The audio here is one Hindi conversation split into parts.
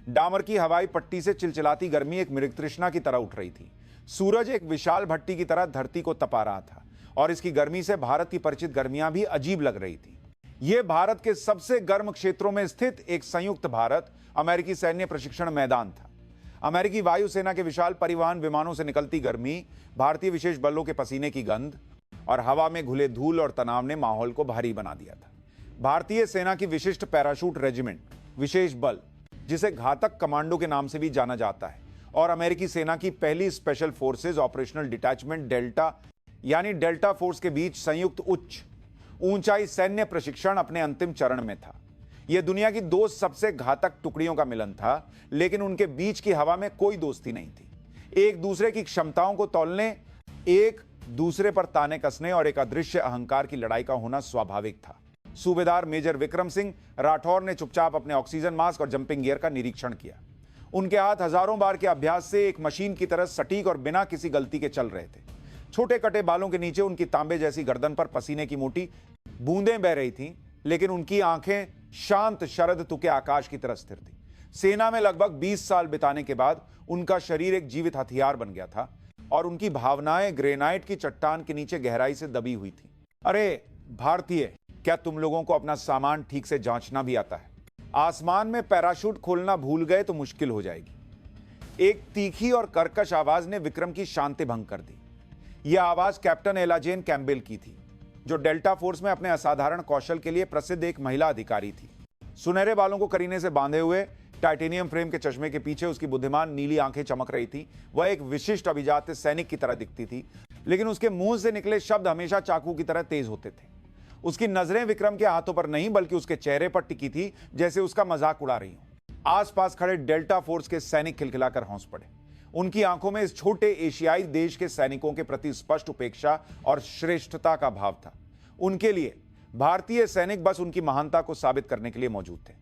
डामर की हवाई पट्टी से चिलचिलाती गर्मी एक मृग तृष्णा की तरह उठ रही थी। सूरज एक विशाल भट्टी की तरह धरती को तपा रहा था और इसकी गर्मी से भारत की परिचित गर्मियां भी अजीब लग रही थी। यह भारत के सबसे गर्म क्षेत्रों में स्थित एक संयुक्त भारत अमेरिकी सैन्य प्रशिक्षण मैदान था। अमेरिकी वायुसेना के विशाल परिवहन विमानों से निकलती गर्मी, भारतीय विशेष बलों के पसीने की गंध और हवा में घुले धूल और तनाव ने माहौल को भारी बना दिया था। भारतीय सेना की विशिष्ट पैराशूट रेजिमेंट, विशेष बल, जिसे घातक कमांडो के नाम से भी जाना जाता है, और अमेरिकी सेना की पहली special forces operational detachment delta यानी डेल्टा फोर्स के बीच संयुक्त उच्च ऊंचाई सैन्य प्रशिक्षण अपने अंतिम चरण में था। यह दुनिया की दो सबसे घातक टुकड़ियों का मिलन था, लेकिन उनके बीच की हवा में कोई दोस्ती नहीं थी। एक दूसरे की क्षमताओं को तौलने, एक दूसरे पर ताने कसने और एक अदृश्य अहंकार की लड़ाई का होना स्वाभाविक था। सूबेदार मेजर विक्रम सिंह राठौर ने चुपचाप अपने ऑक्सीजन मास्क और जंपिंग गियर का निरीक्षण किया। उनके हाथ हजारों बार के अभ्यास से एक मशीन की तरह सटीक और बिना किसी गलती के चल रहे थे। छोटे कटे बालों के नीचे उनकी तांबे जैसी गर्दन पर पसीने की मोटी बूंदें बह रही थीं, लेकिन उनकी आंखें शांत शरद तुके आकाश की तरह स्थिर थी। सेना में लगभग 20 साल बिताने के बाद उनका शरीर एक जीवित हथियार बन गया था और उनकी भावनाएं ग्रेनाइट की चट्टान के नीचे गहराई से दबी हुई थी। अरे भारतीय, क्या तुम लोगों को अपना सामान ठीक से जांचना भी आता है? आसमान में पैराशूट खोलना भूल गए तो मुश्किल हो जाएगी। एक तीखी और कर्कश आवाज ने विक्रम की शांति भंग कर दी। यह आवाज कैप्टन एलाजेन कैम्पबेल की थी, जो डेल्टा फोर्स में अपने असाधारण कौशल के लिए प्रसिद्ध एक महिला अधिकारी थी। सुनहरे बालों को करीने से बांधे हुए टाइटेनियम फ्रेम के चश्मे के पीछे उसकी बुद्धिमान नीली आंखें चमक रही थी। वह एक विशिष्ट अभिजात सैनिक की तरह दिखती थी, लेकिन उसके मुंह से निकले शब्द हमेशा चाकू की तरह तेज होते थे। उसकी नजरें विक्रम के हाथों पर नहीं, बल्कि उसके चेहरे पर टिकी थी, जैसे उसका मजाक उड़ा रही हो। आसपास खड़े डेल्टा फोर्स के सैनिक खिलखिलाकर हंस पड़े। उनकी आंखों में इस छोटे एशियाई देश के सैनिकों के प्रति स्पष्ट उपेक्षा और श्रेष्ठता का भाव था। उनके लिए भारतीय सैनिक बस उनकी महानता को साबित करने के लिए मौजूद थे।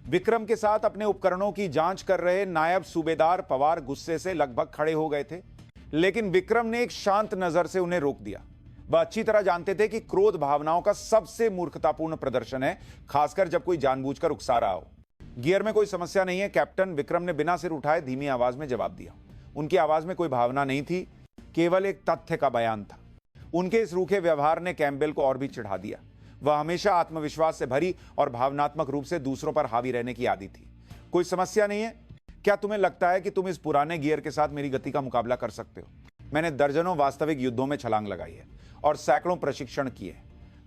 विक्रम के साथ अपने उपकरणों की जांच कर रहे नायब सूबेदार पवार गुस्से से लगभग खड़े हो गए थे, लेकिन विक्रम ने एक शांत नजर से उन्हें रोक दिया। वह अच्छी तरह जानते थे कि क्रोध भावनाओं का सबसे मूर्खतापूर्ण प्रदर्शन है, खासकर जब कोई जानबूझकर उकसा रहा हो। गियर में कोई समस्या नहीं है कैप्टन, विक्रम ने बिना सिर उठाए धीमी आवाज में जवाब दिया। उनकी आवाज में कोई भावना नहीं थी, केवल एक तथ्य का बयान था। उनके इस रूखे व्यवहार ने कैम्पबेल को और भी चिढ़ा दिया। वह हमेशा आत्मविश्वास से भरी और भावनात्मक रूप से दूसरों पर हावी रहने की आदी थी। कोई समस्या नहीं है? क्या तुम्हें लगता है कि तुम इस पुराने गियर के साथ मेरी गति का मुकाबला कर सकते हो? मैंने दर्जनों वास्तविक युद्धों में छलांग लगाई है और सैकड़ों प्रशिक्षण किए।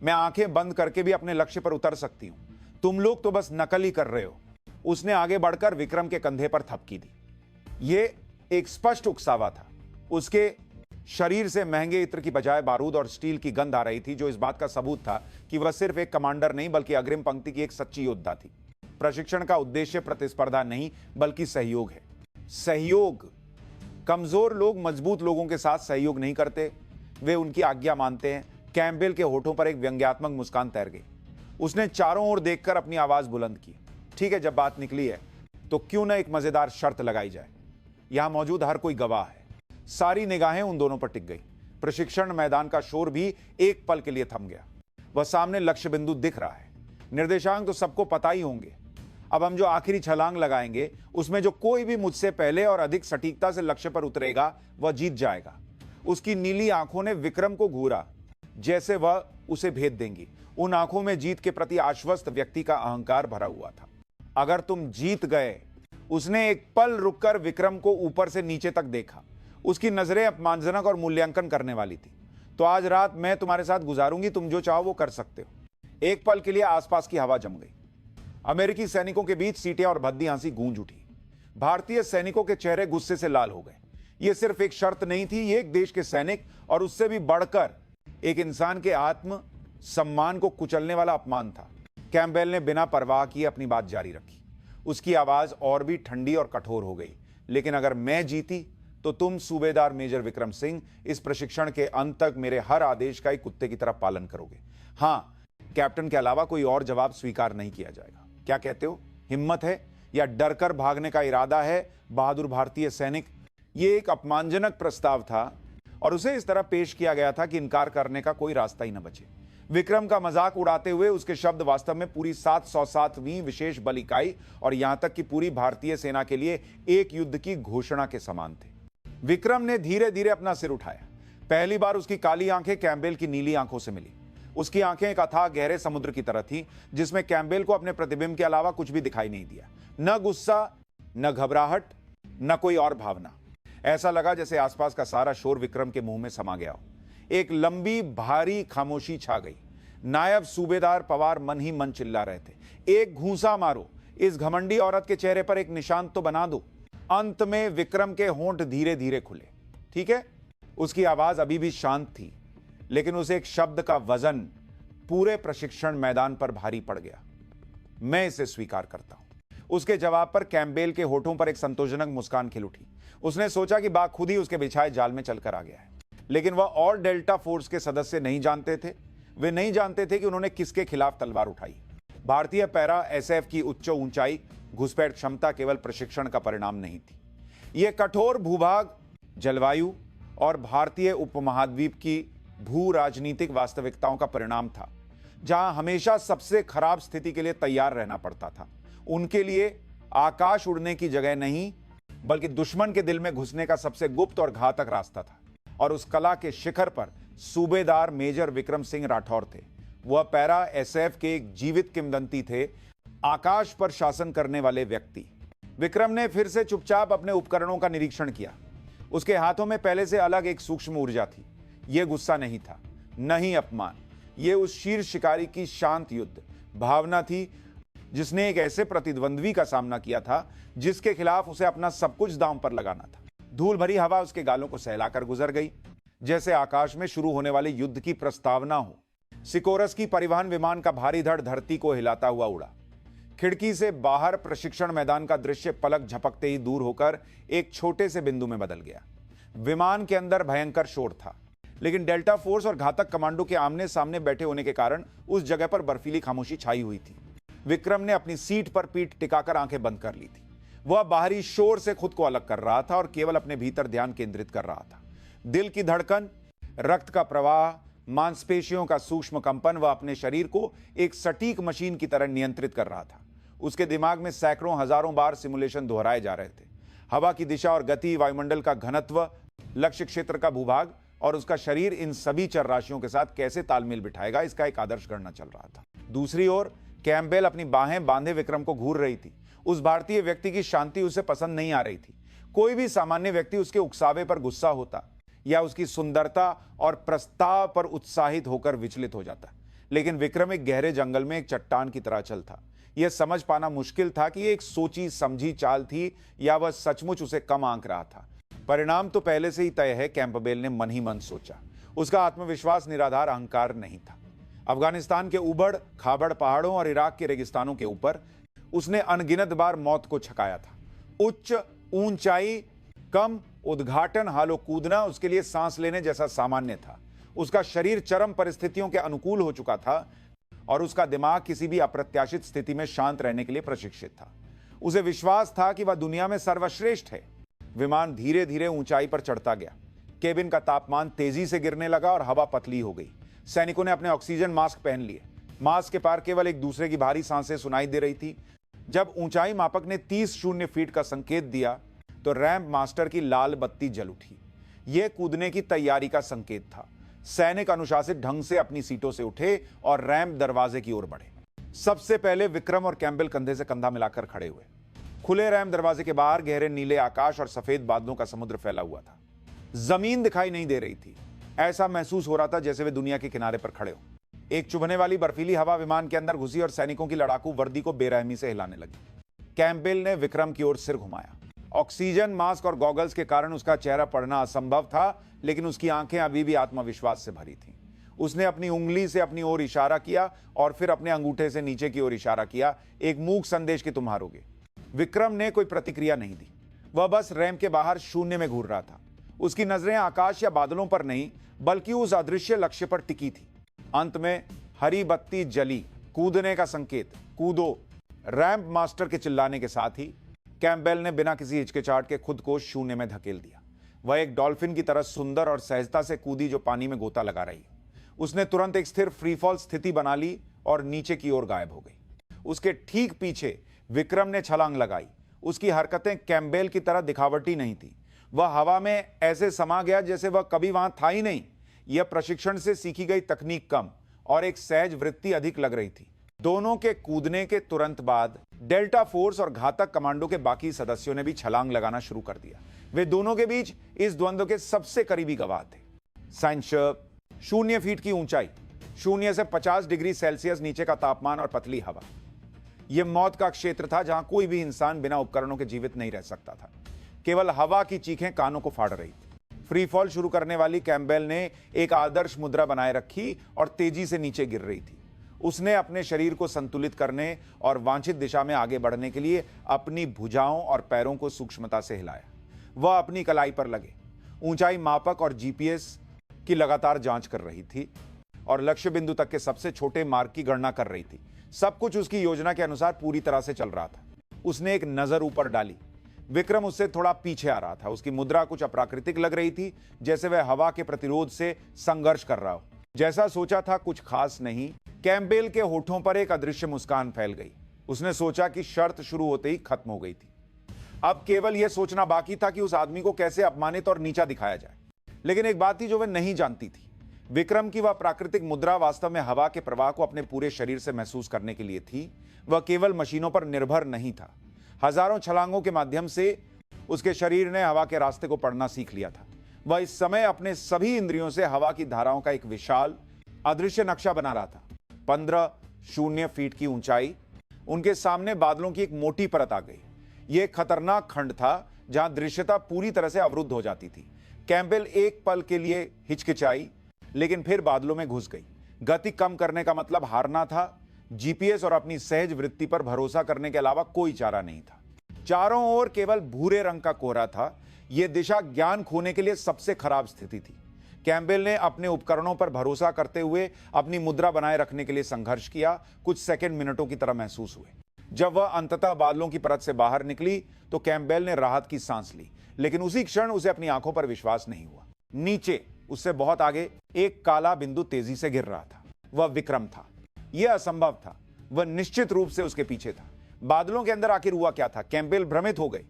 मैं आंखें बंद करके भी अपने लक्ष्य पर उतर सकती हूं। तुम लोग तो बस नकल ही कर रहे हो। उसने आगे बढ़कर विक्रम के कंधे पर थपकी दी। यह एक स्पष्ट उकसावा था। उसके शरीर से महंगे इत्र की बजाय बारूद और स्टील की गंध आ रही थी, जो इस बात का सबूत था कि वह सिर्फ एक कमांडर नहीं, बल्कि अग्रिम पंक्ति की एक सच्ची योद्धा थी। प्रशिक्षण का उद्देश्य प्रतिस्पर्धा नहीं, बल्कि सहयोग है। सहयोग। कमजोर लोग मजबूत लोगों के साथ सहयोग नहीं करते, वे उनकी आज्ञा मानते हैं। कैम्पबेल के होठों पर एक व्यंग्यात्मक मुस्कान तैर गई। उसने चारों ओर देखकर अपनी आवाज बुलंद की। ठीक है, जब बात निकली है तो क्यों न एक मजेदार शर्त लगाई जाए। यहां मौजूद हर कोई गवाह है। सारी निगाहें उन दोनों पर टिक गई। प्रशिक्षण मैदान का शोर भी एक पल के लिए थम गया। वह सामने लक्ष्य बिंदु दिख रहा है। निर्देशांक तो सबको पता ही होंगे। अब हम जो आखिरी छलांग लगाएंगे, उसमें जो कोई भी मुझसे पहले और अधिक सटीकता से लक्ष्य पर उतरेगा, वह जीत जाएगा। उसकी नीली आंखों ने विक्रम को घूरा, जैसे वह उसे भेद देंगी। उन आंखों में जीत के प्रति आश्वस्त व्यक्ति का अहंकार भरा हुआ था। अगर तुम जीत गए। उसने एक पल रुककर विक्रम को ऊपर से नीचे तक देखा। उसकी नजरें अपमानजनक और मूल्यांकन करने वाली थी। तो आज रात मैं तुम्हारे साथ गुजारूंगी, तुम जो चाहो वो कर सकते हो। एक पल के लिए आसपास की हवा जम गई। अमेरिकी सैनिकों के बीच सीटियां और भद्दी हंसी गूंज उठी। भारतीय सैनिकों के चेहरे गुस्से से लाल हो गए। यह सिर्फ एक शर्त नहीं थी, ये एक देश के सैनिक और उससे भी बढ़कर एक इंसान के आत्म सम्मान को कुचलने वाला अपमान था। कैम्पबेल ने बिना परवाह किए अपनी बात जारी रखी। उसकी आवाज और भी ठंडी और कठोर हो गई। लेकिन अगर मैं जीती तो तुम सूबेदार मेजर विक्रम सिंह इस प्रशिक्षण के अंत तक मेरे हर आदेश का एक कुत्ते की तरह पालन करोगे। हां, कैप्टन के अलावा कोई और जवाब स्वीकार नहीं किया जाएगा। क्या कहते हो? हिम्मत है या डरकर भागने का इरादा है, बहादुर भारतीय सैनिक? यह एक अपमानजनक प्रस्ताव था और उसे इस तरह पेश किया गया था कि इनकार करने का कोई रास्ता ही न बचे। विक्रम का मजाक उड़ाते हुए उसके शब्द वास्तव में पूरी 707वीं विशेष बल इकाई और यहां तक कि पूरी भारतीय सेना के लिए एक युद्ध की घोषणा के समान थे। विक्रम ने धीरे धीरे अपना सिर उठाया। पहली बार उसकी काली आंखें कैंपबेल की नीली आंखों से मिली। उसकी आंखें एक अथाह गहरे समुद्र की तरह थी, जिसमें कैंपबेल को अपने प्रतिबिंब के अलावा कुछ भी दिखाई नहीं दिया। न गुस्सा, न घबराहट, न कोई और भावना। ऐसा लगा जैसे आसपास का सारा शोर विक्रम के मुंह में समा गया हो। एक लंबी भारी खामोशी छा गई। नायब सूबेदार पवार मन ही मन चिल्ला रहे थे, एक घूंसा मारो, इस घमंडी औरत के चेहरे पर एक निशान तो बना दो। अंत में विक्रम के होंठ धीरे धीरे खुले। ठीक है, उसकी आवाज अभी भी शांत थी, लेकिन उसे एक शब्द का वजन पूरे प्रशिक्षण मैदान पर भारी पड़ गया। मैं इसे स्वीकार करता हूं। उसके जवाब पर कैंपबेल के होठों पर एक संतोषजनक मुस्कान खिल उठी। उसने सोचा कि बाघ खुद ही उसके बिछाए जाल में चलकर आ गया है। लेकिन वह और डेल्टा फोर्स के सदस्य नहीं जानते थे। वे नहीं जानते थे कि उन्होंने किसके खिलाफ तलवार उठाई। भारतीय पैरा एसएफ की उच्च ऊंचाई, घुसपैठ क्षमता केवल प्रशिक्षण का परिणाम नहीं थी। यह कठोर भूभाग, जलवायु और भारतीय उपमहाद्वीप की भू राजनीतिक वास्तविकताओं का परिणाम था, जहां हमेशा सबसे खराब स्थिति के लिए तैयार रहना पड़ता था। उनके लिए आकाश उड़ने की जगह नहीं, बल्कि दुश्मन के दिल में घुसने का सबसे गुप्त और घातक रास्ता था। और उस कला के शिखर पर सूबेदार मेजर विक्रम सिंह राठौर थे। वह पैरा एसएफ के एक जीवित किंवदंती थे, आकाश पर शासन करने वाले व्यक्ति। विक्रम ने फिर से चुपचाप अपने उपकरणों का निरीक्षण किया। उसके हाथों में पहले से अलग एक सूक्ष्म ऊर्जा थी। यह गुस्सा नहीं था, न ही अपमान। यह उस शीर शिकारी की शांत युद्ध भावना थी, जिसने एक ऐसे प्रतिद्वंद्वी का सामना किया था जिसके खिलाफ उसे अपना सब कुछ दांव पर लगाना था। धूल भरी हवा उसके गालों को सहलाकर गुजर गई, जैसे आकाश में शुरू होने वाले युद्ध की प्रस्तावना हो। सिकोरस की परिवहन विमान का भारी धड़ धरती को हिलाता हुआ उड़ा। खिड़की से बाहर प्रशिक्षण मैदान का दृश्य पलक झपकते ही दूर होकर एक छोटे से बिंदु में बदल गया। विमान के अंदर भयंकर शोर था, लेकिन डेल्टा फोर्स और घातक कमांडो के आमने सामने बैठे होने के कारण उस जगह पर बर्फीली खामोशी छाई हुई थी। विक्रम ने अपनी सीट पर पीठ टिकाकर आंखें बंद कर ली थी। वह बाहरी शोर से खुद को अलग कर रहा था और केवल अपने भीतर ध्यान केंद्रित कर रहा था। दिल की धड़कन, रक्त का प्रवाह, मांसपेशियों का सूक्ष्म कंपन, वह अपने शरीर को एक सटीक मशीन की तरह नियंत्रित कर रहा था। उसके दिमाग में सैकड़ों हजारों बार सिमुलेशन दोहराए जा रहे थे। हवा की दिशा और गति, वायुमंडल का घनत्व, लक्ष्य क्षेत्र का भूभाग और उसका शरीर, इन सभी चर राशियों के साथ कैसे तालमेल बिठाएगा, इसका एक आदर्श गणना चल रहा था। दूसरी ओर कैंपबेल अपनी बाहें बांधे विक्रम को घूर रही थी। उस भारतीय व्यक्ति की शांति उसे पसंद नहीं आ रही थी। कोई भी सामान्य व्यक्ति उसके उकसावे पर गुस्सा होता या उसकी सुंदरता और प्रस्ताव पर उत्साहित होकर विचलित हो जाता, लेकिन विक्रम एक गहरे जंगल में एक चट्टान की तरह अचल था। यह समझ पाना मुश्किल था कि यह एक सोची समझी चाल थी या वह सचमुच उसे कम आंक रहा था। परिणाम तो पहले से ही तय है, कैंपबेल ने मन ही मन सोचा। उसका आत्मविश्वास निराधार अहंकार नहीं था। अफगानिस्तान के उबड़ खाबड़ पहाड़ों और इराक के रेगिस्तानों के ऊपर उसने अनगिनत बार मौत को छकाया था। उच्च ऊंचाई, कम उद्घाटन, हालो कूदना उसके लिए सांस लेने जैसा सामान्य था। उसका शरीर चरम परिस्थितियों के अनुकूल हो चुका था और उसका दिमाग किसी भी अप्रत्याशित स्थिति में शांत रहने के लिए प्रशिक्षित था। उसे विश्वास था कि वह दुनिया में सर्वश्रेष्ठ है। विमान धीरे धीरे ऊंचाई पर चढ़ता गया। केबिन का तापमान तेजी से गिरने लगा और हवा पतली हो गई। सैनिकों ने अपने ऑक्सीजन मास्क पहन लिए। मास्क के पार केवल एक दूसरे की भारी सांसें सुनाई दे रही थी। जब ऊंचाई मापक ने 30 फीट का संकेत दिया तो रैंप मास्टर की लाल बत्ती जल उठी। यह कूदने की तैयारी का संकेत था। सैनिक अनुशासित ढंग से अपनी सीटों से उठे और रैंप दरवाजे की ओर बढ़े। सबसे पहले विक्रम और कैंपबेल कंधे से कंधा मिलाकर खड़े हुए। खुले रैंप दरवाजे के बाहर गहरे नीले आकाश और सफेद बादलों का समुद्र फैला हुआ था। जमीन दिखाई नहीं दे रही थी। ऐसा महसूस हो रहा था जैसे वे दुनिया के किनारे पर खड़े हो। एक चुभने वाली बर्फीली हवा विमान के अंदर घुसी और सैनिकों की लड़ाकू वर्दी को बेरहमी से हिलाने लगी। कैंपबेल ने विक्रम की ओर सिर घुमाया। ऑक्सीजन मास्क और गॉगल्स के कारण उसका चेहरा पढ़ना असंभव था, लेकिन उसकी आंखें अभी भी आत्मविश्वास से भरी थीं। उसने अपनी उंगली से अपनी ओर इशारा किया और फिर अपने अंगूठे से नीचे की ओर इशारा किया, एक मूक संदेश कि तुम हारोगे। विक्रम ने कोई प्रतिक्रिया नहीं दी। वह बस रैंप के बाहर शून्य में घूर रहा था। उसकी नजरें आकाश या बादलों पर नहीं, बल्कि उस अदृश्य लक्ष्य पर टिकी थी। अंत में हरी बत्ती जली। कूदने का संकेत, कूदो। रैंप मास्टर के चिल्लाने के साथ ही कैंपबेल ने बिना किसी हिचकिचाहट के खुद को शून्य में धकेल दिया। वह एक डॉल्फिन की तरह सुंदर और सहजता से कूदी जो पानी में गोता लगा रही। उसने तुरंत एक स्थिर फ्री फॉल स्थिति बना ली और नीचे की ओर गायब हो गई। उसके ठीक पीछे विक्रम ने छलांग लगाई। उसकी हरकतें कैम्पबेल की तरह दिखावटी नहीं थी। वह हवा में ऐसे समा गया जैसे वह कभी वहां था ही नहीं। यह प्रशिक्षण से सीखी गई तकनीक कम और एक सहज वृत्ति अधिक लग रही थी। दोनों के कूदने के तुरंत बाद डेल्टा फोर्स और घातक कमांडो के बाकी सदस्यों ने भी छलांग लगाना शुरू कर दिया। वे दोनों के बीच इस द्वंद्व के सबसे करीबी गवाह थे। साइंशर्प 0 फीट की ऊंचाई, 0 से 50 डिग्री सेल्सियस नीचे का तापमान और पतली हवा। यह मौत का क्षेत्र था जहां कोई भी इंसान बिना उपकरणों के जीवित नहीं रह सकता था। केवल हवा की चीखें कानों को फाड़ रही थी। फ्री फॉल शुरू करने वाली कैम्पबेल ने एक आदर्श मुद्रा बनाए रखी और तेजी से नीचे गिर रही थी। उसने अपने शरीर को संतुलित करने और वांछित दिशा में आगे बढ़ने के लिए अपनी भुजाओं और पैरों को सूक्ष्मता से हिलाया। वह अपनी कलाई पर लगे ऊंचाई मापक और जीपीएस की लगातार जांच कर रही थी और लक्ष्य बिंदु तक के सबसे छोटे मार्ग की गणना कर रही थी। सब कुछ उसकी योजना के अनुसार पूरी तरह से चल रहा था। उसने एक नजर ऊपर डाली। विक्रम उससे थोड़ा पीछे आ रहा था। उसकी मुद्रा कुछ अप्राकृतिक लग रही थी, जैसे वह हवा के प्रतिरोध से संघर्ष कर रहा हो। जैसा सोचा था कुछ खास नहीं। कैम्पबेल के होठों पर एक अदृश्य मुस्कान फैल गई। उसने सोचा कि शर्त शुरू होते ही खत्म हो गई थी। अब केवल यह सोचना बाकी था कि उस आदमी को कैसे अपमानित और नीचा दिखाया जाए। लेकिन एक बात थी जो वह नहीं जानती थी। विक्रम की वह प्राकृतिक मुद्रा वास्तव में हवा के प्रवाह को अपने पूरे शरीर से महसूस करने के लिए थी। वह केवल मशीनों पर निर्भर नहीं था। हजारों छलांगों के माध्यम से उसके शरीर ने हवा के रास्ते को पढ़ना सीख लिया था। वह इस समय अपने सभी इंद्रियों से हवा की धाराओं का एक विशाल अदृश्य नक्शा बना रहा था। 15 फीट की ऊंचाई। उनके सामने बादलों की एक मोटी परत आ गई। यह एक खतरनाक खंड था जहां दृश्यता पूरी तरह से अवरुद्ध हो जाती थी। कैम्पबेल एक पल के लिए हिचकिचाई, लेकिन फिर बादलों में घुस गई। गति कम करने का मतलब हारना था। जीपीएस और अपनी सहज वृत्ति पर भरोसा करने के अलावा कोई चारा नहीं था। चारों ओर केवल भूरे रंग का कोहरा था। यह दिशा ज्ञान खोने के लिए सबसे खराब स्थिति थी। कैम्पबेल ने अपने उपकरणों पर भरोसा करते हुए अपनी मुद्रा बनाए रखने के लिए संघर्ष किया। कुछ सेकंड मिनटों की तरह महसूस हुए। जब वह अंततः बादलों की परत से बाहर निकली तो कैम्पबेल ने राहत की सांस ली, लेकिन उसी क्षण उसे अपनी आंखों पर विश्वास नहीं हुआ। नीचे उससे बहुत आगे एक काला बिंदु तेजी से गिर रहा था। वह विक्रम था। यह असंभव था। वह निश्चित रूप से उसके पीछे था। बादलों के अंदर आखिर हुआ क्या था? कैम्पबेल भ्रमित हो गई।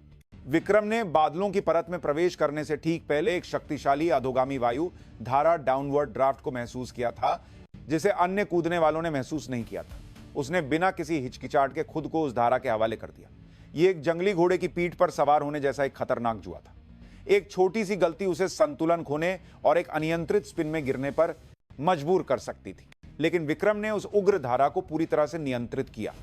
विक्रम ने बादलों की परत में प्रवेश करने से ठीक पहले एक शक्तिशाली अधोगामी वायु धारा डाउनवर्ड ड्राफ्ट को महसूस किया था, जिसे अन्य कूदने वालों ने महसूस नहीं किया था। उसने बिना किसी हिचकिचाहट के खुद को उस धारा के हवाले कर दिया। यह एक जंगली घोड़े की पीठ पर सवार होने जैसा एक खतरनाक जुआ था। एक छोटी सी गलती उसे संतुलन खोने और एक अनियंत्रित स्पिन में गिरने पर मजबूर कर सकती थी। लेकिन विक्रम ने उस उग्र धारा को पूरी तरह से नियंत्रित किया।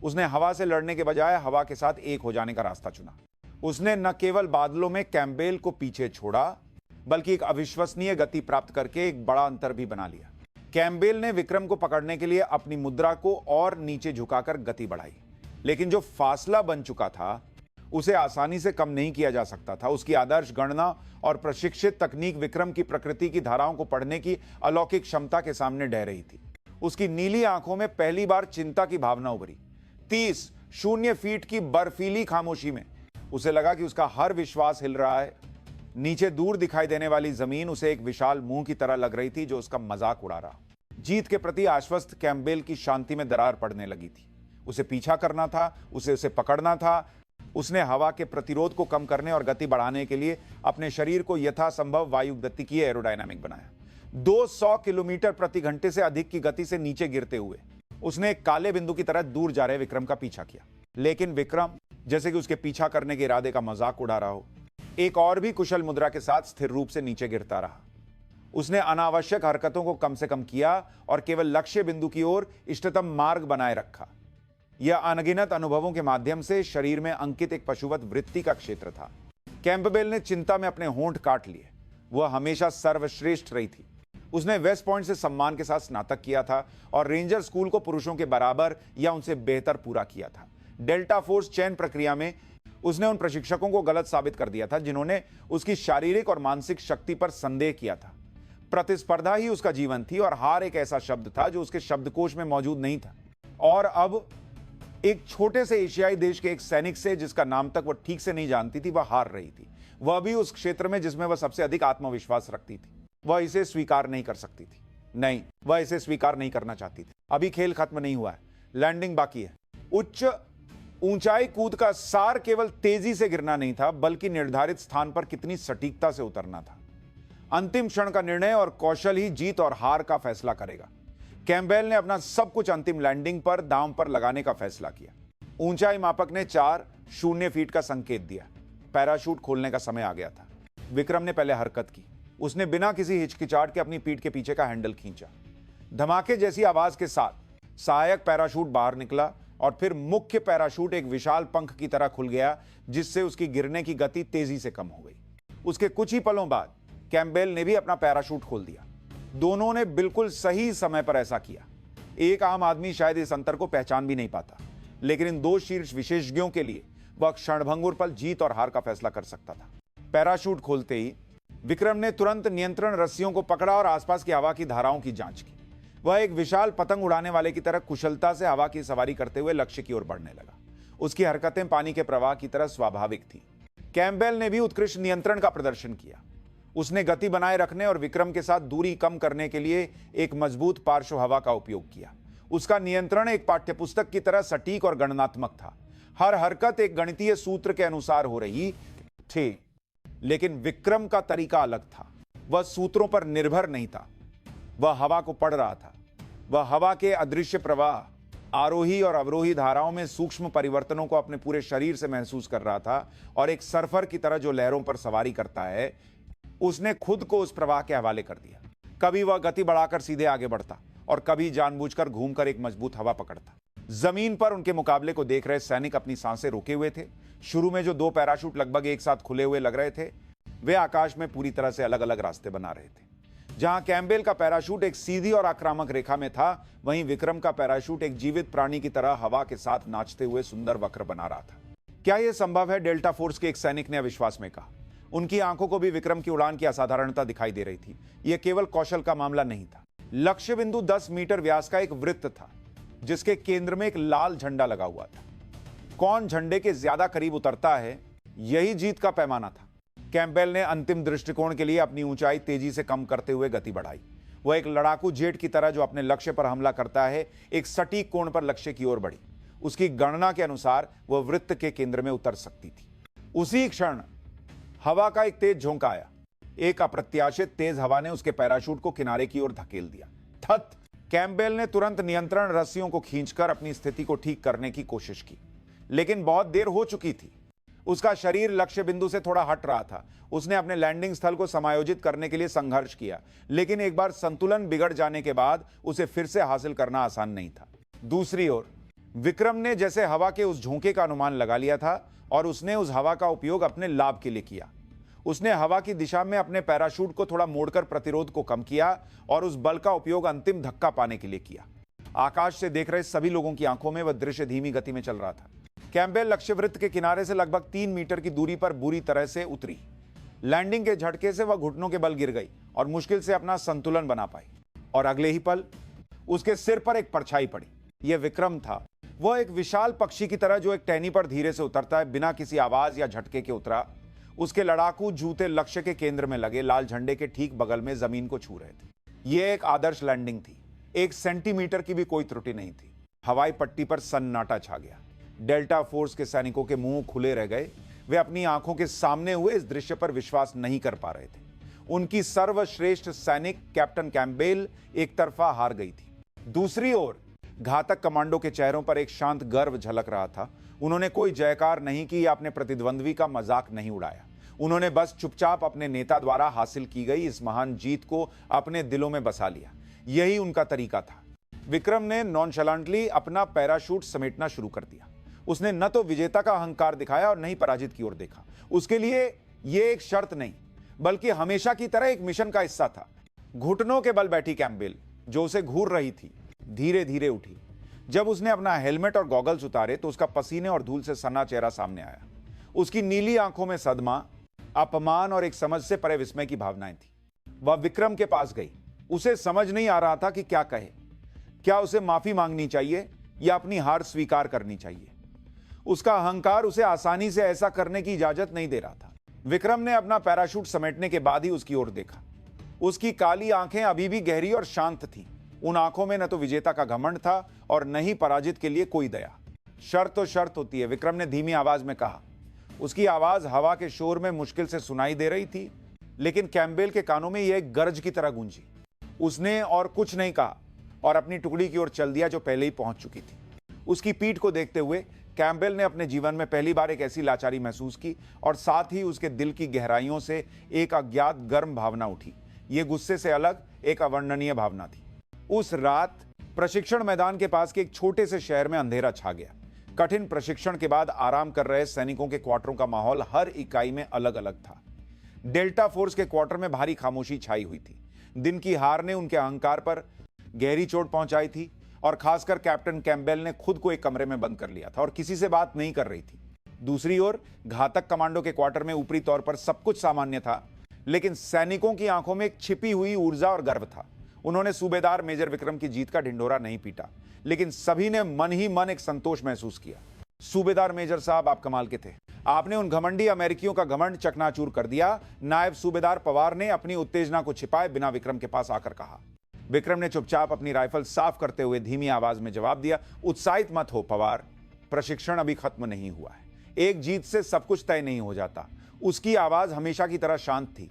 उसने हवा से लड़ने के बजाय हवा के साथ एक हो जाने का रास्ता चुना। उसने न केवल बादलों में कैम्पबेल को पीछे छोड़ा, बल्कि एक अविश्वसनीय गति प्राप्त करके एक बड़ा अंतर भी बना लिया। कैम्पबेल ने विक्रम को पकड़ने के लिए अपनी मुद्रा को और नीचे झुकाकर गति बढ़ाई, लेकिन जो फासला बन चुका था उसे आसानी से कम नहीं किया जा सकता था। उसकी आदर्श गणना और प्रशिक्षित तकनीक विक्रम की प्रकृति की धाराओं को पढ़ने की अलौकिक क्षमता के सामने ढह रही थी। उसकी नीली आंखों में पहली बार चिंता की भावना उभरी। 0 फीट की बर्फीली खामोशी में उसे लगा कि उसका हर विश्वास हिल रहा है। नीचे दूर दिखाई देने वाली जमीन उसे एक विशाल मुंह की तरह लग रही थी जो उसका मजाक उड़ा रहा। जीत के प्रति आश्वस्त कैम्पबेल की शांति में दरार पड़ने लगी थी। उसे पीछा करना था, उसे पकड़ना था। उसने हवा के प्रतिरोध को कम करने और गति बढ़ाने के लिए अपने शरीर को यथासंभव वायु गतिकीय एरोडायनामिक बनाया। 200 किलोमीटर प्रति घंटे से अधिक की गति से नीचे गिरते हुए उसने एक काले बिंदु की तरह दूर जा रहे विक्रम का पीछा किया। लेकिन विक्रम जैसे कि उसके पीछा करने के इरादे का मजाक उड़ा रहा हो, एक और भी कुशल मुद्रा के साथ स्थिर रूप से नीचे गिरता रहा। उसने अनावश्यक हरकतों को कम से कम किया और केवल लक्ष्य बिंदु की ओर इष्टतम मार्ग बनाए रखा। यह अनगिनत अनुभवों के माध्यम से शरीर में अंकित एक पशुवत वृत्ति का क्षेत्र था। कैम्पबेल ने चिंता में अपने होंठ काट लिए। वह हमेशा सर्वश्रेष्ठ रही थी। उसने वेस्ट पॉइंट से सम्मान के साथ स्नातक किया था और रेंजर स्कूल को पुरुषों के बराबर या उनसे बेहतर पूरा किया था। डेल्टा फोर्स चयन प्रक्रिया में उसने उन प्रशिक्षकों को गलत साबित कर दिया था जिन्होंने उसकी शारीरिक और मानसिक शक्ति पर संदेह किया था। प्रतिस्पर्धा ही उसका जीवन थी और हार एक ऐसा शब्द था जो उसके शब्दकोश में मौजूद नहीं था। और अब एक छोटे से एशियाई देश के एक सैनिक से जिसका नाम तक वह ठीक से नहीं जानती थी, वह हार रही थी। वह भी उस क्षेत्र में जिसमें वह सबसे अधिक आत्मविश्वास रखती थी। वह इसे स्वीकार नहीं कर सकती थी। नहीं, वह इसे स्वीकार नहीं करना चाहती थी। अभी खेल खत्म नहीं हुआ है, लैंडिंग बाकी है। उच्च ऊंचाई कूद का सार केवल तेजी से गिरना नहीं था, बल्कि निर्धारित स्थान पर कितनी सटीकता से उतरना था। अंतिम क्षण का निर्णय और कौशल ही जीत और हार का फैसला करेगा। कैम्पबेल ने अपना सब कुछ अंतिम लैंडिंग पर दांव पर लगाने का फैसला किया। ऊंचाई मापक ने 4.0 फीट का संकेत दिया। पैराशूट खोलने का समय आ गया था। विक्रम ने पहले हरकत की। उसने बिना किसी हिचकिचाहट के अपनी पीठ के पीछे का हैंडल खींचा। धमाके जैसी आवाज के साथ सहायक पैराशूट बाहर निकला और फिर मुख्य पैराशूट एक विशाल पंख की तरह खुल गया, जिससे उसकी गिरने की गति तेजी से कम हो गई। उसके कुछ ही पलों बाद कैम्पबेल ने भी अपना पैराशूट खोल दिया। दोनों ने बिल्कुल सही समय पर ऐसा किया। एक आम आदमी शायद इस अंतर को पहचान भी नहीं पाता, लेकिन इन दो शीर्ष विशेषज्ञों के लिए वह क्षणभंगुर पल जीत और हार का फैसला कर सकता था। पैराशूट खोलते ही विक्रम ने तुरंत नियंत्रण रस्सियों को पकड़ा और आसपास की हवा की धाराओं की जांच की। वह एक विशाल पतंग उड़ाने वाले की तरह कुशलता से हवा की सवारी करते हुए लक्ष्य की ओर बढ़ने लगा। उसकी हरकतें पानी के प्रवाह की तरह स्वाभाविक थी। कैम्पबेल ने भी उत्कृष्ट नियंत्रण का प्रदर्शन किया। उसने गति बनाए रखने और विक्रम के साथ दूरी कम करने के लिए एक मजबूत पार्श्व हवा का उपयोग किया। उसका नियंत्रण एक पाठ्यपुस्तक की तरह सटीक और गणनात्मक था। हर हरकत एक गणितीय सूत्र के अनुसार हो रही थी, लेकिन विक्रम का तरीका अलग था। वह सूत्रों पर निर्भर नहीं था, वह हवा को पढ़ रहा था। वह हवा के अदृश्य प्रवाह, आरोही और अवरोही धाराओं में सूक्ष्म परिवर्तनों को अपने पूरे शरीर से महसूस कर रहा था और एक सर्फर की तरह जो लहरों पर सवारी करता है, उसने खुद को उस प्रवाह के हवाले कर दिया। कभी वह गति बढ़ाकर सीधे आगे बढ़ता और कभी जानबूझकर घूमकर एक मजबूत हवा पकड़ता। जमीन पर उनके मुकाबले को देख रहे सैनिक अपनी सांसें रोके हुए थे। शुरू में जो दो पैराशूट लगभग एक साथ खुले हुए लग रहे थे, वे आकाश में पूरी तरह से अलग अलग रास्ते बना रहे थे। जहां कैम्पबेल का पैराशूट एक सीधी और आक्रामक रेखा में था, वहीं विक्रम का पैराशूट एक जीवित प्राणी की तरह हवा के साथ नाचते हुए सुंदर वक्र बना रहा था। क्या यह संभव है? डेल्टा फोर्स के एक सैनिक ने अविश्वास में कहा। उनकी आंखों को भी विक्रम की उड़ान की असाधारणता दिखाई दे रही थी। यह केवल कौशल का मामला नहीं था। लक्ष्य बिंदु 10 मीटर व्यास का एक वृत्त था, जिसके केंद्र में एक लाल झंडा लगा हुआ था। कौन झंडे के ज्यादा करीब उतरता है, यही जीत का पैमाना था। कैम्पबेल ने अंतिम दृष्टिकोण के लिए अपनी ऊंचाई तेजी से कम करते हुए गति बढ़ाई। वह एक लड़ाकू जेट की तरह जो अपने लक्ष्य पर हमला करता है, एक सटीक कोण पर लक्ष्य की ओर बढ़ी। उसकी गणना के अनुसार वह वृत्त के केंद्र में उतर सकती थी। उसी क्षण हवा का एक तेज झोंका आया। एक अप्रत्याशित तेज हवा ने उसके पैराशूट को किनारे की ओर धकेल दिया। थत! कैम्पबेल ने तुरंत नियंत्रण रस्सियों को खींचकर अपनी स्थिति को ठीक करने की कोशिश की, लेकिन बहुत देर हो चुकी थी। उसका शरीर लक्ष्य बिंदु से थोड़ा हट रहा था। उसने अपने लैंडिंग स्थल को समायोजित करने के लिए संघर्ष किया, लेकिन एक बार संतुलन बिगड़ जाने के बाद उसे फिर से हासिल करना आसान नहीं था। दूसरी ओर विक्रम ने जैसे हवा के उस झोंके का अनुमान लगा लिया था और उसने उस हवा का उपयोग अपने लाभ के लिए किया। उसने हवा की दिशा में अपने पैराशूट को थोड़ा मोड़कर प्रतिरोध को कम किया और उस बल का उपयोग अंतिम धक्का पाने के लिए किया। आकाश से देख रहे सभी लोगों की आंखों में वह दृश्य धीमी गति में चल रहा था। कैम्पबेल लक्ष्य वृत्त के किनारे से लगभग 3 मीटर की दूरी पर बुरी तरह से उतरी। लैंडिंग के झटके से वह घुटनों के बल गिर गई और मुश्किल से अपना संतुलन बना पाई। और अगले ही पल उसके सिर पर एक परछाई पड़ी। यह विक्रम था। वह एक विशाल पक्षी की तरह जो एक टहनी पर धीरे से उतरता है, बिना किसी आवाज या झटके के उतरा। उसके लड़ाकू जूते लक्ष्य के केंद्र में लगे लाल झंडे के ठीक बगल में जमीन को छू रहे थे। यह एक आदर्श लैंडिंग थी। 1 सेंटीमीटर की भी कोई त्रुटि नहीं थी। हवाई पट्टी पर सन्नाटा छा गया। डेल्टा फोर्स के सैनिकों के मुंह खुले रह गए। वे अपनी आंखों के सामने हुए इस दृश्य पर विश्वास नहीं कर पा रहे थे। उनकी सर्वश्रेष्ठ सैनिक कैप्टन कैम्पबेल एक तरफा हार गई थी। दूसरी ओर घातक कमांडो के चेहरों पर एक शांत गर्व झलक रहा था। उन्होंने कोई जयकार नहीं की या अपने प्रतिद्वंद्वी का मजाक नहीं उड़ाया। उन्होंने बस चुपचाप अपने नेता द्वारा हासिल की गई इस महान जीत को अपने दिलों में बसा लिया। यही उनका तरीका था। विक्रम ने नॉनशैलेंटली अपना पैराशूट समेटना शुरू कर दिया। उसने न तो विजेता का अहंकार दिखाया और न ही पराजित की ओर देखा। उसके लिए यह एक शर्त नहीं, बल्कि हमेशा की तरह एक मिशन का हिस्सा था। घुटनों के बल बैठी कैम्पबेल, जो उसे घूर रही थी, धीरे धीरे उठी। जब उसने अपना हेलमेट और गॉगल्स उतारे तो उसका पसीने और धूल से सना चेहरा सामने आया। उसकी नीली आंखों में सदमा, अपमान और एक समझ से परे विस्मय की भावनाएं थी। वह विक्रम के पास गई। उसे समझ नहीं आ रहा था कि क्या कहे। क्या उसे माफी मांगनी चाहिए या अपनी हार स्वीकार करनी चाहिए? उसका अहंकार उसे आसानी से ऐसा करने की इजाजत नहीं दे रहा था। विक्रम ने अपना पैराशूट समेटने के बाद ही उसकी ओर देखा। उसकी काली आंखें अभी भी गहरी और शांत थीं। उन आंखों में न तो विजेता का घमंड था और न ही पराजित के लिए कोई दया। शर्त तो शर्त होती है, विक्रम ने धीमी आवाज में कहा। उसकी आवाज हवा के शोर में मुश्किल से सुनाई दे रही थी, लेकिन कैम्पबेल के कानों में यह एक गरज की तरह गूंजी। उसने और कुछ नहीं कहा और अपनी टुकड़ी की ओर चल दिया जो पहले ही पहुंच चुकी थी। उसकी पीठ को देखते हुए कैम्पबेल ने अपने जीवन में पहली बार एक ऐसी लाचारी महसूस की और साथ ही उसके दिल की गहराइयों से एक अज्ञात गर्म भावना उठी। यह गुस्से से अलग एक अवर्णनीय भावना थी। उस रात प्रशिक्षण मैदान के पास के एक छोटे से शहर में अंधेरा छा गया। कठिन प्रशिक्षण के बाद आराम कर रहे सैनिकों के क्वार्टरों का माहौल हर इकाई में अलग अलग था। डेल्टा फोर्स के क्वार्टर में भारी खामोशी छाई हुई थी। दिन की हार ने उनके अहंकार पर गहरी चोट पहुंचाई थी और खासकर कैप्टन कैम्पबेल ने खुद को एक कमरे में बंद कर लिया था और किसी से बात नहीं कर रही थी। दूसरी ओर घातक कमांडो के क्वार्टर में ऊपरी तौर पर सब कुछ सामान्य था, लेकिन सैनिकों की आंखों में एक छिपी हुई ऊर्जा और गर्व था। उन्होंने सूबेदार मेजर विक्रम की जीत का ढिंढोरा नहीं पीटा, लेकिन सभी ने मन ही मन एक संतोष महसूस किया। सूबेदार मेजर साहब, आप कमाल के थे। आपने उन घमंडी अमेरिकियों का घमंड चकनाचूर कर दिया। नायब सूबेदार पवार ने अपनी उत्तेजना को छिपाए बिना विक्रम के पास आकर कहा। विक्रम ने चुपचाप अपनी राइफल साफ करते हुए धीमी आवाज में जवाब दिया, उत्साहित मत हो पवार, प्रशिक्षण अभी खत्म नहीं हुआ है। एक जीत से सब कुछ तय नहीं हो जाता। उसकी आवाज हमेशा की तरह शांत थी,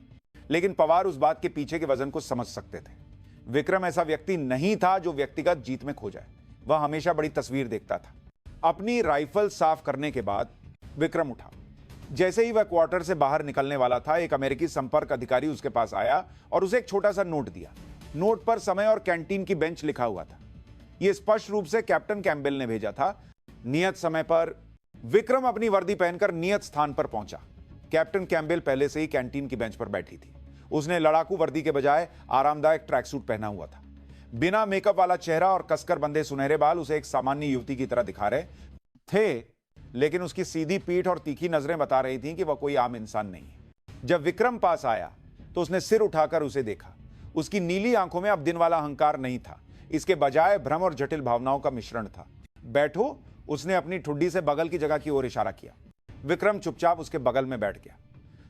लेकिन पवार उस बात के पीछे के वजन को समझ सकते थे। विक्रम ऐसा व्यक्ति नहीं था जो व्यक्तिगत जीत में खो जाए। वह हमेशा बड़ी तस्वीर देखता था। अपनी राइफल साफ करने के बाद विक्रम उठा। जैसे ही वह क्वार्टर से बाहर निकलने वाला था, एक अमेरिकी संपर्क अधिकारी उसके पास आया और उसे एक छोटा सा नोट दिया। नोट पर समय और कैंटीन की बेंच लिखा हुआ था। यह स्पष्ट रूप से कैप्टन कैम्पबेल ने भेजा था। नियत समय पर विक्रम अपनी वर्दी पहनकर नियत स्थान पर पहुंचा। कैप्टन कैम्पबेल पहले से ही कैंटीन की बेंच पर बैठी थी। उसने लड़ाकू वर्दी के बजाय आरामदायक ट्रैक सूट पहना हुआ था। बिना मेकअप वाला चेहरा और कसकर बंधे सुनहरे बाल उसे एक सामान्य युवती की तरह दिखा रहे थे, लेकिन उसकी सीधी पीठ और तीखी नजरें बता रही थीं कि वह कोई आम इंसान नहीं है। जब विक्रम पास आया तो उसने सिर उठाकर उसे देखा। उसकी नीली आंखों में अब दिन वाला अहंकार नहीं था, इसके बजाय भ्रम और जटिल भावनाओं का मिश्रण था। बैठो, उसने अपनी ठुड्डी से बगल की जगह की ओर इशारा किया। विक्रम चुपचाप उसके बगल में बैठ गया।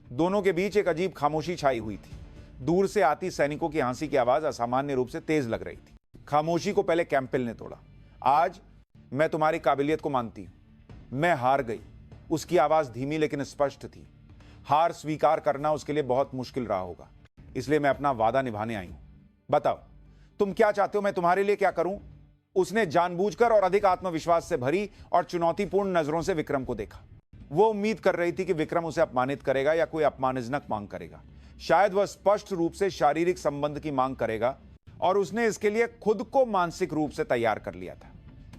दोनों के बीच एक अजीब खामोशी छाई हुई थी। दूर से आती सैनिकों की हंसी की आवाज असामान्य रूप से तेज लग रही थी। खामोशी को पहले कैम्पबेल ने तोड़ा। आज मैं तुम्हारी काबिलियत को मानती हूं। मैं हार गई। उसकी आवाज धीमी लेकिन स्पष्ट थी। हार स्वीकार करना उसके लिए बहुत मुश्किल रहा होगा, इसलिए मैं अपना वादा निभाने आई हूं। बताओ, तुम क्या चाहते हो, मैं तुम्हारे लिए क्या करूं? उसने जानबूझकर और अधिक आत्मविश्वास से भरी और चुनौतीपूर्ण नजरों से विक्रम को देखा। वो उम्मीद कर रही थी कि विक्रम उसे अपमानित करेगा या कोई अपमानजनक मांग करेगा। शायद वह स्पष्ट रूप से शारीरिक संबंध की मांग करेगा, और उसने इसके लिए खुद को मानसिक रूप से तैयार कर लिया था।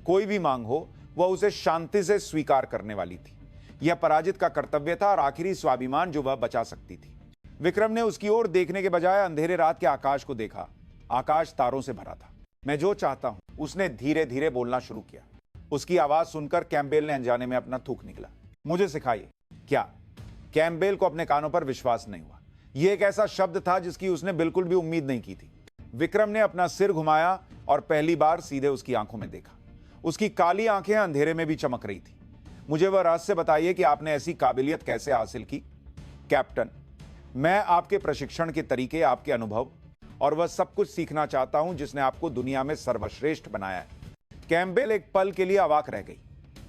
कोई भी मांग हो, वह उसे शांति से स्वीकार करने वाली थी। यह पराजित का कर्तव्य था और आखिरी स्वाभिमान जो वह बचा सकती थी। विक्रम ने उसकी ओर देखने के बजाय अंधेरे रात के आकाश को देखा। आकाश तारों से भरा था। मैं जो चाहता हूं, उसने धीरे धीरे बोलना शुरू किया। उसकी आवाज सुनकर कैम्पबेल ने अनजाने में अपना थूक निकला। मुझे सिखाइए। क्या? कैम्पबेल को अपने कानों पर विश्वास नहीं हुआ। यह एक ऐसा शब्द था जिसकी उसने बिल्कुल भी उम्मीद नहीं की थी। विक्रम ने अपना सिर घुमाया और पहली बार सीधे उसकी आंखों में देखा। उसकी काली आंखें अंधेरे में भी चमक रही थी। मुझे वह रहस्य बताइए कि आपने ऐसी काबिलियत कैसे हासिल की। कैप्टन, मैं आपके प्रशिक्षण के तरीके, आपके अनुभव और वह सब कुछ सीखना चाहता हूं जिसने आपको दुनिया में सर्वश्रेष्ठ बनाया है। कैम्पबेल एक पल के लिए अवाक रह गई।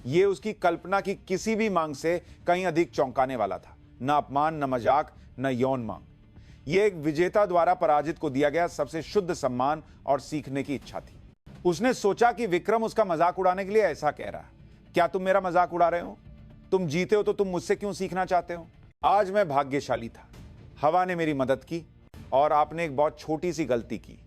यह उसकी कल्पना की किसी भी मांग से कहीं अधिक चौंकाने वाला था। न अपमान, न मजाक, न यौन मांग। यह एक विजेता द्वारा पराजित को दिया गया सबसे शुद्ध सम्मान और सीखने की इच्छा थी। उसने सोचा कि विक्रम उसका मजाक उड़ाने के लिए ऐसा कह रहा है। क्या तुम मेरा मजाक उड़ा रहे हो? तुम जीते हो तो तुम मुझसे क्यों सीखना चाहते हो? आज मैं भाग्यशाली था। हवा ने मेरी मदद की और आपने एक बहुत छोटी सी गलती की।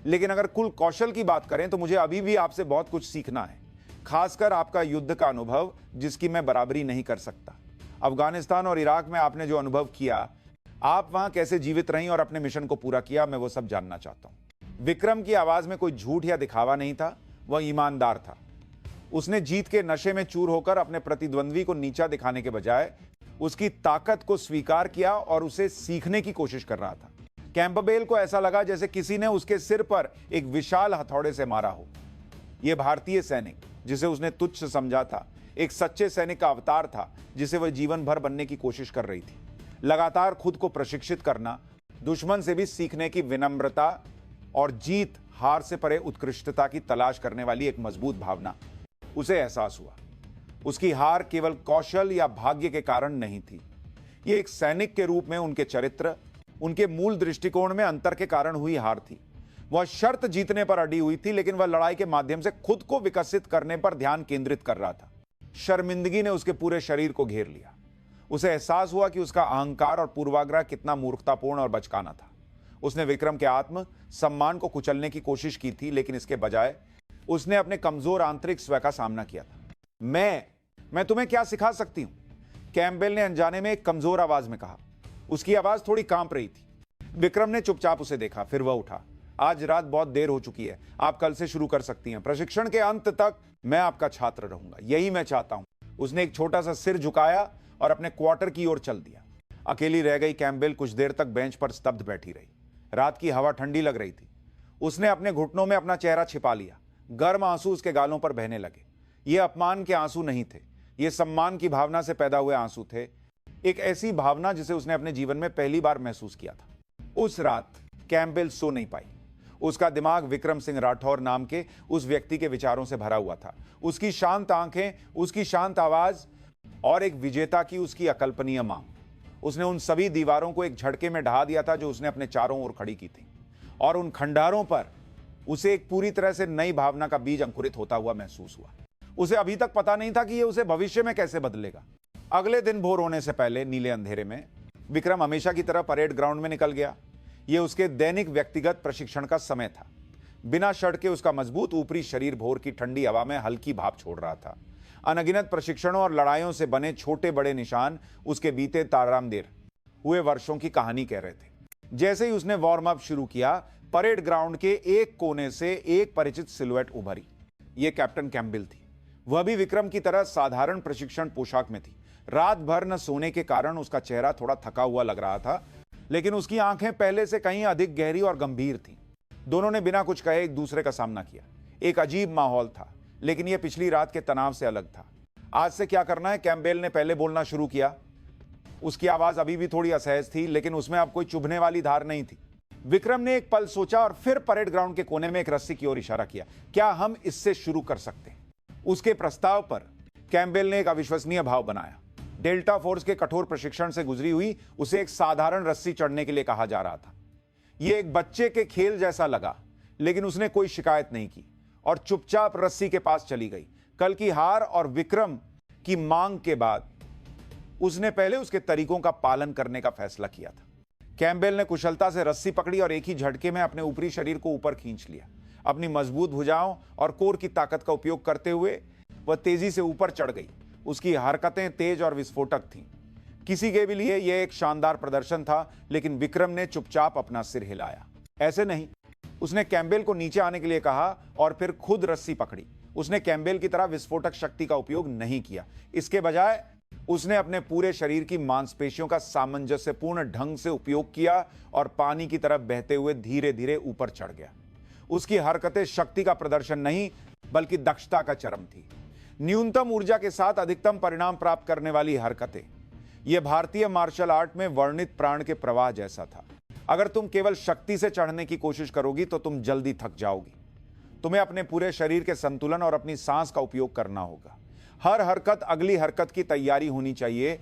लेकिन अगर कुल कौशल की बात करें तो मुझे अभी भी आपसे बहुत कुछ सीखना है, खासकर आपका युद्ध का अनुभव जिसकी मैं बराबरी नहीं कर सकता। अफगानिस्तान और इराक में आपने जो अनुभव किया, आप वहां कैसे जीवित रहीं और अपने मिशन को पूरा किया, मैं वो सब जानना चाहता हूं। विक्रम की आवाज में कोई झूठ या दिखावा नहीं था। वह ईमानदार था। उसने जीत के नशे में चूर होकर अपने प्रतिद्वंद्वी को नीचा दिखाने के बजाय उसकी ताकत को स्वीकार किया और उसे सीखने की कोशिश कर रहा था। कैम्पबेल को ऐसा लगा जैसे किसी ने उसके सिर पर एक विशाल हथौड़े से मारा हो। यह भारतीय सैनिक जिसे उसने तुच्छ समझा था, एक सच्चे सैनिक का अवतार था जिसे वह जीवन भर बनने की कोशिश कर रही थी। लगातार खुद को प्रशिक्षित करना, दुश्मन से भी सीखने की विनम्रता और जीत हार से परे उत्कृष्टता की तलाश करने वाली एक मजबूत भावना उसे एहसास हुआ। उसकी हार केवल कौशल या भाग्य के कारण नहीं थी, ये एक सैनिक के रूप में उनके चरित्र, उनके मूल दृष्टिकोण में अंतर के कारण हुई हार थी। वह शर्त जीतने पर अड़ी हुई थी, लेकिन वह लड़ाई के माध्यम से खुद को विकसित करने पर ध्यान केंद्रित कर रहा था। शर्मिंदगी ने उसके पूरे शरीर को घेर लिया। उसे एहसास हुआ कि उसका अहंकार और पूर्वाग्रह कितना मूर्खतापूर्ण और बचकाना था। उसने विक्रम के आत्म सम्मान को कुचलने की कोशिश की थी, लेकिन इसके बजाय उसने अपने कमजोर आंतरिक स्व का सामना किया था। मैं तुम्हें क्या सिखा सकती हूं? कैम्पबेल ने अनजाने में एक कमजोर आवाज में कहा। उसकी आवाज थोड़ी कांप रही थी। विक्रम ने चुपचाप उसे देखा, फिर वह उठा। आज रात बहुत देर हो चुकी है, आप कल से शुरू कर सकती हैं। प्रशिक्षण के अंत तक मैं आपका छात्र रहूंगा, यही मैं चाहता हूं। उसने एक छोटा सा सिर झुकाया और अपने क्वार्टर की ओर चल दिया। अकेली रह गई कैम्पबेल कुछ देर तक बेंच पर स्तब्ध बैठी रही। रात की हवा ठंडी लग रही थी। उसने अपने घुटनों में अपना चेहरा छिपा लिया। गर्म आंसू उसके गालों पर बहने लगे। ये अपमान के आंसू नहीं थे, ये सम्मान की भावना से पैदा हुए आंसू थे। एक ऐसी भावना जिसे उसने अपने जीवन में पहली बार महसूस किया था। उस रात कैम्पबेल सो नहीं पाई। उसका दिमाग विक्रम सिंह राठौर नाम के उस व्यक्ति के विचारों से भरा हुआ था। उसकी शांत आंखें, उसकी शांत आवाज और एक विजेता की उसकी अकल्पनीय मांग। उसने उन सभी दीवारों को एक झटके में ढहा दिया था जो उसने अपने चारों ओर खड़ी की थी, और उन खंडारों पर उसे एक पूरी तरह से नई भावना का बीज अंकुरित होता हुआ महसूस हुआ। उसे अभी तक पता नहीं था कि यह उसे भविष्य में कैसे बदलेगा। अगले दिन भोर होने से पहले नीले अंधेरे में विक्रम हमेशा की तरह परेड ग्राउंड में निकल गया। यह उसके दैनिक व्यक्तिगत प्रशिक्षण का समय था। बिना शर्ट के उसका मजबूत ऊपरी शरीर भोर की ठंडी हवा में हल्की भाप छोड़ रहा था। अनगिनत प्रशिक्षणों और लड़ाइयों से बने छोटे बड़े निशान उसके बीते तारामदेर हुए वर्षों की कहानी कह रहे थे। जैसे ही उसने वार्म अप शुरू किया, परेड ग्राउंड के एक कोने से एक परिचित सिलुएट उभरी। यह कैप्टन कैम्पबेल थी। वह भी विक्रम की तरह साधारण प्रशिक्षण पोशाक में थी। रात भर न सोने के कारण उसका चेहरा थोड़ा थका हुआ लग रहा था, लेकिन उसकी आंखें पहले से कहीं अधिक गहरी और गंभीर थीं। दोनों ने बिना कुछ कहे एक दूसरे का सामना किया। एक अजीब माहौल था, लेकिन यह पिछली रात के तनाव से अलग था। आज से क्या करना है? कैम्पबेल ने पहले बोलना शुरू किया। उसकी आवाज अभी भी थोड़ी असहज थी, लेकिन उसमें अब कोई चुभने वाली धार नहीं थी। विक्रम ने एक पल सोचा और फिर परेड ग्राउंड के कोने में एक रस्सी की ओर इशारा किया। क्या हम इससे शुरू कर सकते हैं? उसके प्रस्ताव पर कैम्पबेल ने एक अविश्वसनीय भाव बनाया। डेल्टा फोर्स के कठोर प्रशिक्षण से गुजरी हुई उसे एक साधारण रस्सी चढ़ने के लिए कहा जा रहा था। यह एक बच्चे के खेल जैसा लगा, लेकिन उसने कोई शिकायत नहीं की और चुपचाप रस्सी के पास चली गई। कल की हार और विक्रम की मांग के बाद उसने पहले उसके तरीकों का पालन करने का फैसला किया था। कैम्पबेल ने कुशलता से रस्सी पकड़ी और एक ही झटके में अपने ऊपरी शरीर को ऊपर खींच लिया। अपनी मजबूत भुजाओं और कोर की ताकत का उपयोग करते हुए वह तेजी से ऊपर चढ़ गई। उसकी हरकतें तेज और विस्फोटक थीं। किसी के भी लिए यह एक शानदार प्रदर्शन था, लेकिन विक्रम ने चुपचाप अपना सिर हिलाया। ऐसे नहीं, उसने कैम्पबेल को नीचे आने के लिए कहा और फिर खुद रस्सी पकड़ी। उसने कैम्पबेल की तरह विस्फोटक शक्ति का उपयोग नहीं किया। इसके बजाय उसने अपने पूरे शरीर की मांसपेशियों का सामंजस्यपूर्ण ढंग से उपयोग किया और पानी की तरफ बहते हुए धीरे धीरे ऊपर चढ़ गया। उसकी हरकतें शक्ति का प्रदर्शन नहीं, बल्कि दक्षता का चरम थी। न्यूनतम ऊर्जा के साथ अधिकतम परिणाम प्राप्त करने वाली हरकतें। यह भारतीय मार्शल आर्ट में वर्णित प्राण के प्रवाह जैसा था। अगर तुम केवल शक्ति से चढ़ने की कोशिश करोगी तो तुम जल्दी थक जाओगी। तुम्हें अपने पूरे शरीर के संतुलन और अपनी सांस का उपयोग करना होगा। हर हरकत अगली हरकत की तैयारी होनी चाहिए।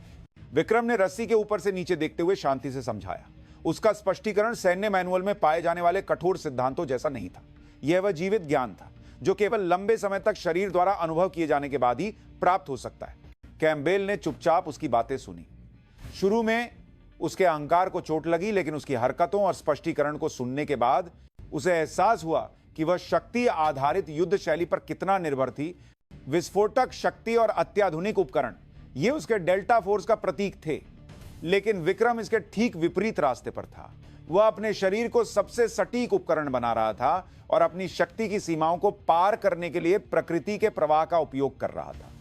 विक्रम ने रस्सी के ऊपर से नीचे देखते हुए शांति से समझाया। उसका स्पष्टीकरण सैन्य मैनुअल में पाए जाने वाले कठोर सिद्धांतों जैसा नहीं था। यह वह जीवित ज्ञान था जो केवल लंबे समय तक शरीर द्वारा अनुभव किए जाने के बाद ही प्राप्त हो सकता है। कैम्पबेल ने चुपचाप उसकी बातें सुनी। शुरू में उसके अहंकार को चोट लगी, लेकिन उसकी हरकतों और स्पष्टीकरण को सुनने के बाद उसे एहसास हुआ कि वह शक्ति आधारित युद्ध शैली पर कितना निर्भर थी। विस्फोटक शक्ति और अत्याधुनिक उपकरण ये उसके डेल्टा फोर्स का प्रतीक थे, लेकिन विक्रम इसके ठीक विपरीत रास्ते पर था। वह अपने शरीर को सबसे सटीक उपकरण बना रहा था और अपनी शक्ति की सीमाओं को पार करने के लिए प्रकृति के प्रवाह का उपयोग कर रहा था।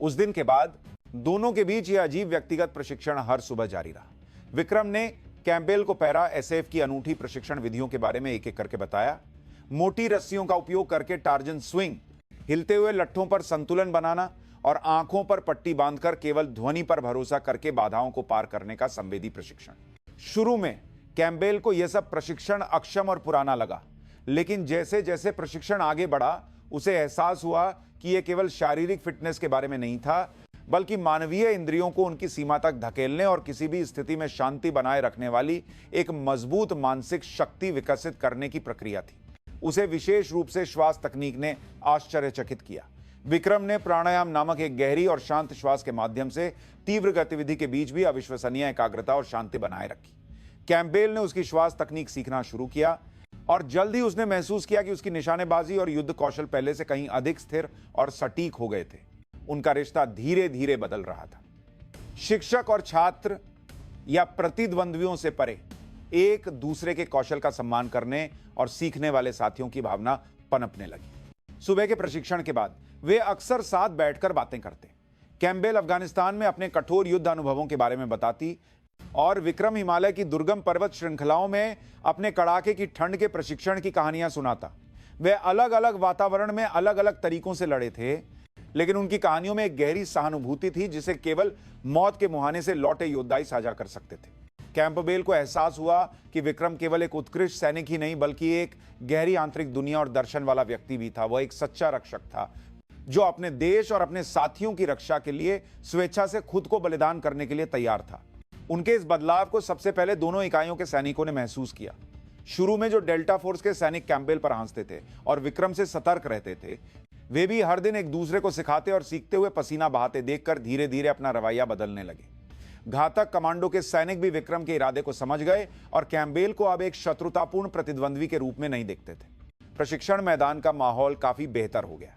उस दिन के बाद दोनों के बीच यह अजीब व्यक्तिगत प्रशिक्षण हर सुबह जारी रहा। विक्रम ने कैम्पबेल को पैरा एसएफ की अनूठी प्रशिक्षण विधियों के बारे में एक एक करके बताया। मोटी रस्सियों का उपयोग करके टार्जन स्विंग, हिलते हुए लट्ठों पर संतुलन बनाना और आंखों पर पट्टी बांधकर केवल ध्वनि पर भरोसा करके बाधाओं को पार करने का संवेदी प्रशिक्षण। शुरू में कैम्पबेल को यह सब प्रशिक्षण अक्षम और पुराना लगा, लेकिन जैसे जैसे प्रशिक्षण आगे बढ़ा उसे एहसास हुआ कि यह केवल शारीरिक फिटनेस के बारे में नहीं था, बल्कि मानवीय इंद्रियों को उनकी सीमा तक धकेलने और किसी भी स्थिति में शांति बनाए रखने वाली एक मजबूत मानसिक शक्ति विकसित करने की प्रक्रिया थी। उसे विशेष रूप से श्वास तकनीक ने आश्चर्यचकित किया। विक्रम ने प्राणायाम नामक एक गहरी और शांत श्वास के माध्यम से तीव्र गतिविधि के बीच भी अविश्वसनीय एकाग्रता और शांति बनाए रखी। कैम्पबेल ने उसकी श्वास तकनीक सीखना शुरू किया और जल्द ही उसने महसूस किया कि उसकी निशानेबाजी और युद्ध कौशल पहले से कहीं अधिक स्थिर और सटीक हो गए थे। उनका रिश्ता धीरे धीरे बदल रहा था। शिक्षक और छात्र या प्रतिद्वंद्वियों से परे एक दूसरे के कौशल का सम्मान करने और सीखने वाले साथियों की भावना पनपने लगी। सुबह के प्रशिक्षण के बाद वे अक्सर साथ बैठकर बातें करते। कैम्पबेल अफगानिस्तान में अपने कठोर युद्ध अनुभवों के बारे में बताती और विक्रम हिमालय की दुर्गम पर्वत श्रृंखलाओं में अपने कड़ाके की ठंड के प्रशिक्षण की कहानियां सुनाता। वे अलग अलग वातावरण में अलग अलग तरीकों से लड़े थे, लेकिन उनकी कहानियों में एक गहरी सहानुभूति थी जिसे केवल मौत के मुहाने से लौटे योद्धा ही साझा कर सकते थे। कैम्पबेल को एहसास हुआ कि विक्रम केवल एक उत्कृष्ट सैनिक ही नहीं, बल्कि एक गहरी आंतरिक दुनिया और दर्शन वाला व्यक्ति भी था। वह एक सच्चा रक्षक था जो अपने देश और अपने साथियों की रक्षा के लिए स्वेच्छा से खुद को बलिदान करने के लिए तैयार था। उनके इस बदलाव को सबसे पहले दोनों इकाइयों के सैनिकों ने महसूस किया। शुरू में जो डेल्टा फोर्स के सैनिक कैम्पबेल पर हंसते थे और विक्रम से सतर्क रहते थे, वे भी हर दिन एक दूसरे को सिखाते और सीखते हुए पसीना बहाते देखकर धीरे धीरे अपना रवैया बदलने लगे। घातक कमांडो के सैनिक भी विक्रम के इरादे को समझ गए और कैम्पबेल को अब एक शत्रुतापूर्ण प्रतिद्वंद्वी के रूप में नहीं देखते थे। प्रशिक्षण मैदान का माहौल काफी बेहतर हो गया।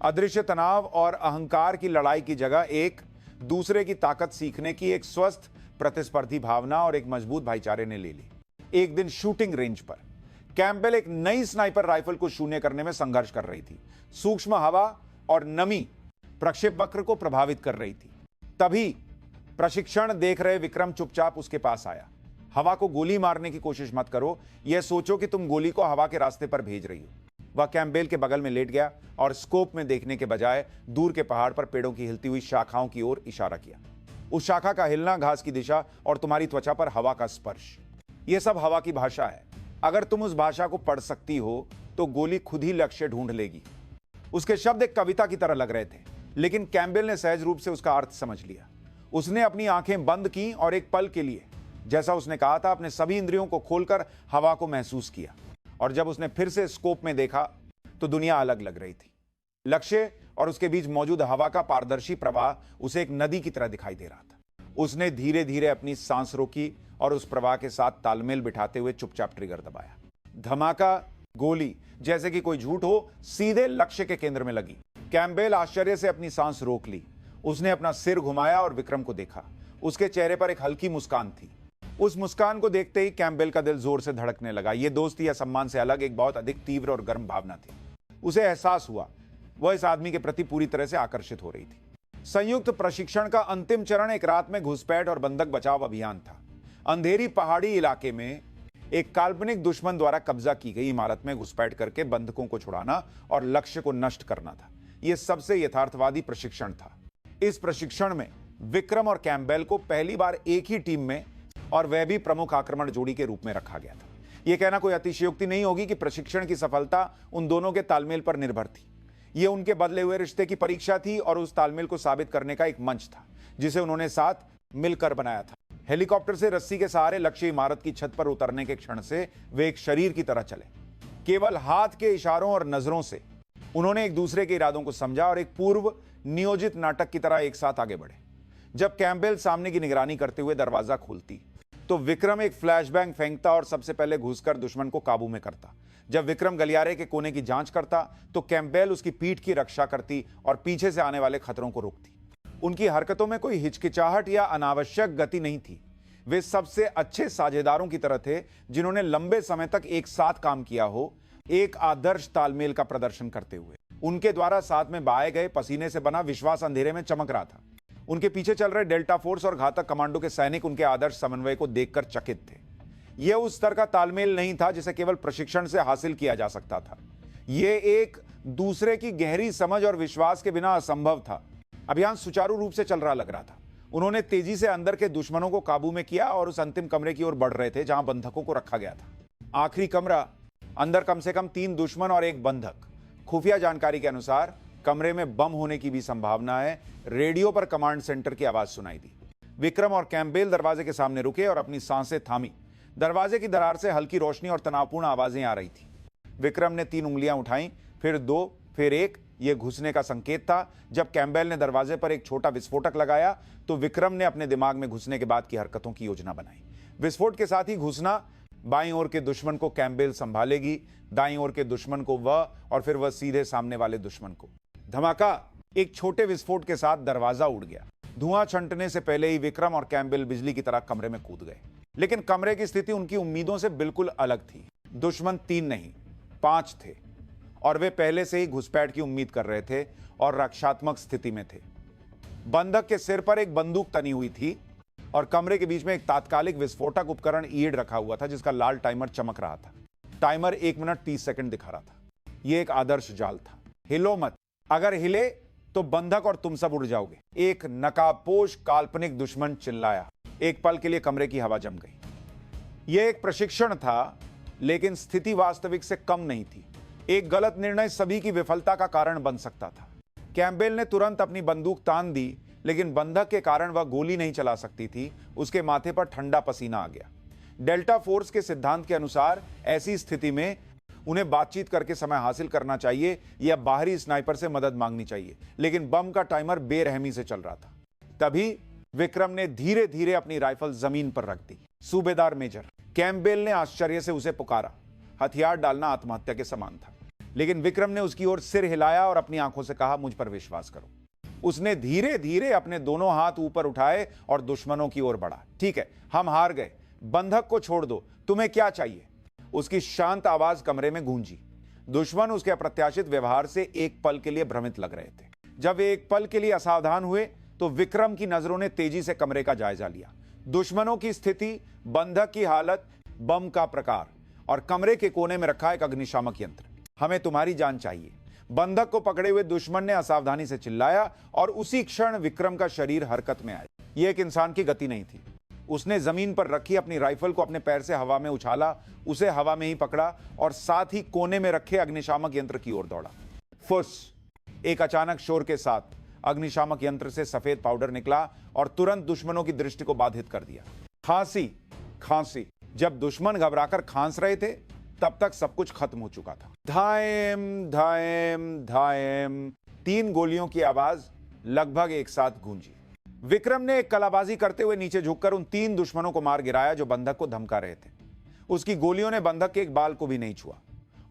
अदृश्य तनाव और अहंकार की लड़ाई की जगह एक दूसरे की ताकत सीखने की एक स्वस्थ प्रतिस्पर्धी भावना और एक मजबूत भाईचारे ने ले ली। एक दिन शूटिंग रेंज पर कैम्पबेल एक नई स्नाइपर राइफल को शून्य करने में संघर्ष कर रही थी। सूक्ष्म हवा और नमी प्रक्षेपवक्र को प्रभावित कर रही थी। तभी प्रशिक्षण देख रहे विक्रम चुपचाप उसके पास आया। हवा को गोली मारने की कोशिश मत करो, यह सोचो कि तुम गोली को हवा के रास्ते पर भेज रही हो। वह कैम्पबेल के बगल में लेट गया और स्कोप में देखने के बजाय दूर के पहाड़ पर पेड़ों की हिलती हुई शाखाओं की ओर इशारा किया। उस शाखा का हिलना, घास की दिशा और तुम्हारी त्वचा पर हवा का स्पर्श, यह सब हवा की भाषा है। अगर तुम उस भाषा को पढ़ सकती हो तो गोली खुद ही लक्ष्य ढूंढ लेगी। उसके शब्द एक कविता की तरह लग रहे थे, लेकिन कैम्पबेल ने सहज रूप से उसका अर्थ समझ लिया। उसने अपनी आंखें बंद की और एक पल के लिए, जैसा उसने कहा था, अपने सभी इंद्रियों को खोलकर हवा को महसूस किया। और जब उसने फिर से स्कोप में देखा तो दुनिया अलग लग रही थी। लक्ष्य और उसके बीच मौजूद हवा का पारदर्शी प्रवाह उसे एक नदी की तरह दिखाई दे रहा था। उसने धीरे धीरे अपनी सांस रोकी और उस प्रवाह के साथ तालमेल बिठाते हुए चुपचाप ट्रिगर दबाया। धमाका, गोली जैसे कि कोई झूठ हो, सीधे लक्ष्य के केंद्र में लगी। कैम्पबेल आश्चर्य से अपनी सांस रोक ली। उसने अपना सिर घुमाया और विक्रम को देखा। उसके चेहरे पर एक हल्की मुस्कान थी। उस मुस्कान को देखते ही कैम्पबेल का दिल जोर से धड़कने लगा। यह दोस्ती या सम्मान से अलग एक बहुत अधिक तीव्र और गर्म भावना थी। उसे एहसास हुआ वह इस आदमी के प्रति पूरी तरह से आकर्षित हो रही थी। संयुक्त प्रशिक्षण का अंतिम चरण एक रात में घुसपैठ और बंधक बचाव अभियान था। अंधेरी पहाड़ी इलाके में एक काल्पनिक दुश्मन द्वारा कब्जा की गई इमारत में घुसपैठ करके बंधकों को छुड़ाना और लक्ष्य को नष्ट करना था। यह सबसे यथार्थवादी प्रशिक्षण था। इस प्रशिक्षण में विक्रम और कैम्पबेल को पहली बार एक ही टीम में, और वह भी प्रमुख आक्रमण जोड़ी के रूप में रखा गया था। यह कहना कोई अतिशयोक्ति नहीं होगी कि प्रशिक्षण की सफलता उन दोनों के तालमेल पर निर्भर थी। यह उनके बदले हुए रिश्ते की परीक्षा थी और उस तालमेल को साबित करने का एक मंच था जिसे उन्होंने साथ मिलकर बनाया था। हेलीकॉप्टर से रस्सी के सहारे लक्ष्य इमारत की छत पर उतरने के क्षण से वे एक शरीर की तरह चले। केवल हाथ के इशारों और नजरों से उन्होंने एक दूसरे के इरादों को समझा और एक पूर्व नियोजित नाटक की तरह एक साथ आगे बढ़े। जब कैम्पबेल सामने की निगरानी करते हुए दरवाजा खोलती तो विक्रम एक फ्लैशबैंग फेंकता और सबसे पहले घुसकर दुश्मन को काबू में करता। जब विक्रम गलियारे के कोने की जांच करता तो कैम्पबेल उसकी पीठ की रक्षा करती और पीछे से आने वाले खतरों को रोकती। उनकी हरकतों में कोई हिचकिचाहट या अनावश्यक गति नहीं थी। वे सबसे अच्छे साझेदारों की तरह थे जिन्होंने लंबे समय तक एक साथ काम किया हो, एक आदर्श तालमेल का प्रदर्शन करते हुए। उनके द्वारा साथ में बहाए गए पसीने से बना विश्वास अंधेरे में चमक रहा था। उनके पीछे चल रहे डेल्टा फोर्स और घातक कमांडो के सैनिक उनके आदर्श समन्वय को देखकर चकित थे। यह उस स्तर का तालमेल नहीं था जिसे केवल प्रशिक्षण से हासिल किया जा सकता था। यह एक दूसरे की गहरी समझ और विश्वास के बिना असंभव था। अभियान सुचारू रूप से चल रहा लग रहा था। उन्होंने तेजी से अंदर के दुश्मनों को काबू में किया और उस अंतिम कमरे की ओर बढ़ रहे थे जहां बंधकों को रखा गया था। आखिरी कमरा, अंदर कम से कम 3 दुश्मन और 1 बंधक। खुफिया जानकारी के अनुसार कमरे में बम होने की भी संभावना है। रेडियो पर कमांड सेंटर की आवाज सुनाई दी। विक्रम और कैम्पबेल दरवाजे के सामने रुके और अपनी सांसें थामी। दरवाजे की दरार से हल्की रोशनी और तनावपूर्ण आवाजें आ रही थी। विक्रम ने 3 उंगलियां उठाई, फिर 2, फिर 1। यह घुसने का संकेत था। जब कैम्पबेल ने दरवाजे पर एक छोटा विस्फोटक लगाया तो विक्रम ने अपने दिमाग में घुसने के बाद की हरकतों की योजना बनाई। विस्फोट के साथ ही घुसना, बाईं ओर के दुश्मन को कैम्पबेल संभालेगी, दाईं ओर के दुश्मन को वह, और फिर वह सीधे सामने वाले दुश्मन को। धमाका! एक छोटे विस्फोट के साथ दरवाजा उड़ गया। धुआं छंटने से पहले ही विक्रम और कैम्पबेल बिजली की तरह कमरे में कूद गए। लेकिन कमरे की स्थिति उनकी उम्मीदों से बिल्कुल अलग थी। दुश्मन 3 नहीं 5 थे और वे पहले से ही घुसपैठ की उम्मीद कर रहे थे और रक्षात्मक स्थिति में थे। बंधक के सिर पर एक बंदूक तनी हुई थी और कमरे के बीच में एक तात्कालिक विस्फोटक उपकरण ईड रखा हुआ था जिसका लाल टाइमर चमक रहा था। टाइमर 1 मिनट 30 सेकंड दिखा रहा था। यह एक आदर्श जाल था। हिलो मत, अगर हिले तो बंधक और तुम सब उड़ जाओगे। एक नकाबपोश काल्पनिक दुश्मन चिल्लाया। एक पल के लिए कमरे की हवा जम गई। यह एक प्रशिक्षण था, लेकिन स्थिति वास्तविक से कम नहीं थी। एक गलत निर्णय सभी की विफलता का कारण बन सकता था। कैम्पबेल ने तुरंत अपनी बंदूक तान दी, लेकिन बंधक के कारण वह गोली नहीं चला सकती थी। उसके माथे पर ठंडा पसीना आ गया। डेल्टा फोर्स के सिद्धांत के अनुसार ऐसी स्थिति में उन्हें बातचीत करके समय हासिल करना चाहिए या बाहरी स्नाइपर से मदद मांगनी चाहिए, लेकिन बम का टाइमर बेरहमी से चल रहा था। तभी विक्रम ने धीरे धीरे अपनी राइफल जमीन पर रख दी। सूबेदार मेजर, कैम्पबेल ने आश्चर्य से उसे पुकारा। हथियार डालना आत्महत्या के समान था, लेकिन विक्रम ने उसकी ओर सिर हिलाया और अपनी आंखों से कहा, मुझ पर विश्वास करो। उसने धीरे धीरे अपने दोनों हाथ ऊपर उठाए और दुश्मनों की ओर बढ़ा। ठीक है, हम हार गए, बंधक को छोड़ दो, तुम्हें क्या चाहिए? उसकी शांत आवाज कमरे में गूंजी। दुश्मन उसके अप्रत्याशित व्यवहार से एक पल के लिए भ्रमित लग रहे थे। जब वे एक पल के लिए असावधान हुए तो विक्रम की नजरों ने तेजी से कमरे का जायजा लिया। दुश्मनों की स्थिति, बंधक की हालत, बम का प्रकार और कमरे के कोने में रखा एक अग्निशामक यंत्र। हमें तुम्हारी जान चाहिए, बंधक को पकड़े हुए दुश्मन ने असावधानी से चिल्लाया और उसी क्षण विक्रम का शरीर हरकत में आया। यह एक इंसान की गति नहीं थी। उसने जमीन पर रखी अपनी राइफल को अपने पैर से हवा में उछाला, उसे हवा में ही पकड़ा और साथ ही कोने में रखे अग्निशामक यंत्र की ओर दौड़ा। फुस! एक अचानक शोर के साथ अग्निशामक यंत्र से सफेद पाउडर निकला और तुरंत दुश्मनों की दृष्टि को बाधित कर दिया। खांसी, खांसी। जब दुश्मन घबराकर खांस रहे थे तब तक सब कुछ खत्म हो चुका था। धाएम धाएम धाएम 3 गोलियों की आवाज लगभग एक साथ गूंजी। विक्रम ने एक कलाबाजी करते हुए नीचे झुककर उन 3 दुश्मनों को मार गिराया जो बंधक को धमका रहे थे। उसकी गोलियों ने बंधक के एक बाल को भी नहीं छुआ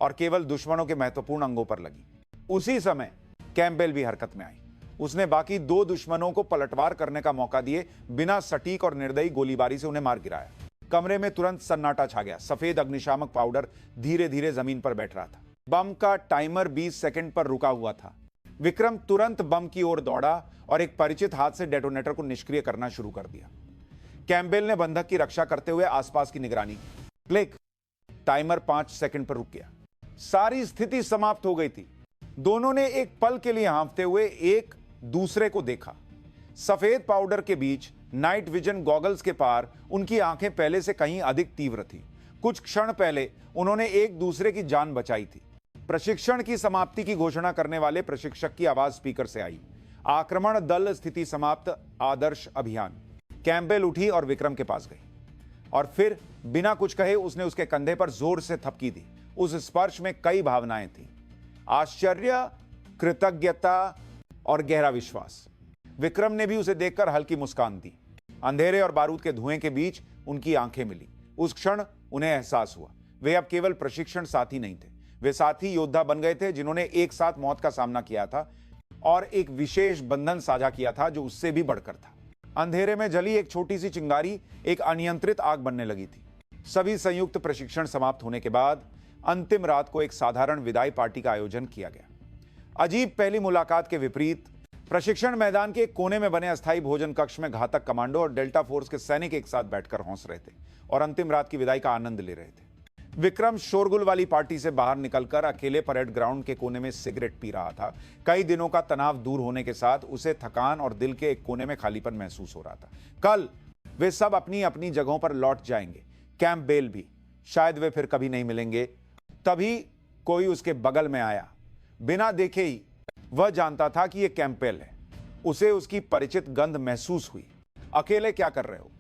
और केवल दुश्मनों के महत्वपूर्ण अंगों पर लगी। उसी समय कैम्पबेल भी हरकत में आई। उसने बाकी 2 दुश्मनों को पलटवार करने का मौका दिए बिना सटीक और निर्दयी गोलीबारी से उन्हें मार गिराया। कमरे में तुरंत सन्नाटा छा गया। सफेद अग्निशामक पाउडर धीरे धीरे जमीन पर बैठ रहा था। बम का टाइमर 20 सेकंड पर रुका हुआ था। विक्रम तुरंत बम की ओर दौड़ा और एक परिचित हाथ से डेटोनेटर को निष्क्रिय करना शुरू कर दिया। कैम्पबेल ने बंधक की रक्षा करते हुए आसपास की निगरानी की। क्लिक! टाइमर 5 सेकंड पर रुक गया। सारी स्थिति समाप्त हो गई थी। दोनों ने एक पल के लिए हाँफते हुए एक दूसरे को देखा। सफेद पाउडर के बीच नाइट विजन गॉगल्स के पार उनकी आंखें पहले से कहीं अधिक तीव्र थी। कुछ क्षण पहले उन्होंने एक दूसरे की जान बचाई थी। प्रशिक्षण की समाप्ति की घोषणा करने वाले प्रशिक्षक की आवाज स्पीकर से आई। आक्रमण दल स्थिति समाप्त, आदर्श अभियान। कैम्पबेल उठी और विक्रम के पास गई और फिर बिना कुछ कहे उसने उसके कंधे पर जोर से थपकी दी। उस स्पर्श में कई भावनाएं थी, आश्चर्य, कृतज्ञता और गहरा विश्वास। विक्रम ने भी उसे देखकर हल्की मुस्कान दी। अंधेरे और बारूद के धुएं के बीच उनकी आंखें मिली। उस क्षण उन्हें एहसास हुआ वे अब केवल प्रशिक्षण साथी नहीं थे, वे साथी योद्धा बन गए थे जिन्होंने एक साथ मौत का सामना किया था और एक विशेष बंधन साझा किया था जो उससे भी बढ़कर था। अंधेरे में जली एक छोटी सी चिंगारी एक अनियंत्रित आग बनने लगी थी। सभी संयुक्त प्रशिक्षण समाप्त होने के बाद अंतिम रात को एक साधारण विदाई पार्टी का आयोजन किया गया। अजीब पहली मुलाकात के विपरीत प्रशिक्षण मैदान के एक कोने में बने अस्थायी भोजन कक्ष में घातक कमांडो और डेल्टा फोर्स के सैनिक एक साथ बैठकर हंस रहे थे और अंतिम रात की विदाई का आनंद ले रहे थे। विक्रम शोरगुल वाली पार्टी से बाहर निकलकर अकेले परेड ग्राउंड के कोने में सिगरेट पी रहा था। कई दिनों का तनाव दूर होने के साथ उसे थकान और दिल के एक कोने में खालीपन महसूस हो रहा था। कल वे सब अपनी अपनी जगहों पर लौट जाएंगे, कैंपबेल भी। शायद वे फिर कभी नहीं मिलेंगे। तभी कोई उसके बगल में आया। बिना देखे ही वह जानता था कि यह कैंपबेल है। उसे उसकी परिचित गंध महसूस हुई। अकेले क्या कर रहे हो?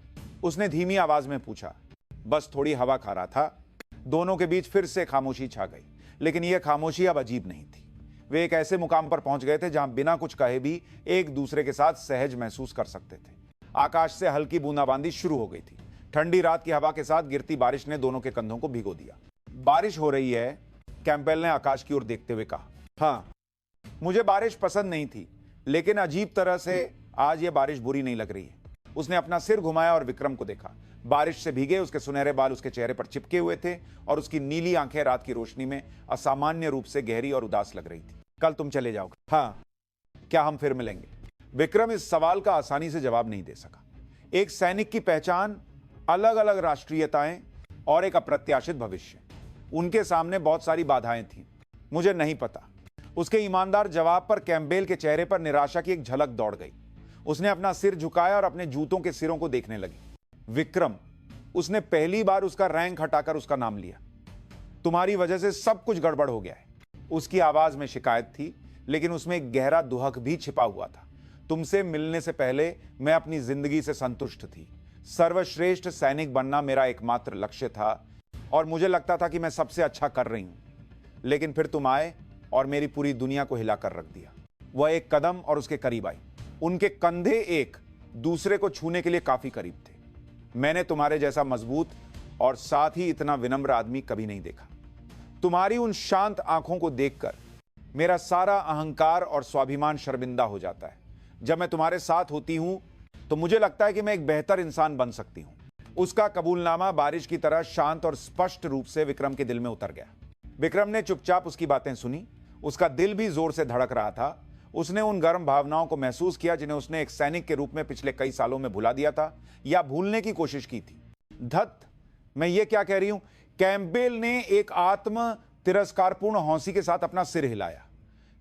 उसने धीमी आवाज में पूछा। बस थोड़ी हवा खा रहा था। दोनों के बीच फिर से खामोशी छा गई, लेकिन यह खामोशी अब अजीब नहीं थी। वे एक ऐसे मुकाम पर पहुंच गए थे जहां बिना कुछ कहे भी एक दूसरे के साथ सहज महसूस कर सकते थे। आकाश से हल्की बूंदाबांदी शुरू हो गई थी। ठंडी रात की हवा के साथ गिरती बारिश ने दोनों के कंधों को भिगो दिया। बारिश हो रही है, कैंपबेल ने आकाश की ओर देखते हुए कहा। हाँ, मुझे बारिश पसंद नहीं थी, लेकिन अजीब तरह से आज यह बारिश बुरी नहीं लग रही है। उसने अपना सिर घुमाया और विक्रम को देखा। बारिश से भीगे उसके सुनहरे बाल उसके चेहरे पर चिपके हुए थे और उसकी नीली आंखें रात की रोशनी में असामान्य रूप से गहरी और उदास लग रही थी। कल तुम चले जाओगे? हाँ। क्या हम फिर मिलेंगे? विक्रम इस सवाल का आसानी से जवाब नहीं दे सका। एक सैनिक की पहचान, अलग अलग राष्ट्रीयताएं और एक अप्रत्याशित भविष्य, उनके सामने बहुत सारी बाधाएं थीं। मुझे नहीं पता। उसके ईमानदार जवाब पर कैंपबेल के चेहरे पर निराशा की एक झलक दौड़ गई। उसने अपना सिर झुकाया और अपने जूतों के सिरों को देखने लगी। विक्रम, उसने पहली बार उसका रैंक हटाकर उसका नाम लिया। तुम्हारी वजह से सब कुछ गड़बड़ हो गया है। उसकी आवाज में शिकायत थी, लेकिन उसमें एक गहरा दुहक भी छिपा हुआ था। तुमसे मिलने से पहले मैं अपनी जिंदगी से संतुष्ट थी। सर्वश्रेष्ठ सैनिक बनना मेरा एकमात्र लक्ष्य था और मुझे लगता था कि मैं सबसे अच्छा कर रही हूं। लेकिन फिर तुम आए और मेरी पूरी दुनिया को हिलाकर रख दिया। वह एक कदम और उसके करीब आई। उनके कंधे एक दूसरे को छूने के लिए काफी करीब थे। मैंने तुम्हारे जैसा मजबूत और साथ ही इतना विनम्र आदमी कभी नहीं देखा। तुम्हारी उन शांत आंखों को देखकर मेरा सारा अहंकार और स्वाभिमान शर्मिंदा हो जाता है। जब मैं तुम्हारे साथ होती हूं तो मुझे लगता है कि मैं एक बेहतर इंसान बन सकती हूं। उसका कबूलनामा बारिश की तरह शांत और स्पष्ट रूप से विक्रम के दिल में उतर गया। विक्रम ने चुपचाप उसकी बातें सुनी। उसका दिल भी जोर से धड़क रहा था। उसने उन गर्म भावनाओं को महसूस किया जिन्हें उसने एक सैनिक के रूप में पिछले कई सालों में भुला दिया था या भूलने की कोशिश की थी। धत, मैं ये क्या कह रही हूं? कैंपबेल ने एक आत्म तिरस्कारपूर्ण हौंसी के साथ अपना सिर हिलाया।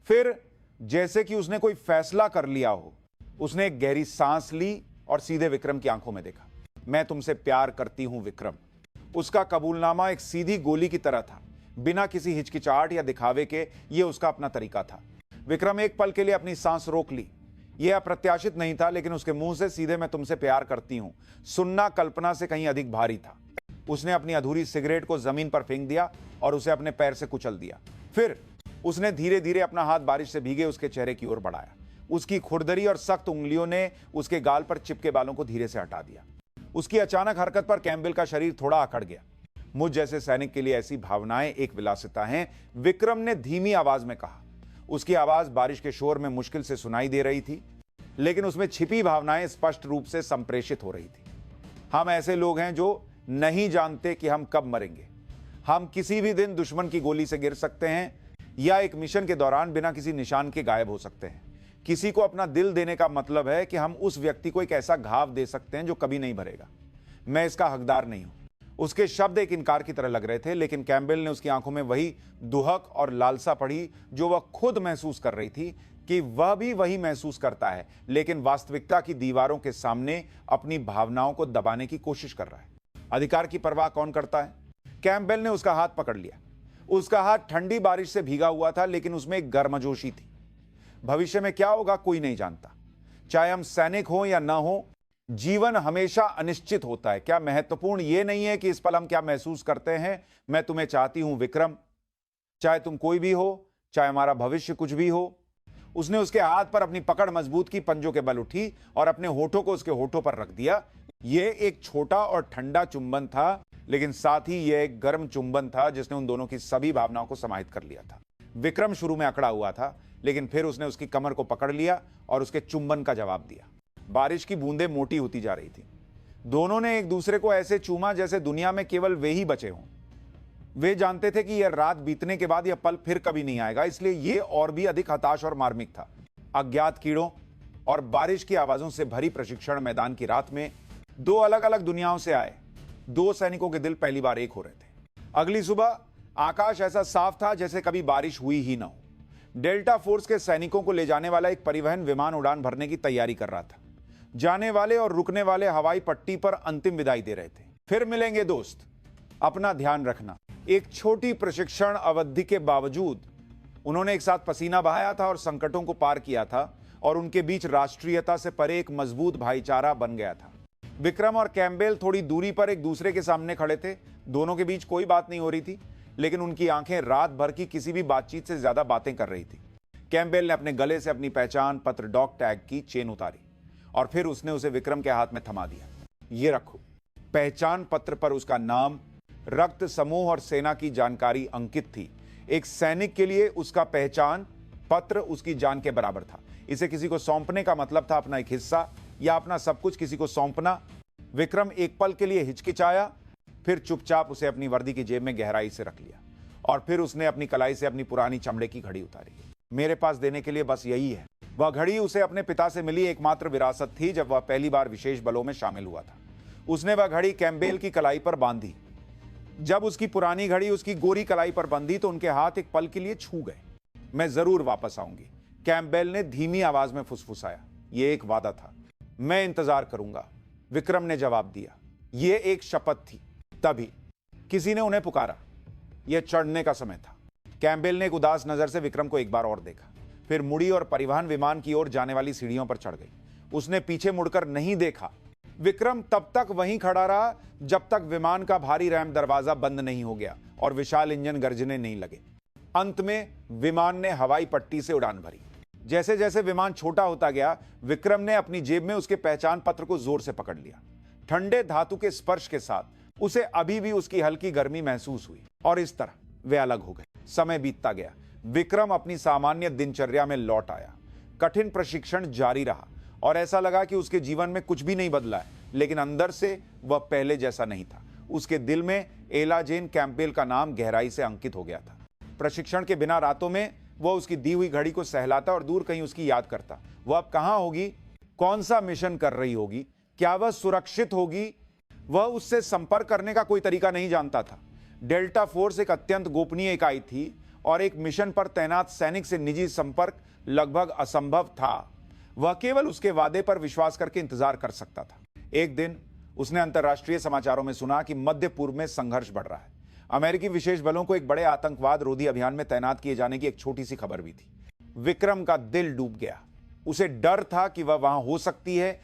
फिर जैसे कि उसने कोई फैसला कर लिया हो, उसने एक गहरी सांस ली और सीधे विक्रम की आंखों में देखा। मैं तुमसे प्यार करती हूं विक्रम। उसका कबूलनामा एक सीधी गोली की तरह था, बिना किसी हिचकिचाहट या दिखावे के। यह उसका अपना तरीका था। विक्रम एक पल के लिए अपनी सांस रोक ली। यह अप्रत्याशित नहीं था, लेकिन उसके मुंह से सीधे मैं तुमसे प्यार करती हूं सुनना कल्पना से कहीं अधिक भारी था। उसने अपनी अधूरी सिगरेट को जमीन पर फेंक दिया और उसे अपने पैर से कुचल दिया। फिर उसने धीरे धीरे अपना हाथ बारिश से भीगे उसके चेहरे की ओर बढ़ाया। उसकी खुरदरी और सख्त उंगलियों ने उसके गाल पर चिपके बालों को धीरे से हटा दिया। उसकी अचानक हरकत पर कैंपबेल का शरीर थोड़ा अकड़ गया। मुझ जैसे सैनिक के लिए ऐसी भावनाएं एक विलासिता हैं, विक्रम ने धीमी आवाज में कहा। उसकी आवाज बारिश के शोर में मुश्किल से सुनाई दे रही थी, लेकिन उसमें छिपी भावनाएं स्पष्ट रूप से संप्रेषित हो रही थी। हम ऐसे लोग हैं जो नहीं जानते कि हम कब मरेंगे। हम किसी भी दिन दुश्मन की गोली से गिर सकते हैं या एक मिशन के दौरान बिना किसी निशान के गायब हो सकते हैं। किसी को अपना दिल देने का मतलब है कि हम उस व्यक्ति को एक ऐसा घाव दे सकते हैं जो कभी नहीं भरेगा। मैं इसका हकदार नहीं हूं। उसके शब्द एक इनकार की तरह लग रहे थे, लेकिन कैंपबेल ने उसकी आंखों में वही दुहक और लालसा पढ़ी जो वह खुद महसूस कर रही थी कि वह भी वही महसूस करता है, लेकिन वास्तविकता की दीवारों के सामने अपनी भावनाओं को दबाने की कोशिश कर रहा है। अधिकार की परवाह कौन करता है? कैंपबेल ने उसका हाथ पकड़ लिया। उसका हाथ ठंडी बारिश से भीगा हुआ था, लेकिन उसमें एक गर्मजोशी थी। भविष्य में क्या होगा कोई नहीं जानता। चाहे हम सैनिक हो या ना हो, जीवन हमेशा अनिश्चित होता है। क्या महत्वपूर्ण यह नहीं है कि इस पल हम क्या महसूस करते हैं? मैं तुम्हें चाहती हूं विक्रम, चाहे तुम कोई भी हो, चाहे हमारा भविष्य कुछ भी हो। उसने उसके हाथ पर अपनी पकड़ मजबूत की, पंजों के बल उठी और अपने होठों को उसके होठों पर रख दिया। यह एक छोटा और ठंडा चुंबन था, लेकिन साथ ही यह एक गर्म चुंबन था जिसने उन दोनों की सभी भावनाओं को समाहित कर लिया था। विक्रम शुरू में अकड़ा हुआ था, लेकिन फिर उसने उसकी कमर को पकड़ लिया और उसके चुंबन का जवाब दिया। बारिश की बूंदें मोटी होती जा रही थी। दोनों ने एक दूसरे को ऐसे चूमा जैसे दुनिया में केवल वे ही बचे हों। वे जानते थे कि यह रात बीतने के बाद यह पल फिर कभी नहीं आएगा, इसलिए यह और भी अधिक हताश और मार्मिक था। अज्ञात कीड़ों और बारिश की आवाजों से भरी प्रशिक्षण मैदान की रात में दो अलग अलग दुनियाओं से आए दो सैनिकों के दिल पहली बार एक हो रहे थे। अगली सुबह आकाश ऐसा साफ था जैसे कभी बारिश हुई ही ना हो। डेल्टा फोर्स के सैनिकों को ले जाने वाला एक परिवहन विमान उड़ान भरने की तैयारी कर रहा था। जाने वाले और रुकने वाले हवाई पट्टी पर अंतिम विदाई दे रहे थे। फिर मिलेंगे दोस्त, अपना ध्यान रखना। एक छोटी प्रशिक्षण अवधि के बावजूद उन्होंने एक साथ पसीना बहाया था और संकटों को पार किया था, और उनके बीच राष्ट्रीयता से परे एक मजबूत भाईचारा बन गया था। विक्रम और कैम्पबेल थोड़ी दूरी पर एक दूसरे के सामने खड़े थे। दोनों के बीच कोई बात नहीं हो रही थी, लेकिन उनकी आंखें रात भर की किसी भी बातचीत से ज्यादा बातें कर रही थी। कैम्पबेल ने अपने गले से अपनी पहचान पत्र डॉग टैग की चेन उतारी और फिर उसने उसे विक्रम के हाथ में थमा दिया। ये रखो। पहचान पत्र पर उसका नाम, रक्त समूह और सेना की जानकारी अंकित थी। एक सैनिक के लिए उसका पहचान पत्र उसकी जान के बराबर था। इसे किसी को सौंपने का मतलब था अपना एक हिस्सा या अपना सब कुछ किसी को सौंपना। विक्रम एक पल के लिए हिचकिचाया, फिर चुपचाप उसे अपनी वर्दी की जेब में गहराई से रख लिया और फिर उसने अपनी कलाई से अपनी पुरानी चमड़े की घड़ी उतारी। मेरे पास देने के लिए बस यही है। वह घड़ी उसे अपने पिता से मिली एकमात्र विरासत थी जब वह पहली बार विशेष बलों में शामिल हुआ था। उसने वह घड़ी कैम्पबेल की कलाई पर बांधी। जब उसकी पुरानी घड़ी उसकी गोरी कलाई पर बंधी तो उनके हाथ एक पल के लिए छू गए। मैं जरूर वापस आऊंगी, कैम्पबेल ने धीमी आवाज में फुसफुसाया। यह एक वादा था। मैं इंतजार करूंगा, विक्रम ने जवाब दिया। यह एक शपथ थी। तभी किसी ने उन्हें पुकारा। यह चढ़ने का समय था। कैम्पबेल ने एक उदास नजर से विक्रम को एक बार और देखा, फिर मुड़ी और परिवहन विमान की ओर जाने वाली सीढ़ियों पर चढ़ गई। उसने पीछे मुड़कर नहीं देखा। विक्रम तब तक वहीं खड़ा रहा जब तक विमान का भारी रैम दरवाजा बंद नहीं हो गया और विशाल इंजन गरजने नहीं लगे। अंत में विमान ने हवाई पट्टी से उड़ान भरी। जैसे जैसे विमान छोटा होता गया, विक्रम ने अपनी जेब में उसके पहचान पत्र को जोर से पकड़ लिया। ठंडे धातु के स्पर्श के साथ उसे अभी भी उसकी हल्की गर्मी महसूस हुई और इस तरह वे अलग हो गए। समय बीतता गया। विक्रम अपनी सामान्य दिनचर्या में लौट आया। कठिन प्रशिक्षण जारी रहा और ऐसा लगा कि उसके जीवन में कुछ भी नहीं बदला है, लेकिन अंदर से वह पहले जैसा नहीं था। उसके दिल में एला जेन कैम्पबेल का नाम गहराई से अंकित हो गया था। प्रशिक्षण के बिना रातों में वह उसकी दी हुई घड़ी को सहलाता और दूर कहीं उसकी याद करता। वह अब कहां होगी, कौन सा मिशन कर रही होगी, क्या वह सुरक्षित होगी, वह उससे संपर्क करने का कोई तरीका नहीं जानता था। डेल्टा फोर्स एक अत्यंत गोपनीय इकाई थी और एक मिशन पर तैनात सैनिक से निजी संपर्क लगभग असंभव था। वह केवल उसके वादे पर विश्वास करके इंतजार कर सकता था। एक दिन उसने अंतर्राष्ट्रीय समाचारों में सुना कि मध्य पूर्व में संघर्ष बढ़ रहा है। अमेरिकी विशेष बलों को एक बड़े आतंकवाद रोधी अभियान में तैनात किए जाने की एक छोटी सी खबर भी थी। विक्रम का दिल डूब गया। उसे डर था कि वह वहां हो सकती है।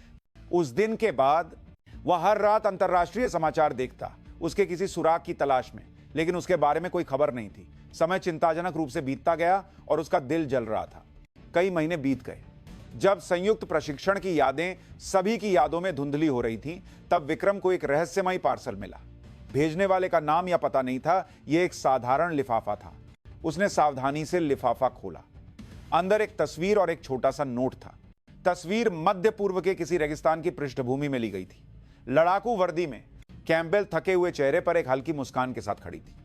उस दिन के बाद वह हर रात अंतर्राष्ट्रीय समाचार देखता, उसके किसी सुराग की तलाश में, लेकिन उसके बारे में कोई खबर नहीं थी। समय चिंताजनक रूप से बीतता गया और उसका दिल जल रहा था। कई महीने बीत गए। जब संयुक्त प्रशिक्षण की यादें सभी की यादों में धुंधली हो रही थीं, तब विक्रम को एक रहस्यमयी पार्सल मिला। भेजने वाले का नाम या पता नहीं था, यह एक साधारण लिफाफा था। उसने सावधानी से लिफाफा खोला। अंदर एक तस्वीर और एक छोटा सा नोट था। तस्वीर मध्य पूर्व के किसी रेगिस्तान की पृष्ठभूमि में ली गई थी। लड़ाकू वर्दी में कैम्पबेल थके हुए चेहरे पर एक हल्की मुस्कान के साथ खड़ी थी।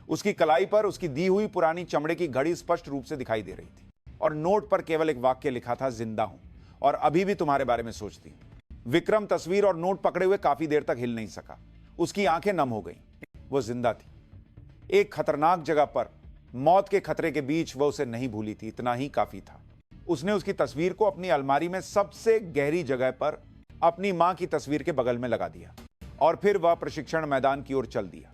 उसकी कलाई पर उसकी दी हुई पुरानी चमड़े की घड़ी स्पष्ट रूप से दिखाई दे रही थी और नोट पर केवल एक वाक्य लिखा था, जिंदा हूं और अभी भी तुम्हारे बारे में सोचती हूं। विक्रम तस्वीर और नोट पकड़े हुए काफी देर तक हिल नहीं सका। उसकी आंखें नम हो गईं। वो जिंदा थी। एक खतरनाक जगह पर, मौत के खतरे के बीच वह उसे नहीं भूली थी, इतना ही काफी था। उसने उसकी तस्वीर को अपनी अलमारी में सबसे गहरी जगह पर अपनी मां की तस्वीर के बगल में लगा दिया और फिर वह प्रशिक्षण मैदान की ओर चल दिया।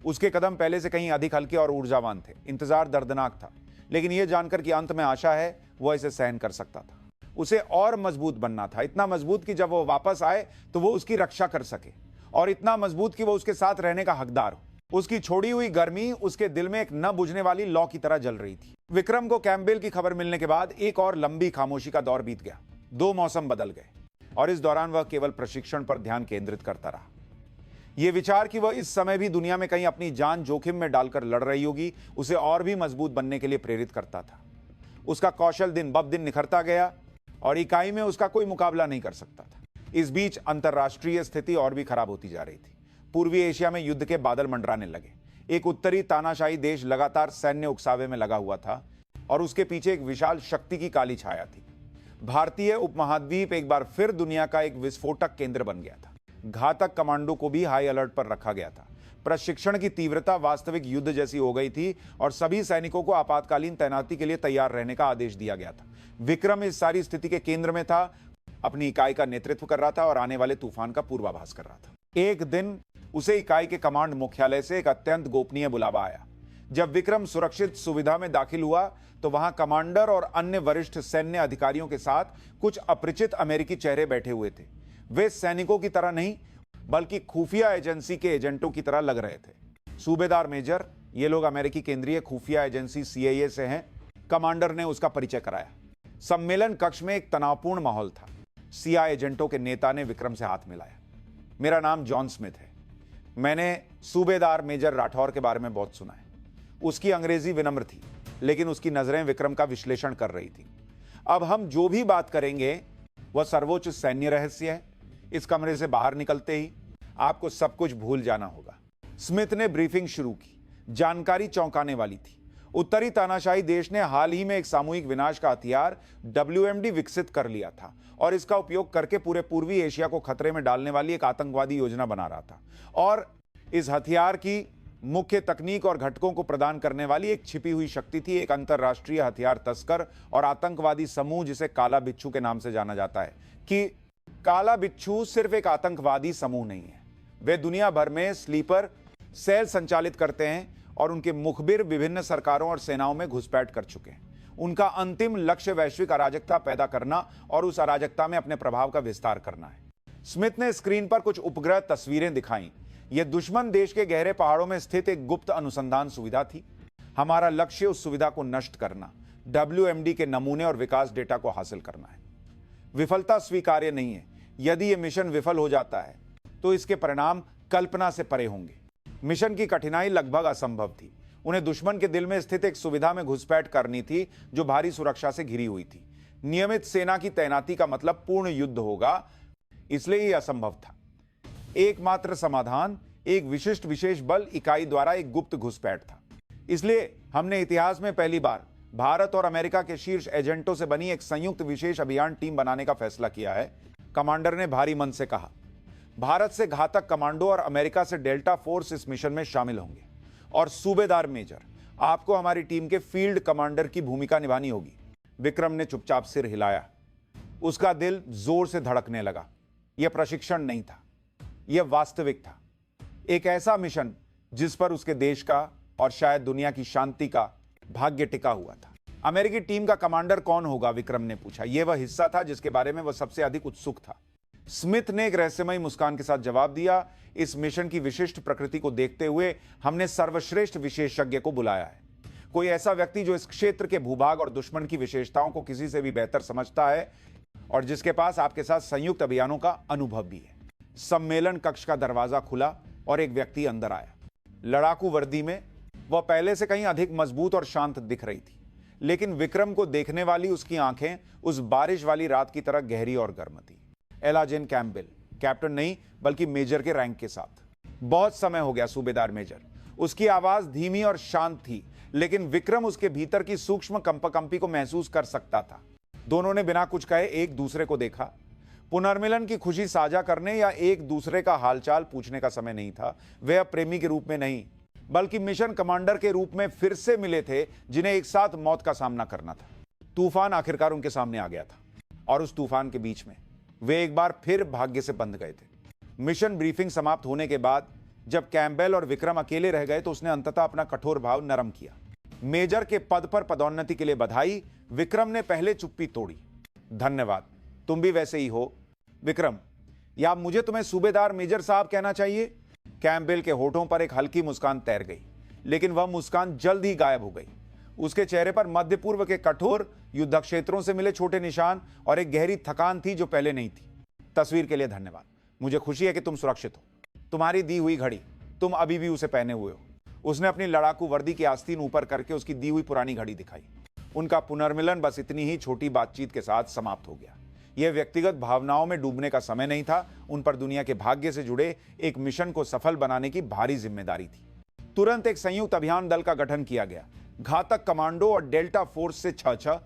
उसके कदम पहले से कहीं अधिक हल्के और ऊर्जावान थे। इंतजार दर्दनाक था, लेकिन यह जानकर कि अंत में आशा है, वह इसे सहन कर सकता था। उसे और मजबूत बनना था, इतना मजबूत कि जब वो वापस आए तो वो उसकी रक्षा कर सके, और इतना मजबूत कि वो उसके साथ रहने का हकदार हो। उसकी छोड़ी हुई गर्मी उसके दिल में एक न बुझने वाली लौ की तरह जल रही थी। विक्रम को कैम्पबेल की खबर मिलने के बाद एक और लंबी खामोशी का दौर बीत गया। 2 मौसम बदल गए और इस दौरान वह केवल प्रशिक्षण पर ध्यान केंद्रित करता रहा। यह विचार कि वह इस समय भी दुनिया में कहीं अपनी जान जोखिम में डालकर लड़ रही होगी, उसे और भी मजबूत बनने के लिए प्रेरित करता था। उसका कौशल दिन ब दिन निखरता गया और इकाई में उसका कोई मुकाबला नहीं कर सकता था। इस बीच अंतर्राष्ट्रीय स्थिति और भी खराब होती जा रही थी। पूर्वी एशिया में युद्ध के बादल मंडराने लगे। एक उत्तरी तानाशाही देश लगातार सैन्य उकसावे में लगा हुआ था और उसके पीछे एक विशाल शक्ति की काली छाया थी। भारतीय उपमहाद्वीप एक बार फिर दुनिया का एक विस्फोटक केंद्र बन गया था। घातक कमांडो को भी हाई अलर्ट पर रखा गया था। प्रशिक्षण की तीव्रता वास्तविक युद्ध जैसी हो गई थी और सभी सैनिकों को आपातकालीन तैनाती के लिए तैयार रहने का आदेश दिया गया था। विक्रम इस सारी स्थिति के केंद्र में था, अपनी इकाई का नेतृत्व कर रहा था और आने वाले तूफान का पूर्वाभास कर रहा था। एक दिन उसे इकाई के कमांड मुख्यालय से एक अत्यंत गोपनीय बुलावा आया। जब विक्रम सुरक्षित सुविधा में दाखिल हुआ तो वहां कमांडर और अन्य वरिष्ठ सैन्य अधिकारियों के साथ कुछ अपरिचित अमेरिकी चेहरे बैठे हुए थे। वे सैनिकों की तरह नहीं बल्कि खुफिया एजेंसी के एजेंटों की तरह लग रहे थे। सूबेदार मेजर, ये लोग अमेरिकी केंद्रीय खुफिया एजेंसी CIA से हैं। कमांडर ने उसका परिचय कराया। सम्मेलन कक्ष में एक तनावपूर्ण माहौल था। CIA एजेंटों के नेता ने विक्रम से हाथ मिलाया। मेरा नाम जॉन स्मिथ है। मैंने सूबेदार मेजर राठौर के बारे में बहुत सुना है। उसकी अंग्रेजी विनम्र थी, लेकिन उसकी नजरें विक्रम का विश्लेषण कर रही थी। अब हम जो भी बात करेंगे वह सर्वोच्च सैन्य रहस्य है। इस कमरे से बाहर निकलते ही आपको सब कुछ भूल जाना होगा। स्मिथ ने ब्रीफिंग शुरू की। जानकारी चौंकाने वाली थी। उत्तरी तानाशाही देश ने हाल ही में एक सामूहिक विनाश का हथियार WMD विकसित कर लिया था और इसका उपयोग करके पूरे पूर्वी एशिया को खतरे में डालने वाली एक आतंकवादी योजना बना रहा था। और इस हथियार की मुख्य तकनीक और घटकों को प्रदान करने वाली एक छिपी हुई शक्ति थी, एक अंतरराष्ट्रीय हथियार तस्कर और आतंकवादी समूह जिसे काला बिच्छू के नाम से जाना जाता है। कि काला बिच्छू सिर्फ एक आतंकवादी समूह नहीं है, वे दुनिया भर में स्लीपर सेल संचालित करते हैं और उनके मुखबिर विभिन्न सरकारों और सेनाओं में घुसपैठ कर चुके हैं। उनका अंतिम लक्ष्य वैश्विक अराजकता पैदा करना और उस अराजकता में अपने प्रभाव का विस्तार करना है। स्मिथ ने स्क्रीन पर कुछ उपग्रह तस्वीरें दिखाई। यह दुश्मन देश के गहरे पहाड़ों में स्थित एक गुप्त अनुसंधान सुविधा थी। हमारा लक्ष्य उस सुविधा को नष्ट करना, WMD के नमूने और विकास डेटा को हासिल करना है। विफलता स्वीकार्य नहीं है। यदि यह मिशन विफल हो जाता है तो इसके परिणाम कल्पना से परे होंगे। मिशन की कठिनाई लगभग असंभव थी। उन्हें दुश्मन के दिल में स्थित एक सुविधा में घुसपैठ करनी थी जो भारी सुरक्षा से घिरी हुई थी। नियमित सेना की तैनाती का मतलब पूर्ण युद्ध होगा, इसलिए यह असंभव था। एकमात्र समाधान एक विशिष्ट विशेष बल इकाई द्वारा एक गुप्त घुसपैठ था। इसलिए हमने इतिहास में पहली बार भारत और अमेरिका के शीर्ष एजेंटों से बनी एक संयुक्त विशेष अभियान टीम बनाने का फैसला किया है। कमांडर ने भारी मन से कहा। भारत से घातक कमांडो और अमेरिका से डेल्टा फोर्स इस मिशन में शामिल होंगे और सूबेदार मेजर, आपको हमारी टीम के फील्ड कमांडर की भूमिका निभानी होगी। विक्रम ने चुपचाप सिर हिलाया। उसका दिल जोर से धड़कने लगा। यह प्रशिक्षण नहीं था, यह वास्तविक था। एक ऐसा मिशन जिस पर उसके देश का और शायद दुनिया की शांति का भाग्य टिका हुआ था। अमेरिकी टीम का कमांडर कौन होगा? विक्रम ने पूछा। यह वह हिस्सा था जिसके बारे में वह सबसे अधिक उत्सुक था। स्मिथ ने एक रहस्यमयी मुस्कान के साथ जवाब दिया। इस मिशन की विशिष्ट प्रकृति को देखते हुए हमने सर्वश्रेष्ठ विशेषज्ञ को बुलाया है। कोई ऐसा व्यक्ति जो इस क्षेत्र के भूभाग और दुश्मन की विशेषताओं को किसी से भी बेहतर समझता है और जिसके पास आपके साथ संयुक्त अभियानों का अनुभव भी है। सम्मेलन कक्ष का दरवाजा खुला और एक व्यक्ति अंदर आया। लड़ाकू वर्दी में वह पहले से कहीं अधिक मजबूत और शांत दिख रही थी, लेकिन विक्रम को देखने वाली उसकी आंखें उस बारिश वाली रात की तरह गहरी और गर्म थी। एला जेन कैम्पबेल, कैप्टन नहीं बल्कि मेजर के रैंक के साथ। बहुत समय हो गया सूबेदार मेजर। उसकी आवाज धीमी और शांत थी, लेकिन विक्रम उसके भीतर की सूक्ष्म कंपकंपी को महसूस कर सकता था। दोनों ने बिना कुछ कहे एक दूसरे को देखा। पुनर्मिलन की खुशी साझा करने या एक दूसरे का हालचाल पूछने का समय नहीं था। वे अब प्रेमी के रूप में नहीं बल्कि मिशन कमांडर के रूप में फिर से मिले थे, जिन्हें एक साथ मौत का सामना करना था। तूफान आखिरकार उनके सामने आ गया था और उस तूफान के बीच में वे एक बार फिर भाग्य से बंध गए थे। मिशन ब्रीफिंग समाप्त होने के बाद जब कैम्पबेल और विक्रम अकेले रह गए तो उसने अंततः अपना कठोर भाव नरम किया। मेजर के पद पर पदोन्नति के लिए बधाई। विक्रम ने पहले चुप्पी तोड़ी। धन्यवाद, तुम भी वैसे ही हो विक्रम। या मुझे तुम्हें सूबेदार मेजर साहब कहना चाहिए? कैम्पबेल के होठों पर एक हल्की मुस्कान तैर गई, लेकिन वह मुस्कान जल्द ही गायब हो गई। उसके चेहरे पर मध्य पूर्व के कठोर युद्ध क्षेत्रों से मिले छोटे निशान और एक गहरी थकान थी जो पहले नहीं थी। तस्वीर के लिए धन्यवाद। मुझे खुशी है कि तुम सुरक्षित हो। तुम्हारी दी हुई घड़ी, तुम अभी भी उसे पहने हुए हो। उसने अपनी लड़ाकू वर्दी की आस्तीन ऊपर करके उसकी दी हुई पुरानी घड़ी दिखाई। उनका पुनर्मिलन बस इतनी ही छोटी बातचीत के साथ समाप्त हो गया। यह व्यक्तिगत भावनाओं में डूबने का समय नहीं था। उन पर दुनिया के भाग्य से जुड़े एक मिशन को सफल बनाने की भारी जिम्मेदारी थी। तुरंत एक संयुक्त अभियान दल का गठन किया गया। घातक कमांडो और डेल्टा फोर्स से 6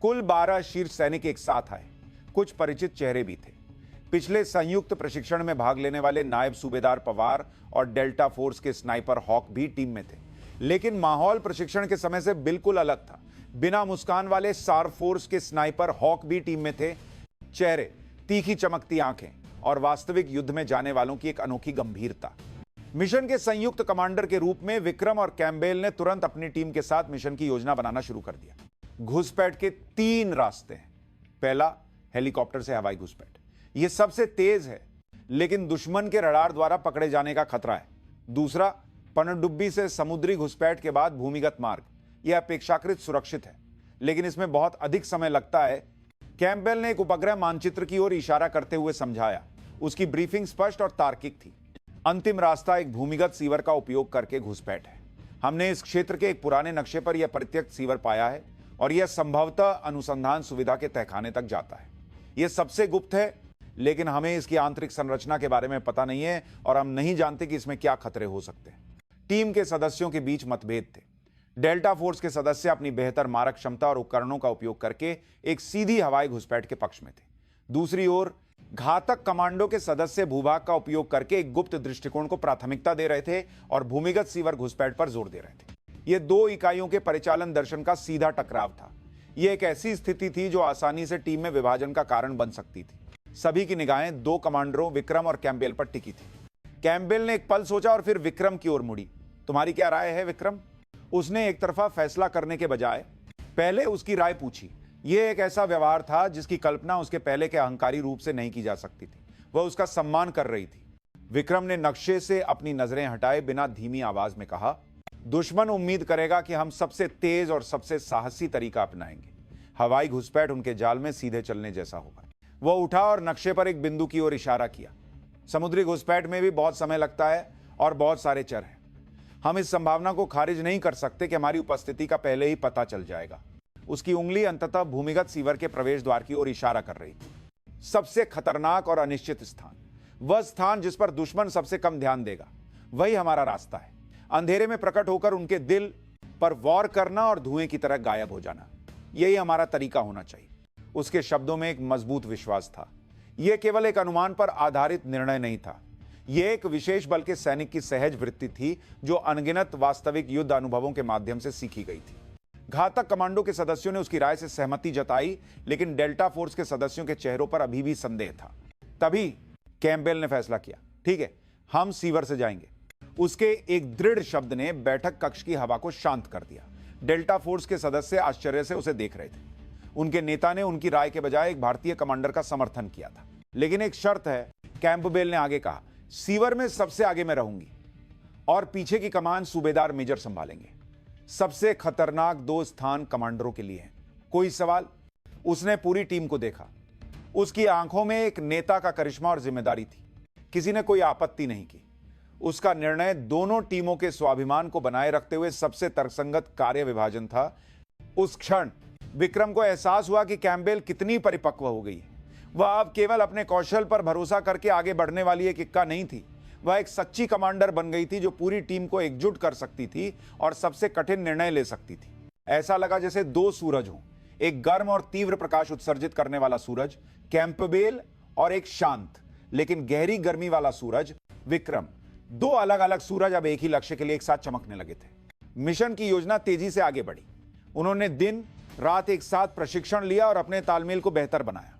कुल 12 शीर्ष सैनिक एक साथ आए। कुछ परिचित चेहरे भी थे। पिछले संयुक्त प्रशिक्षण में भाग लेने वाले नायब सूबेदार पवार और डेल्टा फोर्स के स्नाइपर हॉक भी टीम में थे, लेकिन माहौल प्रशिक्षण के समय से बिल्कुल अलग था। बिना मुस्कान वाले सार फोर्स के स्नाइपर हॉक भी टीम में थे। चेहरे, तीखी चमकती आंखें और वास्तविक युद्ध में जाने वालों की एक अनोखी गंभीरता। मिशन के संयुक्त कमांडर के रूप में विक्रम और कैम्पबेल ने तुरंत अपनी टीम के साथ मिशन की योजना बनाना शुरू कर दिया। घुसपैठ के 3 रास्ते हैं। पहला, हेलीकॉप्टर से हवाई घुसपैठ। यह सबसे तेज है, लेकिन दुश्मन के रडार द्वारा पकड़े जाने का खतरा है। दूसरा, पनडुब्बी से समुद्री घुसपैठ के बाद भूमिगत मार्ग। यह अपेक्षाकृत सुरक्षित है, लेकिन इसमें बहुत अधिक समय लगता है। कैम्पबेल ने एक उपग्रह मानचित्र की ओर इशारा करते हुए समझाया। उसकी ब्रीफिंग स्पष्ट और तार्किक थी। अंतिम रास्ता एक भूमिगत सीवर का उपयोग करके घुसपैठ है। हमने इस क्षेत्र के एक पुराने नक्शे पर यह प्रत्यक्ष सीवर पाया है और यह संभवतः अनुसंधान सुविधा के तहखाने तक जाता है। यह सबसे गुप्त है, लेकिन हमें इसकी आंतरिक संरचना के बारे में पता नहीं है और हम नहीं जानते कि इसमें क्या खतरे हो सकते हैं। टीम के सदस्यों के बीच मतभेद थे। डेल्टा फोर्स के सदस्य अपनी बेहतर मारक क्षमता और उपकरणों का उपयोग करके एक सीधी हवाई घुसपैठ के पक्ष में थे। दूसरी ओर घातक कमांडो के सदस्य भूभाग का उपयोग करके एक गुप्त दृष्टिकोण को प्राथमिकता दे रहे थे और भूमिगत सीवर घुसपैठ पर जोर दे रहे थे। यह 2 इकाइयों के परिचालन दर्शन का सीधा टकराव था। यह एक ऐसी स्थिति थी जो आसानी से टीम में विभाजन का कारण बन सकती थी। सभी की निगाहें 2 कमांडरों विक्रम और कैम्पबेल पर टिकी थी। कैम्पबेल ने एक पल सोचा और फिर विक्रम की ओर मुड़ी। तुम्हारी क्या राय है विक्रम? उसने एक तरफा फैसला करने के बजाय पहले उसकी राय पूछी। यह एक ऐसा व्यवहार था जिसकी कल्पना उसके पहले के अहंकारी रूप से नहीं की जा सकती थी। वह उसका सम्मान कर रही थी। विक्रम ने नक्शे से अपनी नजरें हटाए बिना धीमी आवाज में कहा, दुश्मन उम्मीद करेगा कि हम सबसे तेज और सबसे साहसी तरीका अपनाएंगे। हवाई घुसपैठ उनके जाल में सीधे चलने जैसा होगा। वह उठा और नक्शे पर एक बिंदु की ओर इशारा किया। समुद्री घुसपैठ में भी बहुत समय लगता है और बहुत सारे चर हैं। हम इस संभावना को खारिज नहीं कर सकते कि हमारी उपस्थिति का पहले ही पता चल जाएगा। उसकी उंगली अंततः भूमिगत सीवर के प्रवेश द्वार की ओर इशारा कर रही थी। सबसे खतरनाक और अनिश्चित स्थान, वह स्थान जिस पर दुश्मन सबसे कम ध्यान देगा, वही हमारा रास्ता है। अंधेरे में प्रकट होकर उनके दिल पर वार करना और धुएं की तरह गायब हो जाना, यही हमारा तरीका होना चाहिए। उसके शब्दों में एक मजबूत विश्वास था। यह केवल एक अनुमान पर आधारित निर्णय नहीं था। यह एक विशेष बल के सैनिक की सहज वृत्ति थी जो अनगिनत वास्तविक युद्ध अनुभवों के माध्यम से सीखी गई थी। घातक कमांडो के सदस्यों ने उसकी राय से सहमति जताई, लेकिन डेल्टा फोर्स के सदस्यों के चेहरों पर अभी भी संदेह था। तभी कैम्पबेल ने फैसला किया, ठीक है, हम सीवर से जाएंगे। उसके एक दृढ़ शब्द ने बैठक कक्ष की हवा को शांत कर दिया। डेल्टा फोर्स के सदस्य आश्चर्य से उसे देख रहे थे। उनके नेता ने उनकी राय के बजाय एक भारतीय कमांडर का समर्थन किया था। लेकिन एक शर्त है, कैम्पबेल ने आगे कहा, सीवर में सबसे आगे मैं रहूंगी और पीछे की कमान सूबेदार मेजर संभालेंगे। सबसे खतरनाक 2 स्थान कमांडरों के लिए हैं। कोई सवाल? उसने पूरी टीम को देखा। उसकी आंखों में एक नेता का करिश्मा और जिम्मेदारी थी। किसी ने कोई आपत्ति नहीं की। उसका निर्णय दोनों टीमों के स्वाभिमान को बनाए रखते हुए सबसे तर्कसंगत कार्य विभाजन था। उस क्षण विक्रम को एहसास हुआ कि कैम्पबेल कितनी परिपक्व हो गई है। वह अब केवल अपने कौशल पर भरोसा करके आगे बढ़ने वाली एक इक्का नहीं थी। वह एक सच्ची कमांडर बन गई थी जो पूरी टीम को एकजुट कर सकती थी और सबसे कठिन निर्णय ले सकती थी। ऐसा लगा जैसे 2 सूरज हों, एक गर्म और तीव्र प्रकाश उत्सर्जित करने वाला सूरज कैम्पबेल और एक शांत लेकिन गहरी गर्मी वाला सूरज विक्रम। 2 अलग अलग सूरज अब एक ही लक्ष्य के लिए एक साथ चमकने लगे थे। मिशन की योजना तेजी से आगे बढ़ी। उन्होंने दिन रात एक साथ प्रशिक्षण लिया और अपने तालमेल को बेहतर बनाया।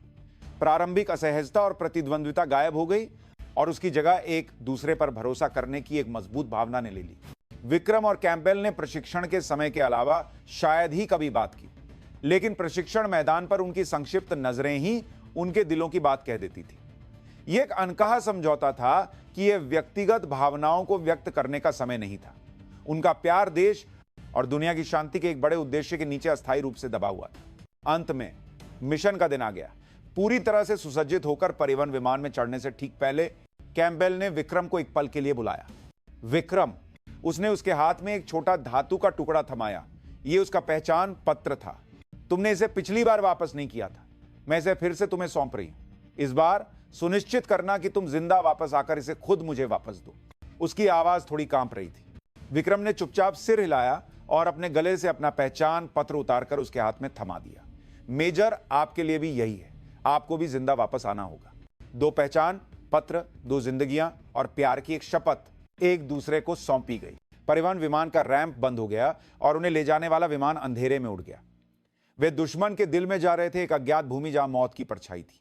प्रारंभिक असहजता और प्रतिद्वंद्विता गायब हो गई और उसकी जगह एक दूसरे पर भरोसा करने की एक मजबूत भावना ने ले ली। विक्रम और कैम्पबेल ने प्रशिक्षण के समय के अलावा शायद ही कभी बात की, लेकिन प्रशिक्षण मैदान पर उनकी संक्षिप्त नजरें ही उनके दिलों की बात कह देती थी। यह एक अनकहा समझौता था कि यह व्यक्तिगत भावनाओं को व्यक्त करने का समय नहीं था। उनका प्यार देश और दुनिया की शांति के एक बड़े उद्देश्य के नीचे अस्थायी रूप से दबा हुआ था। अंत में मिशन का दिन आ गया। पूरी तरह से सुसज्जित होकर परिवहन विमान में चढ़ने से ठीक पहले कैम्पबेल ने विक्रम को एक पल के लिए बुलाया। विक्रम, उसने उसके हाथ में एक छोटा धातु का टुकड़ा थमाया। यह उसका पहचान पत्र था। तुमने इसे पिछली बार वापस नहीं किया था, मैं इसे फिर से तुम्हें सौंप रही हूं। इस बार सुनिश्चित करना कि तुम जिंदा वापस आकर इसे खुद मुझे वापस दो। उसकी आवाज थोड़ी कांप रही थी। विक्रम ने चुपचाप सिर हिलाया और अपने गले से अपना पहचान पत्र उतारकर उसके हाथ में थमा दिया। मेजर, आपके लिए भी यही है, आपको भी जिंदा वापस आना होगा। दो पहचान पत्र, दो जिंदगियां और प्यार की एक शपथ एक दूसरे को सौंपी गई। परिवहन विमान का रैंप बंद हो गया और उन्हें ले जाने वाला विमान अंधेरे में उड़ गया। वे दुश्मन के दिल में जा रहे थे, एक अज्ञात भूमि जहां मौत की परछाई थी।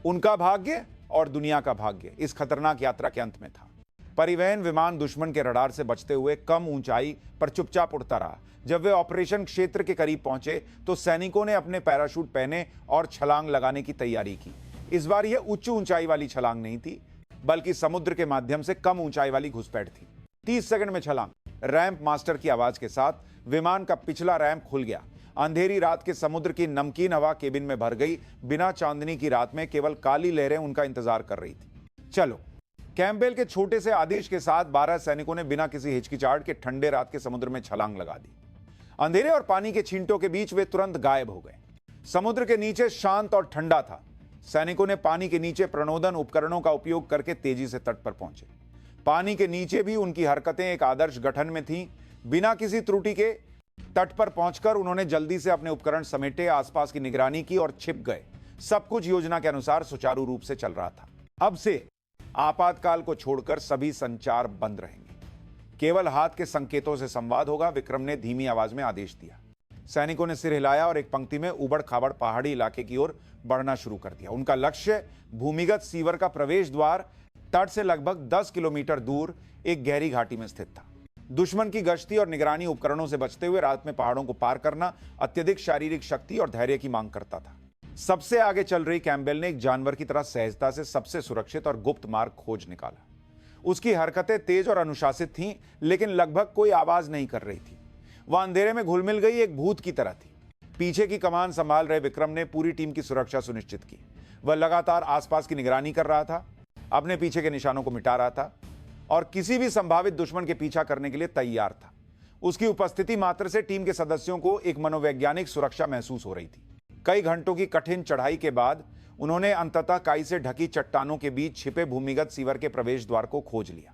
उनका भाग्य और दुनिया का भाग्य इस खतरनाक यात्रा के अंत में था। परिवहन विमान दुश्मन के रडार से बचते हुए कम ऊंचाई पर चुपचाप उड़ता रहा। जब वे ऑपरेशन क्षेत्र के करीब पहुंचे तो सैनिकों ने अपने पैराशूट पहने और छलांग लगाने की तैयारी की। इस बार यह उच्च ऊंचाई वाली छलांग नहीं थी, बल्कि समुद्र के माध्यम से कम ऊंचाई वाली घुसपैठ थी। 30 सेकंड में छलांग। रैंप मास्टर की आवाज के साथ विमान का पिछला रैंप खुल गया। अंधेरी रात के समुद्र की नमकीन हवा केबिन में भर गई। बिना चांदनी की रात में केवल काली लहरें उनका इंतजार कर रही थी। चलो। कैंपबेल के छोटे से आदेश के साथ 12 सैनिकों ने बिना किसी हिचकिचाहट के ठंडे रात के समुद्र में छलांग लगा दी। अंधेरे और पानी के छींटों के बीच वे तुरंत गायब हो गए। समुद्र के नीचे शांत और ठंडा था। सैनिकों ने पानी के नीचे प्रणोदन उपकरणों का उपयोग करके तेजी से तट पर पहुंचे। पानी के नीचे भी उनकी हरकतें एक आदर्श गठन में थीं। बिना किसी त्रुटि के तट पर पहुंचकर उन्होंने जल्दी से अपने उपकरण समेटे, आसपास की निगरानी की और छिप गए। सब कुछ योजना के अनुसार सुचारू रूप से चल रहा था। अब से आपातकाल को छोड़कर सभी संचार बंद रहेंगे। केवल हाथ के संकेतों से संवाद होगा, विक्रम ने धीमी आवाज में आदेश दिया। सैनिकों ने सिर हिलाया और एक पंक्ति में उबड़ खाबड़ पहाड़ी इलाके की ओर बढ़ना शुरू कर दिया। उनका लक्ष्य भूमिगत सीवर का प्रवेश द्वार तट से लगभग 10 किलोमीटर दूर एक गहरी घाटी में स्थित था। दुश्मन की गश्ती और निगरानी उपकरणों से बचते हुए रात में पहाड़ों को पार करना अत्यधिक शारीरिक शक्ति और धैर्य की मांग करता था। सबसे आगे चल रही कैंपबेल ने एक जानवर की तरह सहजता से सबसे सुरक्षित और गुप्त मार्ग खोज निकाला। उसकी हरकतें तेज और अनुशासित थीं, लेकिन लगभग कोई आवाज नहीं कर रही थी। वह अंधेरे में घुल मिल गई एक भूत की तरह थी। पीछे की कमान संभाल रहे विक्रम ने पूरी टीम की सुरक्षा सुनिश्चित की। वह लगातार आसपास की निगरानी कर रहा था, अपने पीछे के निशानों को मिटा रहा था और किसी भी संभावित दुश्मन के पीछा करने के लिए तैयार था। उसकी उपस्थिति मात्र से टीम के सदस्यों को एक मनोवैज्ञानिक सुरक्षा महसूस हो रही थी। कई घंटों की कठिन चढ़ाई के बाद उन्होंने अंततः काई से ढकी चट्टानों के बीच छिपे भूमिगत सीवर के प्रवेश द्वार को खोज लिया।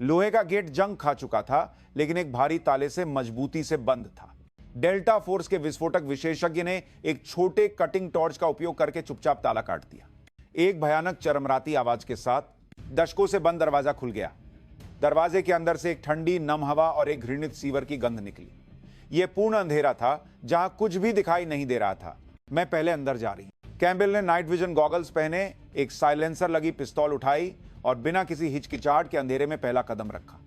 लोहे का गेट जंग खा चुका था, लेकिन एक भारी ताले से मजबूती से बंद था। डेल्टा फोर्स के विस्फोटक विशेषज्ञ ने एक छोटे कटिंग टॉर्च का उपयोग करके चुपचाप ताला काट दिया। एक भयानक चरमराती आवाज के साथ दशकों से बंद दरवाजा खुल गया। दरवाजे के अंदर से एक ठंडी नम हवा और एक घृणित सीवर की गंध निकली। यह पूर्ण अंधेरा था, जहां कुछ भी दिखाई नहीं दे रहा था। मैं पहले अंदर जा रही। कैंपबेल ने नाइट विजन गॉगल्स पहने, एक साइलेंसर लगी पिस्तौल उठाई और बिना किसी हिचकिचाहट के अंधेरे में पहला कदम रखा।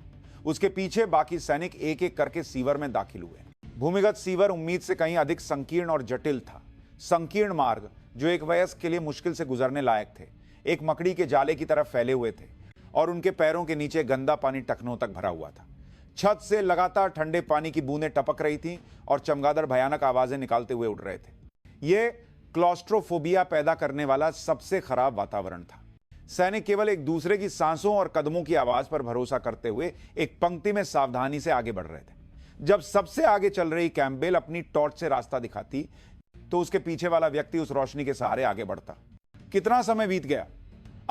उसके पीछे बाकी सैनिक एक एक करके सीवर में दाखिल हुए। भूमिगत सीवर उम्मीद से कहीं अधिक संकीर्ण और जटिल था। संकीर्ण मार्ग जो एक वयस्क के लिए मुश्किल से गुजरने लायक थे, एक मकड़ी के जाले की तरफ फैले हुए थे और उनके पैरों के नीचे गंदा पानी टखनों तक भरा हुआ था। छत से लगातार ठंडे पानी की बूंदें टपक रही थीं और चमगादड़ भयानक आवाजें निकालते हुए उड़ रहे थे। यह क्लॉस्ट्रोफोबिया पैदा करने वाला सबसे खराब वातावरण था। सैनिक केवल एक दूसरे की सांसों और कदमों की आवाज पर भरोसा करते हुए एक पंक्ति में सावधानी से आगे बढ़ रहे थे। जब सबसे आगे चल रही कैंपबेल अपनी टॉर्च से रास्ता दिखाती तो उसके पीछे वाला व्यक्ति उस रोशनी के सहारे आगे बढ़ता। कितना समय बीत गया।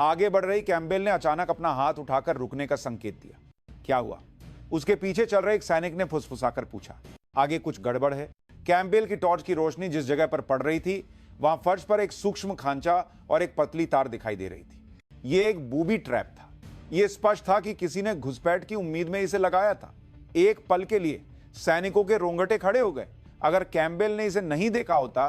आगे बढ़ रही कैंपबेल ने अचानक अपना हाथ उठाकर रुकने का संकेत दिया। क्या हुआ? उसके पीछे चल रहे एक सैनिक ने फुसफुसाकर पूछा। आगे कुछ गड़बड़ है। कैंपबेल की टॉर्च की रोशनी जिस जगह पर पड़ रही थी, वहां फर्श पर एक सूक्ष्म खांचा और एक पतली तार दिखाई दे रही थी। यह एक बूबी ट्रैप था। यह स्पष्ट था कि किसी ने घुसपैठ की उम्मीद में इसे लगाया था। एक पल के लिए सैनिकों के रोंगटे खड़े हो गए। अगर कैंपबेल ने इसे नहीं देखा होता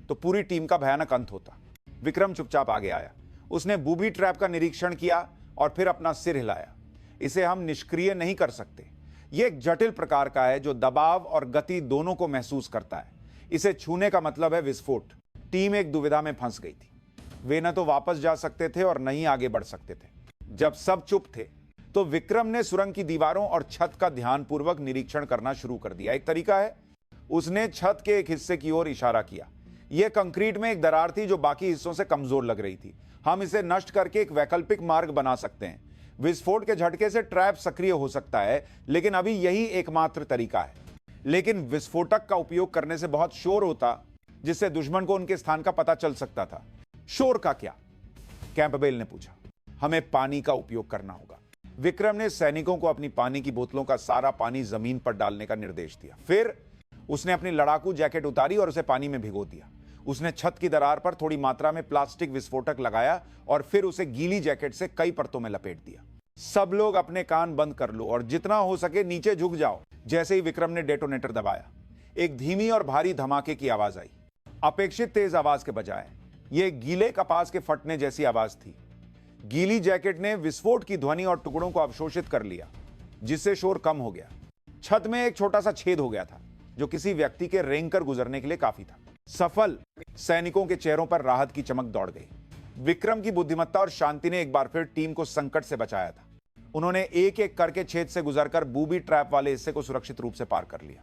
तो पूरी टीम का भयानक अंत होता। विक्रम चुपचाप आगे आया। उसने बूबी ट्रैप का निरीक्षण किया और फिर अपना सिर हिलाया। इसे हम निष्क्रिय नहीं कर सकते। यह एक जटिल प्रकार का है जो दबाव और गति दोनों को महसूस करता है। इसे छूने का मतलब है विस्फोट। टीम एक दुविधा में फंस गई थी। वे न तो वापस जा सकते थे और न ही आगे बढ़ सकते थे। जब सब चुप थे तो विक्रम ने सुरंग की दीवारों और छत का ध्यानपूर्वक निरीक्षण करना शुरू कर दिया। एक तरीका है, उसने छत के एक हिस्से की ओर इशारा किया। यह कंक्रीट में एक दरार थी जो बाकी हिस्सों से कमजोर लग रही थी। हम इसे नष्ट करके एक वैकल्पिक मार्ग बना सकते हैं। विस्फोट के झटके से ट्रैप सक्रिय हो सकता है, लेकिन अभी यही एकमात्र तरीका है। लेकिन विस्फोटक का उपयोग करने से बहुत शोर होता, जिससे दुश्मन को उनके स्थान का पता चल सकता था। शोर का क्या? कैंपबेल ने पूछा। हमें पानी का उपयोग करना होगा। विक्रम ने सैनिकों को अपनी पानी की बोतलों का सारा पानी जमीन पर डालने का निर्देश दिया। फिर उसने अपनी लड़ाकू जैकेट उतारी और उसे पानी में भिगो दिया। उसने छत की दरार पर थोड़ी मात्रा में प्लास्टिक विस्फोटक लगाया और फिर उसे गीली जैकेट से कई परतों में लपेट दिया। सब लोग अपने कान बंद कर लो और जितना हो सके नीचे झुक जाओ। जैसे ही विक्रम ने डेटोनेटर दबाया, एक धीमी और भारी धमाके की आवाज आई। अपेक्षित तेज आवाज के बजाय यह गीले कपास के फटने जैसी आवाज थी। गीली जैकेट ने विस्फोट की ध्वनि और टुकड़ों को अवशोषित कर लिया, जिससे शोर कम हो गया। छत में एक छोटा सा छेद हो गया था, जो किसी व्यक्ति के रेंग कर गुजरने के लिए काफी था। सफल। सैनिकों के चेहरों पर राहत की चमक दौड़ गई। विक्रम की बुद्धिमत्ता और शांति ने एक बार फिर टीम को संकट से बचाया था। उन्होंने एक एक करके छेद से गुजरकर बूबी ट्रैप वाले हिस्से को सुरक्षित रूप से पार कर लिया।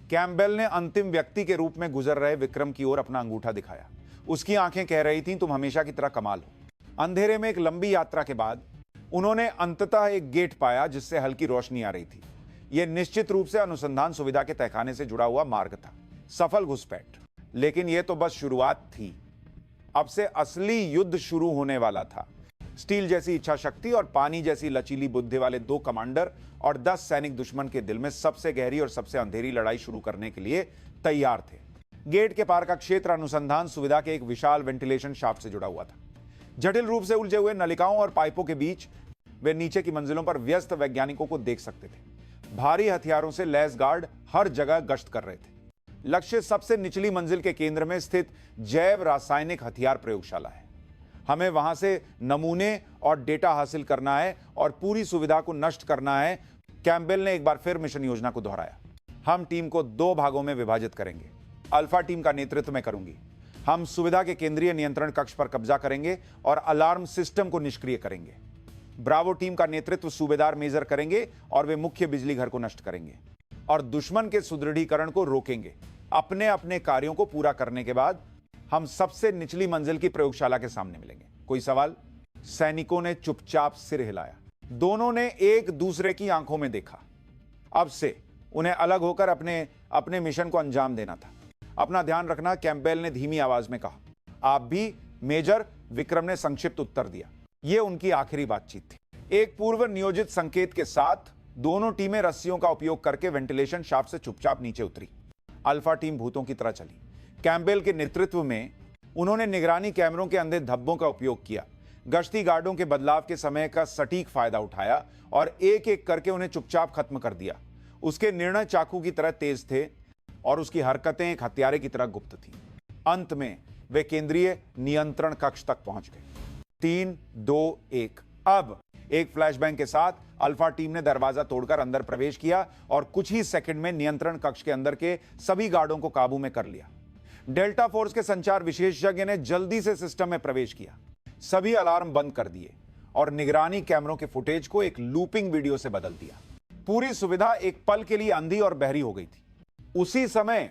कैम्पबेल ने अंतिम व्यक्ति के रूप में गुजर रहे विक्रम की ओर अपना अंगूठा दिखाया। उसकी आंखें कह रही थीं, तुम हमेशा की तरह कमाल हो। अंधेरे में एक लंबी यात्रा के बाद उन्होंने अंततः एक गेट पाया जिससे हल्की रोशनी आ रही थी। यह निश्चित रूप से अनुसंधान सुविधा के तहखाने से जुड़ा हुआ मार्ग था। सफल घुसपैठ। लेकिन यह तो बस शुरुआत थी। अब से असली युद्ध शुरू होने वाला था। स्टील जैसी इच्छा शक्ति और पानी जैसी लचीली बुद्धि वाले 2 कमांडर और 10 सैनिक दुश्मन के दिल में सबसे गहरी और सबसे अंधेरी लड़ाई शुरू करने के लिए तैयार थे। गेट के पार का क्षेत्र अनुसंधान सुविधा के एक विशाल वेंटिलेशन शाफ्ट से जुड़ा हुआ था। जटिल रूप से उलझे हुए नलिकाओं और पाइपों के बीच वे नीचे की मंजिलों पर व्यस्त वैज्ञानिकों को देख सकते थे। भारी हथियारों से लैस गार्ड हर जगह गश्त कर रहे थे। लक्ष्य सबसे निचली मंजिल के केंद्र में स्थित जैव रासायनिक हथियार प्रयोगशाला है। हमें वहां से नमूने और डेटा हासिल करना है और पूरी सुविधा को नष्ट करना है। कैम्पबेल ने एक बार फिर मिशन योजना को दोहराया। हम टीम को 2 भागों में विभाजित करेंगे। अल्फा टीम का नेतृत्व मैं करूंगी। हम सुविधा के केंद्रीय नियंत्रण कक्ष पर कब्जा करेंगे और अलार्म सिस्टम को निष्क्रिय करेंगे। ब्रावो टीम का नेतृत्व सूबेदार मेजर करेंगे और वे मुख्य बिजली घर को नष्ट करेंगे और दुश्मन के सुदृढ़ीकरण को रोकेंगे। अपने अपने कार्यों को पूरा करने के बाद हम सबसे निचली मंजिल की प्रयोगशाला के सामने मिलेंगे। कोई सवाल? सैनिकों ने चुपचाप सिर हिलाया। दोनों ने एक दूसरे की आंखों में देखा। अब से उन्हें अलग होकर अपने अपने मिशन को अंजाम देना था। अपना ध्यान रखना, कैम्पबेल ने धीमी आवाज में कहा। आप भी मेजर, विक्रम ने संक्षिप्त उत्तर दिया। यह उनकी आखिरी बातचीत थी। एक पूर्व नियोजित संकेत के साथ दोनों टीमें रस्सियों का उपयोग करके वेंटिलेशन शाफ्ट से चुपचाप नीचे उतरी। अल्फा टीम भूतों की तरह चली। कैम्पबेल के नेतृत्व में उन्होंने निगरानी कैमरों के अंधे धब्बों का उपयोग किया, गश्ती गार्डों के बदलाव के समय का सटीक फायदा उठाया और एक एक करके उन्हें चुपचाप खत्म कर दिया। उसके निर्णय चाकू की तरह तेज थे और उसकी हरकतें एक हत्यारे की तरह गुप्त थी। अंत में वे केंद्रीय नियंत्रण कक्ष तक पहुंच गए। 3, 2, 1। अब एक फ्लैशबैंग के साथ अल्फा टीम ने दरवाजा तोड़कर अंदर प्रवेश किया और कुछ ही सेकंड में नियंत्रण कक्ष के अंदर के सभी गार्डों को काबू में कर लिया। डेल्टा फोर्स के संचार विशेषज्ञ ने जल्दी से सिस्टम में प्रवेश किया। सभी अलार्म बंद कर दिए और निगरानी कैमरों के फुटेज को एक लूपिंग वीडियो से बदल दिया। पूरी सुविधा एक पल के लिए अंधी और बहरी हो गई थी। उसी समय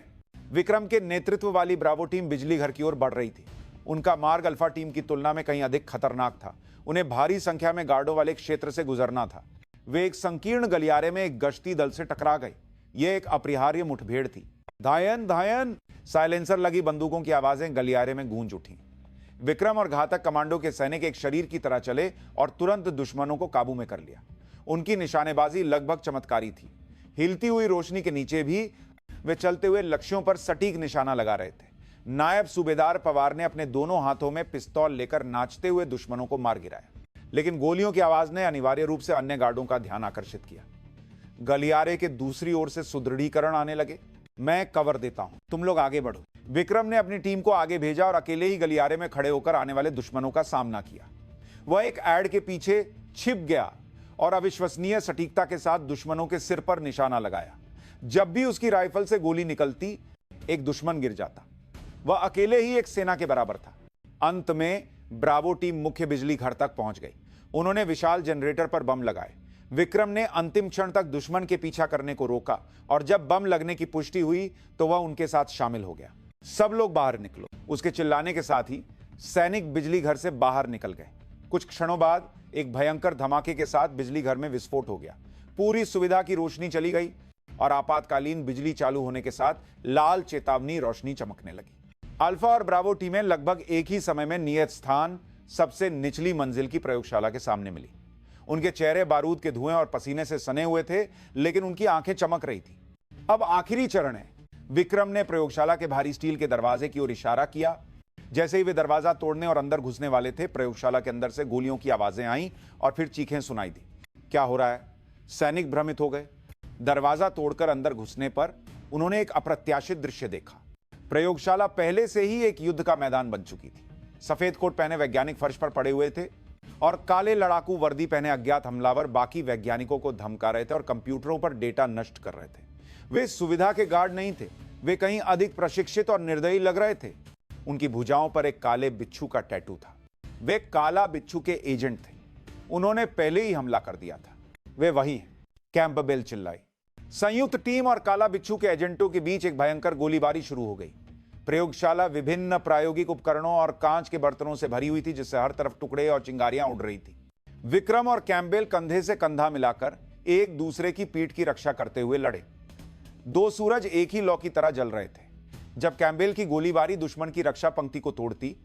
विक्रम के नेतृत्व वाली ब्रावो टीम बिजली घर की ओर बढ़ रही थी। उनका मार्ग अल्फा टीम की तुलना में कहीं अधिक खतरनाक था। उन्हें भारी संख्या में गार्डों वाले क्षेत्र से गुजरना था। वे एक संकीर्ण गलियारे में एक गश्ती दल से टकरा गए। यह एक अपरिहार्य मुठभेड़ थी। धायन धायन, साइलेंसर लगी बंदूकों की आवाजें गलियारे में गूंज उठी। विक्रम और घातक कमांडो के सैनिक एक शरीर की तरह चले और तुरंत दुश्मनों को काबू में कर लिया। उनकी निशानेबाजी लगभग चमत्कारी थी। हिलती हुई रोशनी के नीचे भी वे चलते हुए लक्ष्यों पर सटीक निशाना लगा रहे थे। नायब सूबेदार पवार ने अपने दोनों हाथों में पिस्तौल लेकर नाचते हुए दुश्मनों को मार गिराया, लेकिन गोलियों की आवाज ने अनिवार्य रूप से अन्य गार्डों का ध्यान आकर्षित किया। गलियारे के दूसरी ओर से सुदृढ़ीकरण आने लगे। मैं कवर देता हूं, तुम लोग आगे बढ़ो। विक्रम ने अपनी टीम को आगे भेजा और अकेले ही गलियारे में खड़े होकर आने वाले दुश्मनों का सामना किया। वह एक एड के पीछे छिप गया और अविश्वसनीय सटीकता के साथ दुश्मनों के सिर पर निशाना लगाया। जब भी उसकी राइफल से गोली निकलती, एक दुश्मन गिर जाता। वह अकेले ही एक सेना के बराबर था। अंत में ब्रावो टीम मुख्य बिजली घर तक पहुंच गई। उन्होंने विशाल जनरेटर पर बम लगाए। विक्रम ने अंतिम क्षण तक दुश्मन के पीछा करने को रोका और जब बम लगने की पुष्टि हुई तो वह उनके साथ शामिल हो गया। सब लोग बाहर निकलो। उसके चिल्लाने के साथ ही सैनिक बिजली घर से बाहर निकल गए। कुछ क्षणों बाद एक भयंकर धमाके के साथ बिजली घर में विस्फोट हो गया। पूरी सुविधा की रोशनी चली गई और आपातकालीन बिजली चालू होने के साथ लाल चेतावनी रोशनी चमकने लगी। अल्फा और ब्रावो टीमें लगभग एक ही समय में नियत स्थान सबसे निचली मंजिल की प्रयोगशाला के सामने मिली। उनके चेहरे बारूद के धुएं और पसीने से सने हुए थे, लेकिन उनकी आंखें चमक रही थी। अब आखिरी चरण है। विक्रम ने प्रयोगशाला के भारी स्टील के दरवाजे की ओर इशारा किया। जैसे ही वे दरवाजा तोड़ने और अंदर घुसने वाले थे, प्रयोगशाला के अंदर से गोलियों की आवाजें आईं और फिर चीखें सुनाई दी। क्या हो रहा है? सैनिक भ्रमित हो गए। दरवाजा तोड़कर अंदर घुसने पर उन्होंने एक अप्रत्याशित दृश्य देखा। प्रयोगशाला पहले से ही एक युद्ध का मैदान बन चुकी थी। सफेद कोट पहने वैज्ञानिक फर्श पर पड़े हुए थे और काले लड़ाकू वर्दी पहने अज्ञात हमलावर बाकी वैज्ञानिकों को धमका रहे थे और कंप्यूटरों पर डेटा नष्ट कर रहे थे। वे सुविधा के गार्ड नहीं थे, वे कहीं अधिक प्रशिक्षित और निर्दयी लग रहे थे। उनकी भुजाओं पर एक काले बिच्छू का टैटू था। वे काला बिच्छू के एजेंट थे। उन्होंने पहले ही हमला कर दिया था। वे वही हैं। कैंपबेल चिल्लाई। संयुक्त टीम और काला बिच्छू के एजेंटों के बीच एक भयंकर गोलीबारी शुरू हो गई। प्रयोगशाला विभिन्न प्रायोगिक उपकरणों और कांच के बर्तनों से भरी हुई थी, जिससे हर तरफ टुकड़े और चिंगारियां उड़ रही थी। विक्रम और कैंपबेल कंधे से कंधा मिलाकर एक दूसरे की पीठ की रक्षा करते हुए लड़े। दो सूरज एक ही लौ की तरह जल रहे थे। जब कैंपबेल की गोलीबारी दुश्मन की रक्षा पंक्ति को तोड़ती,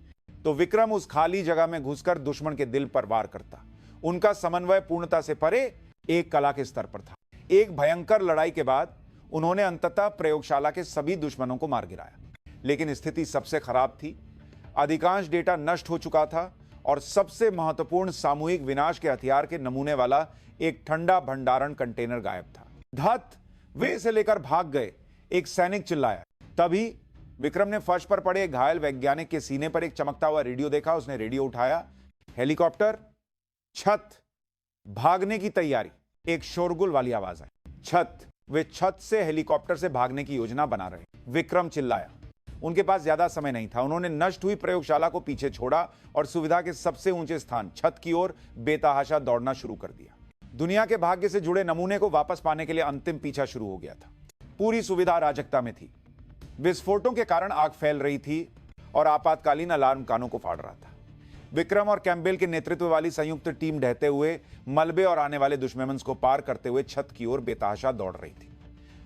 तो विक्रम उस खाली जगह में घुसकर दुश्मन के दिल पर वार करता। उनका समन्वय पूर्णता से परे एक कला के स्तर पर था। एक भयंकर लड़ाई के बाद उन्होंने अंततः प्रयोगशाला के सभी दुश्मनों को मार गिराया। लेकिन स्थिति सबसे खराब थी। अधिकांश डेटा नष्ट हो चुका था और सबसे महत्वपूर्ण सामूहिक विनाश के हथियार के नमूने वाला एक ठंडा भंडारण कंटेनर गायब था। धत, वे इसे लेकर भाग गए, एक सैनिक चिल्लाया। तभी विक्रम ने फर्श पर पड़े एक घायल वैज्ञानिक के सीने पर एक चमकता हुआ रेडियो देखा। उसने रेडियो उठाया। हेलीकॉप्टर, छत, भागने की तैयारी। एक शोरगुल वाली आवाज आई। छत। वे छत से हेलीकॉप्टर से भागने की योजना बना रहे। विक्रम चिल्लाया। उनके पास ज्यादा समय नहीं था। उन्होंने नष्ट हुई प्रयोगशाला को पीछे छोड़ा और सुविधा के सबसे ऊंचे स्थान छत की ओर बेतहाशा दौड़ना शुरू कर दिया। दुनिया के भाग्य से जुड़े नमूने को वापस पाने के लिए अंतिम पीछा शुरू हो गया था। पूरी सुविधा अराजकता में थी। विस्फोटों के कारण आग फैल रही थी और आपातकालीन अलार्म कानों को फाड़ रहा था। विक्रम और कैंपबेल के नेतृत्व वाली संयुक्त टीम ढहते हुए मलबे और आने वाले दुश्मन को पार करते हुए छत की ओर बेतहाशा दौड़ रही थी।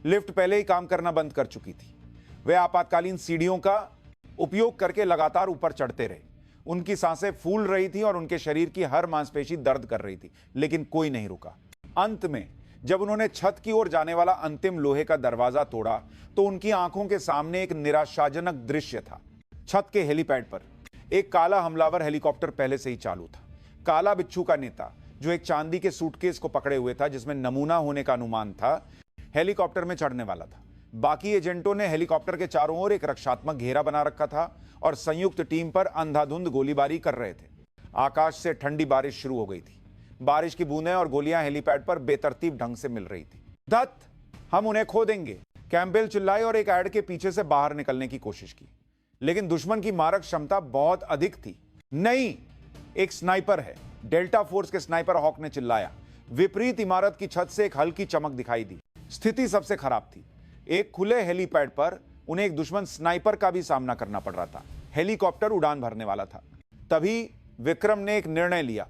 लिफ्ट पहले ही काम करना बंद कर चुकी थी। वे आपातकालीन सीढ़ियों का उपयोग करके लगातार ऊपर चढ़ते रहे। उनकी सांसें फूल रही थी और उनके शरीर की हर मांसपेशी दर्द कर रही थी, लेकिन कोई नहीं रुका। अंत में जब उन्होंने छत की ओर जाने वाला अंतिम लोहे का दरवाजा तोड़ा, तो उनकी आंखों के सामने एक निराशाजनक दृश्य था। छत के हेलीपैड पर एक काला हमलावर हेलीकॉप्टर पहले से ही चालू था। काला बिच्छू का नेता, जो एक चांदी के सूटकेस को पकड़े हुए था जिसमें नमूना होने का अनुमान था, हेलीकॉप्टर में चढ़ने वाला था। बाकी एजेंटों ने हेलीकॉप्टर के चारों ओर एक रक्षात्मक घेरा बना रखा था और संयुक्त टीम पर अंधाधुंध गोलीबारी कर रहे थे। आकाश से ठंडी बारिश शुरू हो गई थी। बारिश की बूंदें और गोलियां हेलीपैड पर बेतरतीब ढंग से मिल रही थी। दत्त, हम उन्हें खो देंगे, कैंपबेल चिल्लाए और एक ऐड के पीछे से बाहर निकलने की कोशिश की। लेकिन दुश्मन की मारक क्षमता बहुत अधिक थी। नहीं, एक स्नाइपर है, डेल्टा फोर्स के स्नाइपर हॉक ने चिल्लाया। विपरीत इमारत की छत से एक हल्की चमक दिखाई दी। स्थिति सबसे खराब थी। एक खुले हेलीपैड पर उन्हें एक दुश्मन स्नाइपर का भी सामना करना पड़ रहा था। हेलीकॉप्टर उड़ान भरने वाला था। तभी विक्रम ने एक निर्णय लिया।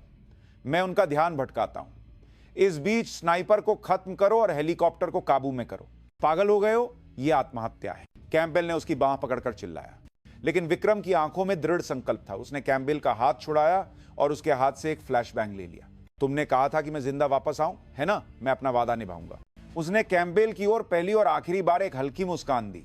मैं उनका ध्यान भटकाता हूं। इस बीच स्नाइपर को खत्म करो और हेलीकॉप्टर को काबू में करो। पागल हो गए हो? यह आत्महत्या है, कैंपबेल ने उसकी बांह पकड़कर चिल्लाया। लेकिन विक्रम की आंखों में दृढ़ संकल्प था। उसने कैंपबेल का हाथ छुड़ाया और उसके हाथ से एक फ्लैशबैंग ले लिया। तुमने कहा था कि मैं जिंदा वापस आऊं, है ना? मैं अपना वादा निभाऊंगा। उसने कैंपबेल की ओर पहली और आखिरी बार एक हल्की मुस्कान दी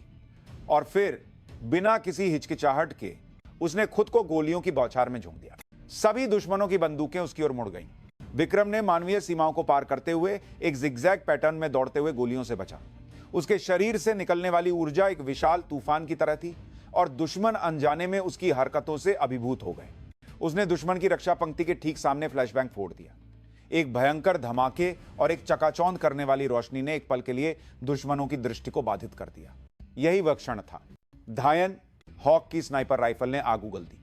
और फिर बिना किसी हिचकिचाहट के उसने खुद को गोलियों की बौछार में झोंक दिया। सभी दुश्मनों की बंदूकें उसकी ओर मुड़ गईं। विक्रम ने मानवीय सीमाओं को पार करते हुए एक जिगजैग पैटर्न में दौड़ते हुए गोलियों से बचा। उसके शरीर से निकलने वाली ऊर्जा एक विशाल तूफान की तरह थी और दुश्मन अनजाने में उसकी हरकतों से अभिभूत हो गए। उसने दुश्मन की रक्षा पंक्ति के ठीक सामने फ्लैशबैंग फोड़ दिया। एक भयंकर धमाके और एक चकाचौंध करने वाली रोशनी ने एक पल के लिए दुश्मनों की दृष्टि को बाधित कर दिया। यही वह क्षण था। धायन हॉक की स्नाइपर राइफल ने आग उगल दी।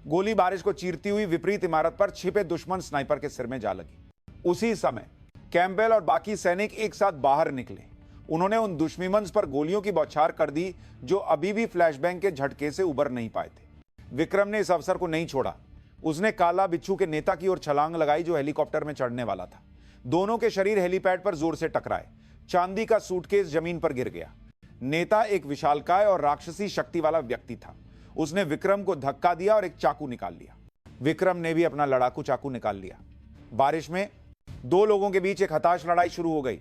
गोली बारिश को चीरती हुई विपरीत इमारत पर छिपे दुश्मन स्नाइपर के सिर में जा लगी। उसी समय कैंपबेल और बाकी सैनिक एक साथ बाहर निकले। उन्होंने उन दुश्मन पर गोलियों की बौछार कर दी जो अभी भी फ्लैशबैंग के झटके से उबर नहीं पाए थे। विक्रम ने इस अवसर को नहीं छोड़ा। उसने काला बिच्छू के नेता की ओर छलांग लगाई जो हेलीकॉप्टर में चढ़ने वाला था। दोनों के शरीर हेलीपैड पर जोर से टकराए। चांदी का सूटकेस जमीन पर गिर गया। नेता एक विशालकाय और राक्षसी शक्ति वाला व्यक्ति था। उसने विक्रम को धक्का दिया और एक चाकू निकाल लिया। विक्रम ने भी अपना लड़ाकू चाकू निकाल लिया। बारिश में दो लोगों के बीच एक हताश लड़ाई शुरू हो गई।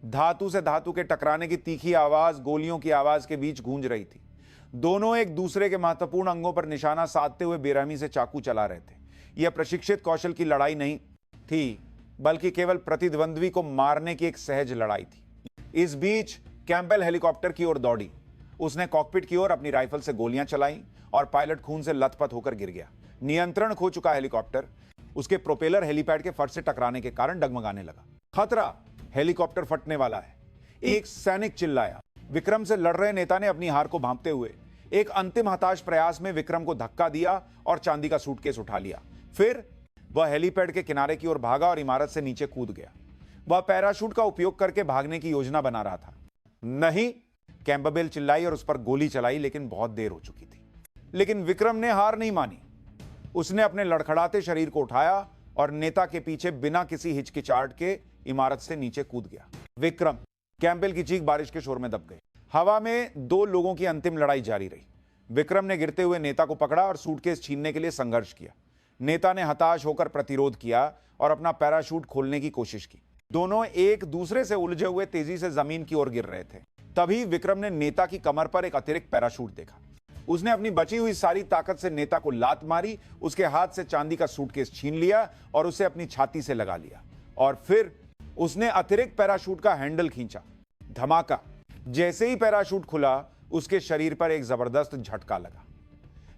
धातु से धातु के टकराने की तीखी आवाज गोलियों की आवाज के बीच गूंज रही थी। दोनों एक दूसरे के महत्वपूर्ण अंगों पर निशाना साधते हुए बेरहमी से चाकू चला रहे थे। यह प्रशिक्षित कौशल की लड़ाई नहीं थी, बल्कि केवल प्रतिद्वंद्वी को मारने की एक सहज लड़ाई थी। इस बीच कैंपबेल हेलीकॉप्टर की ओर दौड़ी। उसने कॉकपिट की ओर अपनी राइफल से गोलियां चलाई और पायलट खून से लथपथ होकर गिर गया। नियंत्रण खो चुका हेलीकॉप्टर उसके प्रोपेलर हेलीपैड के फर्श से टकराने के कारण डगमगाने लगा। खतरा, हेलीकॉप्टर फटने वाला है, एक सैनिक चिल्लाया। विक्रम से लड़ रहे नेता ने अपनी हार को भांपते हुए एक अंतिम हताश प्रयास में विक्रम को धक्का दिया और चांदी का सूटकेस उठा लिया। फिर वह हेलीपैड के किनारे की ओर भागा और इमारत से नीचे कूद गया। वह पैराशूट का उपयोग करके भागने की योजना बना रहा था। नहीं, कैंपबेल चिल्लाई और उस पर गोली चलाई, लेकिन बहुत देर हो चुकी थी। लेकिन विक्रम ने हार नहीं मानी। उसने अपने लड़खड़ाते शरीर को उठाया और नेता के पीछे बिना किसी हिचकिचाहट के इमारत से नीचे कूद गया। विक्रम, कैंपबेल की चीख बारिश के शोर में दब गई। हवा में दो लोगों की अंतिम लड़ाई जारी रही। विक्रम ने गिरते हुए नेता को पकड़ा और सूटकेस छीनने के लिए संघर्ष किया। नेता ने हताश होकर प्रतिरोध किया और अपना पैराशूट खोलने की कोशिश की। दोनों एक दूसरे से उलझे हुए तेजी से जमीन की ओर गिर रहे थे। तभी विक्रम ने नेता की कमर पर एक अतिरिक्त पैराशूट देखा। उसने अपनी बची हुई सारी ताकत से नेता को लात मारी, उसके हाथ से चांदी का सूटकेस छीन लिया और उसे अपनी छाती से लगा लिया। और फिर उसने अतिरिक्त पैराशूट का हैंडल खींचा। धमाका! जैसे ही पैराशूट खुला, उसके शरीर पर एक जबरदस्त झटका लगा,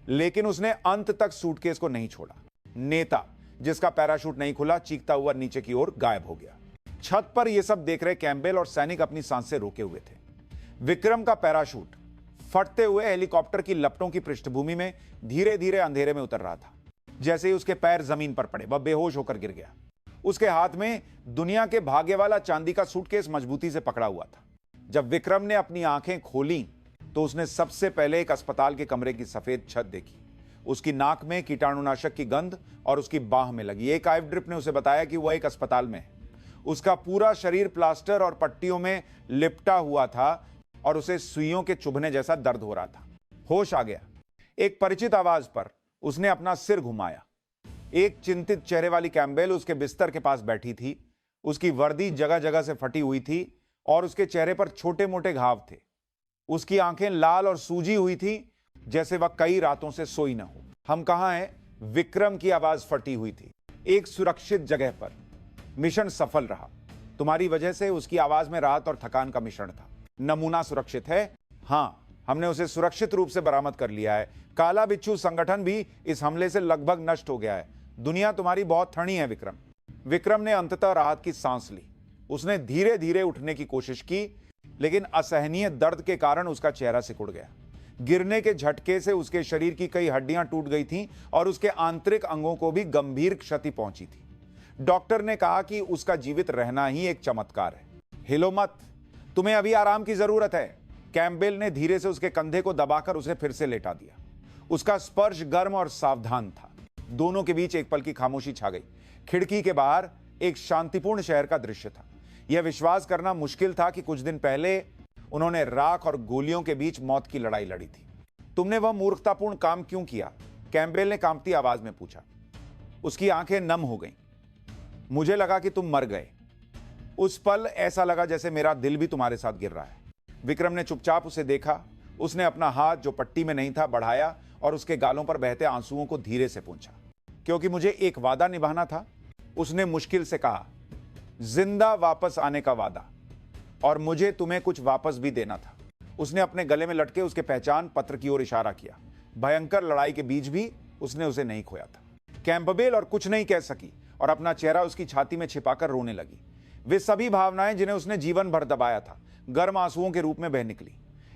लेकिन उसने अंत तक सूटकेस को नहीं छोड़ा। नेता, जिसका पैराशूट नहीं खुला, चीखता हुआ नीचे की ओर गायब हो गया। छत पर यह सब देख रहे कैंपबेल और सैनिक अपनी सांसें रोके हुए थे। विक्रम का पैराशूट फटते हुए हेलीकॉप्टर की लपटों की पृष्ठभूमि में धीरे धीरे अंधेरे में उतर रहा था। जैसे ही उसके पैर जमीन पर पड़े, वह बेहोश होकर गिर गया। उसके हाथ में दुनिया के भाग्य वाला चांदी का सूटकेस मजबूती से पकड़ा हुआ था। जब विक्रम ने अपनी आंखें खोली तो उसने सबसे पहले एक अस्पताल के कमरे की सफेद छत देखी। उसकी नाक में कीटाणुनाशक की गंध और उसकी बाह में लगी एक आइव ड्रिप ने उसे बताया कि वह एक अस्पताल में है। उसका पूरा शरीर प्लास्टर और पट्टियों में लिपटा हुआ था और उसे सुइयों के चुभने जैसा दर्द हो रहा था। होश आ गया। एक परिचित आवाज पर उसने अपना सिर घुमाया। एक चिंतित चेहरे वाली कैंपबेल उसके बिस्तर के पास बैठी थी। उसकी वर्दी जगह जगह से फटी हुई थी और उसके चेहरे पर छोटे मोटे घाव थे। उसकी आंखें लाल और सूजी हुई थी, जैसे वह कई रातों से सोई न हो। हम कहां हैं? विक्रम की आवाज फटी हुई थी। एक सुरक्षित जगह पर। मिशन सफल रहा। तुम्हारी वजह से उसकी आवाज में राहत और थकान का मिश्रण था। नमूना सुरक्षित है? हां, हमने उसे सुरक्षित रूप से बरामद कर लिया है। काला बिच्छू संगठन भी इस हमले से लगभग नष्ट हो गया है। दुनिया तुम्हारी बहुत थड़ी है विक्रम। विक्रम ने अंततः राहत की सांस ली। उसने धीरे धीरे उठने की कोशिश की, लेकिन असहनीय दर्द के कारण उसका चेहरा सिकुड़ गया। गिरने के झटके से उसके शरीर की कई हड्डियां टूट गई थीं और उसके आंतरिक अंगों को भी गंभीर क्षति पहुंची थी। डॉक्टर ने कहा कि उसका जीवित रहना ही एक चमत्कार है। हिलो मत, तुम्हें अभी आराम की जरूरत है। कैंपबेल ने धीरे से उसके कंधे को दबाकर उसे फिर से लेटा दिया। उसका स्पर्श गर्म और सावधान था। दोनों के बीच एक पल की खामोशी छा गई। खिड़की के बाहर एक शांतिपूर्ण शहर का दृश्य था। यह विश्वास करना मुश्किल था कि कुछ दिन पहले उन्होंने राख और गोलियों के बीच मौत की लड़ाई लड़ी थी। तुमने वह मूर्खतापूर्ण काम क्यों किया? कैंपबेल ने कांपती आवाज में पूछा। उसकी आंखें नम हो गईं। मुझे लगा कि तुम मर गए। उस पल ऐसा लगा जैसे मेरा दिल भी तुम्हारे साथ गिर रहा है। विक्रम ने चुपचाप उसे देखा। उसने अपना हाथ, जो पट्टी में नहीं था, बढ़ाया और उसके गालों पर बहते आंसुओं को धीरे से पोंछा। क्योंकि मुझे एक वादा निभाना था, उसने मुश्किल से कहा। जिंदा वापस आने का वादा, और मुझे तुम्हें कुछ वापस भी देना था। उसने अपने गले में लटके उसके पहचान पत्र की ओर इशारा किया। भयंकर लड़ाई के बीच भी उसने उसे नहीं खोया था। कैंपबेल और कुछ नहीं कह सकी और अपना चेहरा उसकी छाती में छिपाकर रोने लगी। वे सभी भावनाएं जिन्हें उसने जीवन भर दबाया था, गर्म आंसुओं के रूप में बह निकली।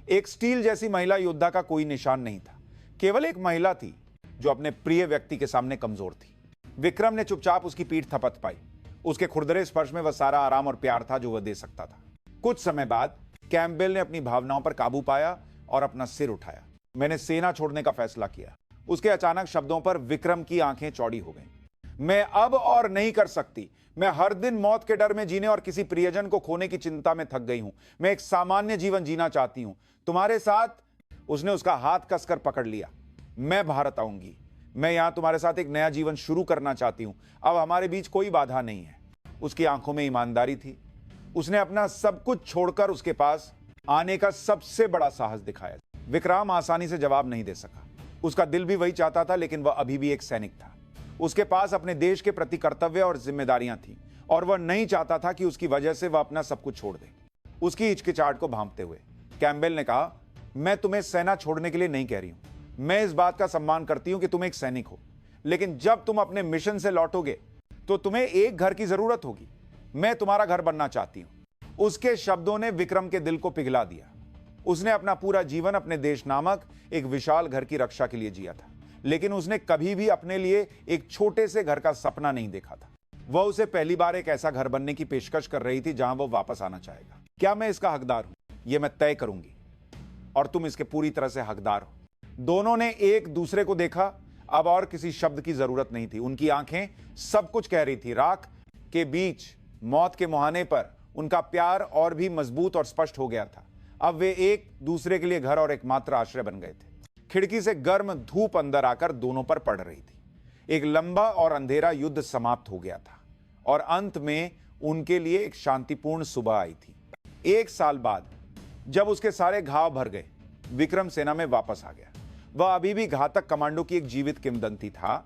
एक स्टील जैसी महिला योद्धा का कोई निशान नहीं था। केवल एक महिला थी जो अपने प्रिय व्यक्ति के सामने कमजोर थी। विक्रम ने चुपचाप उसकी पीठ थपथपाई। उसके खुरदरे स्पर्श में वह सारा आराम और प्यार था जो वह दे सकता था। कुछ समय बाद कैंपबेल ने अपनी भावनाओं पर काबू पाया और अपना सिर उठाया। मैंने सेना छोड़ने का फैसला किया। उसके अचानक शब्दों पर विक्रम की आंखें चौड़ी हो गईं। मैं अब और नहीं कर सकती। मैं हर दिन मौत के डर में जीने और किसी प्रियजन को खोने की चिंता में थक गई हूं। मैं एक सामान्य जीवन जीना चाहती हूं, तुम्हारे साथ। उसने उसका हाथ कसकर पकड़ लिया। मैं भारत आऊंगी। मैं यहां तुम्हारे साथ एक नया जीवन शुरू करना चाहती हूं। अब हमारे बीच कोई बाधा नहीं है। उसकी आंखों में ईमानदारी थी। उसने अपना सब कुछ छोड़कर उसके पास आने का सबसे बड़ा साहस दिखाया। विक्रम आसानी से जवाब नहीं दे सका। उसका दिल भी वही चाहता था, लेकिन वह अभी भी एक सैनिक था। उसके पास अपने देश के प्रति कर्तव्य और जिम्मेदारियां थी और वह नहीं चाहता था कि उसकी वजह से वह अपना सब कुछ छोड़ दे। उसकी हिचकिचाहट को भांपते हुए कैम्पबेल ने कहा, मैं तुम्हें सेना छोड़ने के लिए नहीं कह रही हूं। मैं इस बात का सम्मान करती हूं कि तुम एक सैनिक हो, लेकिन जब तुम अपने मिशन से लौटोगे तो तुम्हें एक घर की जरूरत होगी। मैं तुम्हारा घर बनना चाहती हूं। उसके शब्दों ने विक्रम के दिल को पिघला दिया। उसने अपना पूरा जीवन अपने देश नामक एक विशाल घर की रक्षा के लिए जिया था, लेकिन उसने कभी भी अपने लिए एक छोटे से घर का सपना नहीं देखा था। वह उसे पहली बार एक ऐसा घर बनने की पेशकश कर रही थी जहां वह वापस आना चाहेगा। क्या मैं इसका हकदार हूं? यह मैं तय करूंगी और तुम इसके पूरी तरह से हकदार हो। दोनों ने एक दूसरे को देखा। अब और किसी शब्द की जरूरत नहीं थी। उनकी आंखें सब कुछ कह रही थी। राख के बीच मौत के मुहाने पर उनका प्यार और भी मजबूत और स्पष्ट हो गया था। अब वे एक दूसरे के लिए घर और एकमात्र आश्रय बन गए थे। खिड़की से गर्म धूप अंदर आकर दोनों पर पड़ रही थी। एक लंबा और अंधेरा युद्ध समाप्त हो गया था और अंत में उनके लिए एक शांतिपूर्ण सुबह आई थी। 1 साल बाद जब उसके सारे घाव भर गए, विक्रम सेना में वापस आ गया। वह अभी भी घातक कमांडो की एक जीवित किंवदंती था।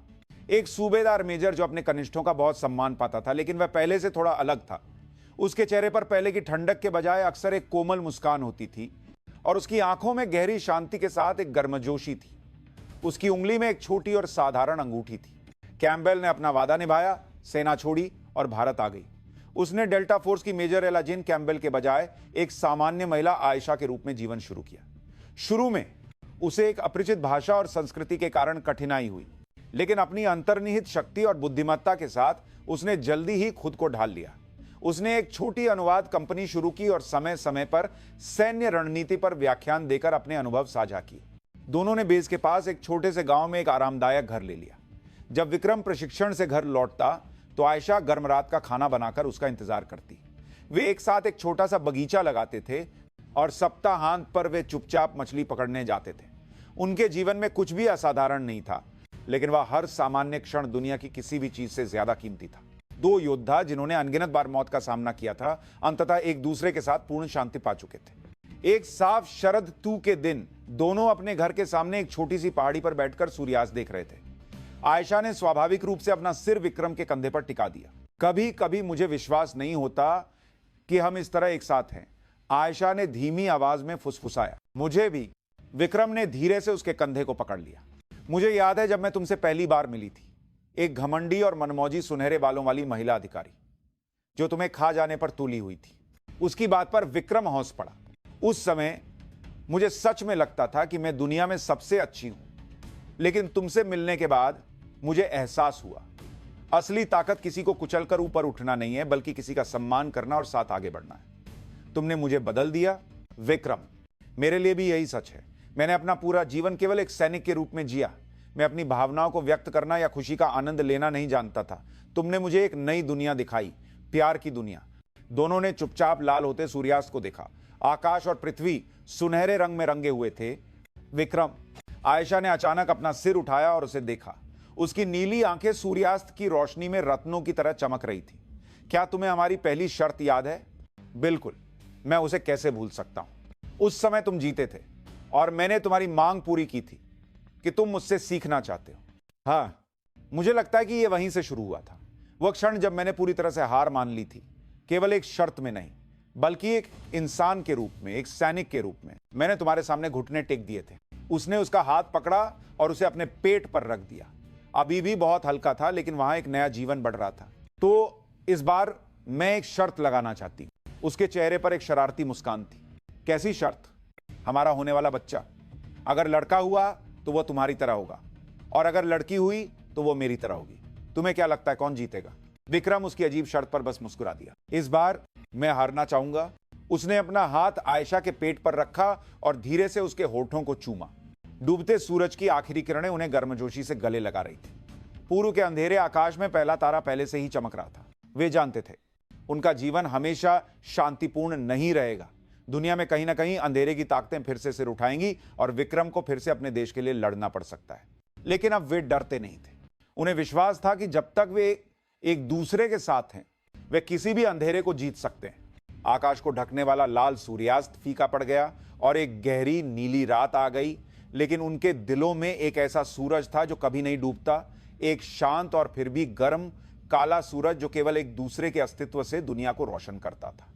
एक सूबेदार मेजर जो अपने कनिष्ठों का बहुत सम्मान पाता था, लेकिन वह पहले से थोड़ा अलग था। उसके चेहरे पर पहले की ठंडक के बजाय अक्सर एक कोमल मुस्कान होती थी और उसकी आंखों में गहरी शांति के साथ एक गर्मजोशी थी। उसकी उंगली में एक छोटी और साधारण अंगूठी थी। कैम्पबेल ने अपना वादा निभाया, सेना छोड़ी और भारत आ गई। उसने डेल्टा फोर्स की मेजर एला जेन कैम्पबेल के बजाय एक सामान्य महिला आयशा के रूप में जीवन शुरू किया। शुरू में उसे एक अपरिचित भाषा और संस्कृति के कारण कठिनाई हुई, लेकिन अपनी अंतर्निहित शक्ति और बुद्धिमत्ता के साथ उसने जल्दी ही खुद को ढाल लिया। उसने एक छोटी अनुवाद कंपनी शुरू की और समय समय पर सैन्य रणनीति पर व्याख्यान देकर अपने अनुभव साझा किए। दोनों ने बेस के पास एक छोटे से गांव में एक आरामदायक घर ले लिया। जब विक्रम प्रशिक्षण से घर लौटता तो आयशा गर्म रात का खाना बनाकर उसका इंतजार करती। वे एक साथ एक छोटा सा बगीचा लगाते थे और सप्ताहांत पर वे चुपचाप मछली पकड़ने जाते थे। उनके जीवन में कुछ भी असाधारण नहीं था, लेकिन वह हर सामान्य क्षण दुनिया की किसी भी चीज से ज्यादा कीमती था। 2 योद्धा जिन्होंने अनगिनत बार मौत का सामना किया था, अंततः एक दूसरे के साथ पूर्ण शांति पा चुके थे। एक साफ शरद ऋतु के दिन दोनों अपने घर के सामने एक छोटी सी पहाड़ी पर बैठकर सूर्यास्त देख रहे थे। आयशा ने स्वाभाविक रूप से अपना सिर विक्रम के कंधे पर टिका दिया। कभी कभी मुझे विश्वास नहीं होता कि हम इस तरह एक साथ हैं, आयशा ने धीमी आवाज में फुसफुसाया। मुझे भी। विक्रम ने धीरे से उसके कंधे को पकड़ लिया। मुझे याद है जब मैं तुमसे पहली बार मिली थी, एक घमंडी और मनमौजी सुनहरे बालों वाली महिला अधिकारी जो तुम्हें खा जाने पर तुली हुई थी। उसकी बात पर विक्रम हौस पड़ा। उस समय मुझे सच में लगता था कि मैं दुनिया में सबसे अच्छी हूं, लेकिन तुमसे मिलने के बाद मुझे एहसास हुआ असली ताकत किसी को कुचलकर ऊपर उठना नहीं है, बल्कि किसी का सम्मान करना और साथ आगे बढ़ना है। तुमने मुझे बदल दिया विक्रम। मेरे लिए भी यही सच है। मैंने अपना पूरा जीवन केवल एक सैनिक के रूप में जिया। मैं अपनी भावनाओं को व्यक्त करना या खुशी का आनंद लेना नहीं जानता था। तुमने मुझे एक नई दुनिया दिखाई, प्यार की दुनिया। दोनों ने चुपचाप लाल होते सूर्यास्त को देखा। आकाश और पृथ्वी सुनहरे रंग में रंगे हुए थे। विक्रम, आयशा ने अचानक अपना सिर उठाया और उसे देखा। उसकी नीली आंखें सूर्यास्त की रोशनी में रत्नों की तरह चमक रही थी। क्या तुम्हें हमारी पहली शर्त याद है? बिल्कुल, मैं उसे कैसे भूल सकता हूं। उस समय तुम जीते थे और मैंने तुम्हारी मांग पूरी की थी कि तुम मुझसे सीखना चाहते हो। हाँ, मुझे लगता है कि यह वहीं से शुरू हुआ था, वह क्षण जब मैंने पूरी तरह से हार मान ली थी। केवल एक शर्त में नहीं, बल्कि एक इंसान के रूप में, एक सैनिक के रूप में। मैंने तुम्हारे सामने घुटने टेक दिए थे। उसने उसका हाथ पकड़ा और उसे अपने पेट पर रख दिया। अभी भी बहुत हल्का था, लेकिन वहां एक नया जीवन बढ़ रहा था। तो इस बार मैं एक शर्त लगाना चाहती हूं। उसके चेहरे पर एक शरारती मुस्कान थी। कैसी शर्त? हमारा होने वाला बच्चा अगर लड़का हुआ तो वह तुम्हारी तरह होगा, और अगर लड़की हुई तो वह मेरी तरह होगी। तुम्हें क्या लगता है कौन जीतेगा? विक्रम उसकी अजीब शर्त पर बस मुस्कुरा दिया। इस बार मैं हारना चाहूंगा। उसने अपना हाथ आयशा के पेट पर रखा और धीरे से उसके होठों को चूमा। डूबते सूरज की आखिरी किरणें उन्हें गर्मजोशी से गले लगा रही थी। पूर्व के अंधेरे आकाश में पहला तारा पहले से ही चमक रहा था। वे जानते थे उनका जीवन हमेशा शांतिपूर्ण नहीं रहेगा। दुनिया में कहीं ना कहीं अंधेरे की ताकतें फिर से सिर उठाएंगी और विक्रम को फिर से अपने देश के लिए लड़ना पड़ सकता है। लेकिन अब वे डरते नहीं थे। उन्हें विश्वास था कि जब तक वे एक दूसरे के साथ हैं, वे किसी भी अंधेरे को जीत सकते हैं। आकाश को ढकने वाला लाल सूर्यास्त फीका पड़ गया और एक गहरी नीली रात आ गई। लेकिन उनके दिलों में एक ऐसा सूरज था जो कभी नहीं डूबता, एक शांत और फिर भी गर्म काला सूरज जो केवल एक दूसरे के अस्तित्व से दुनिया को रोशन करता था।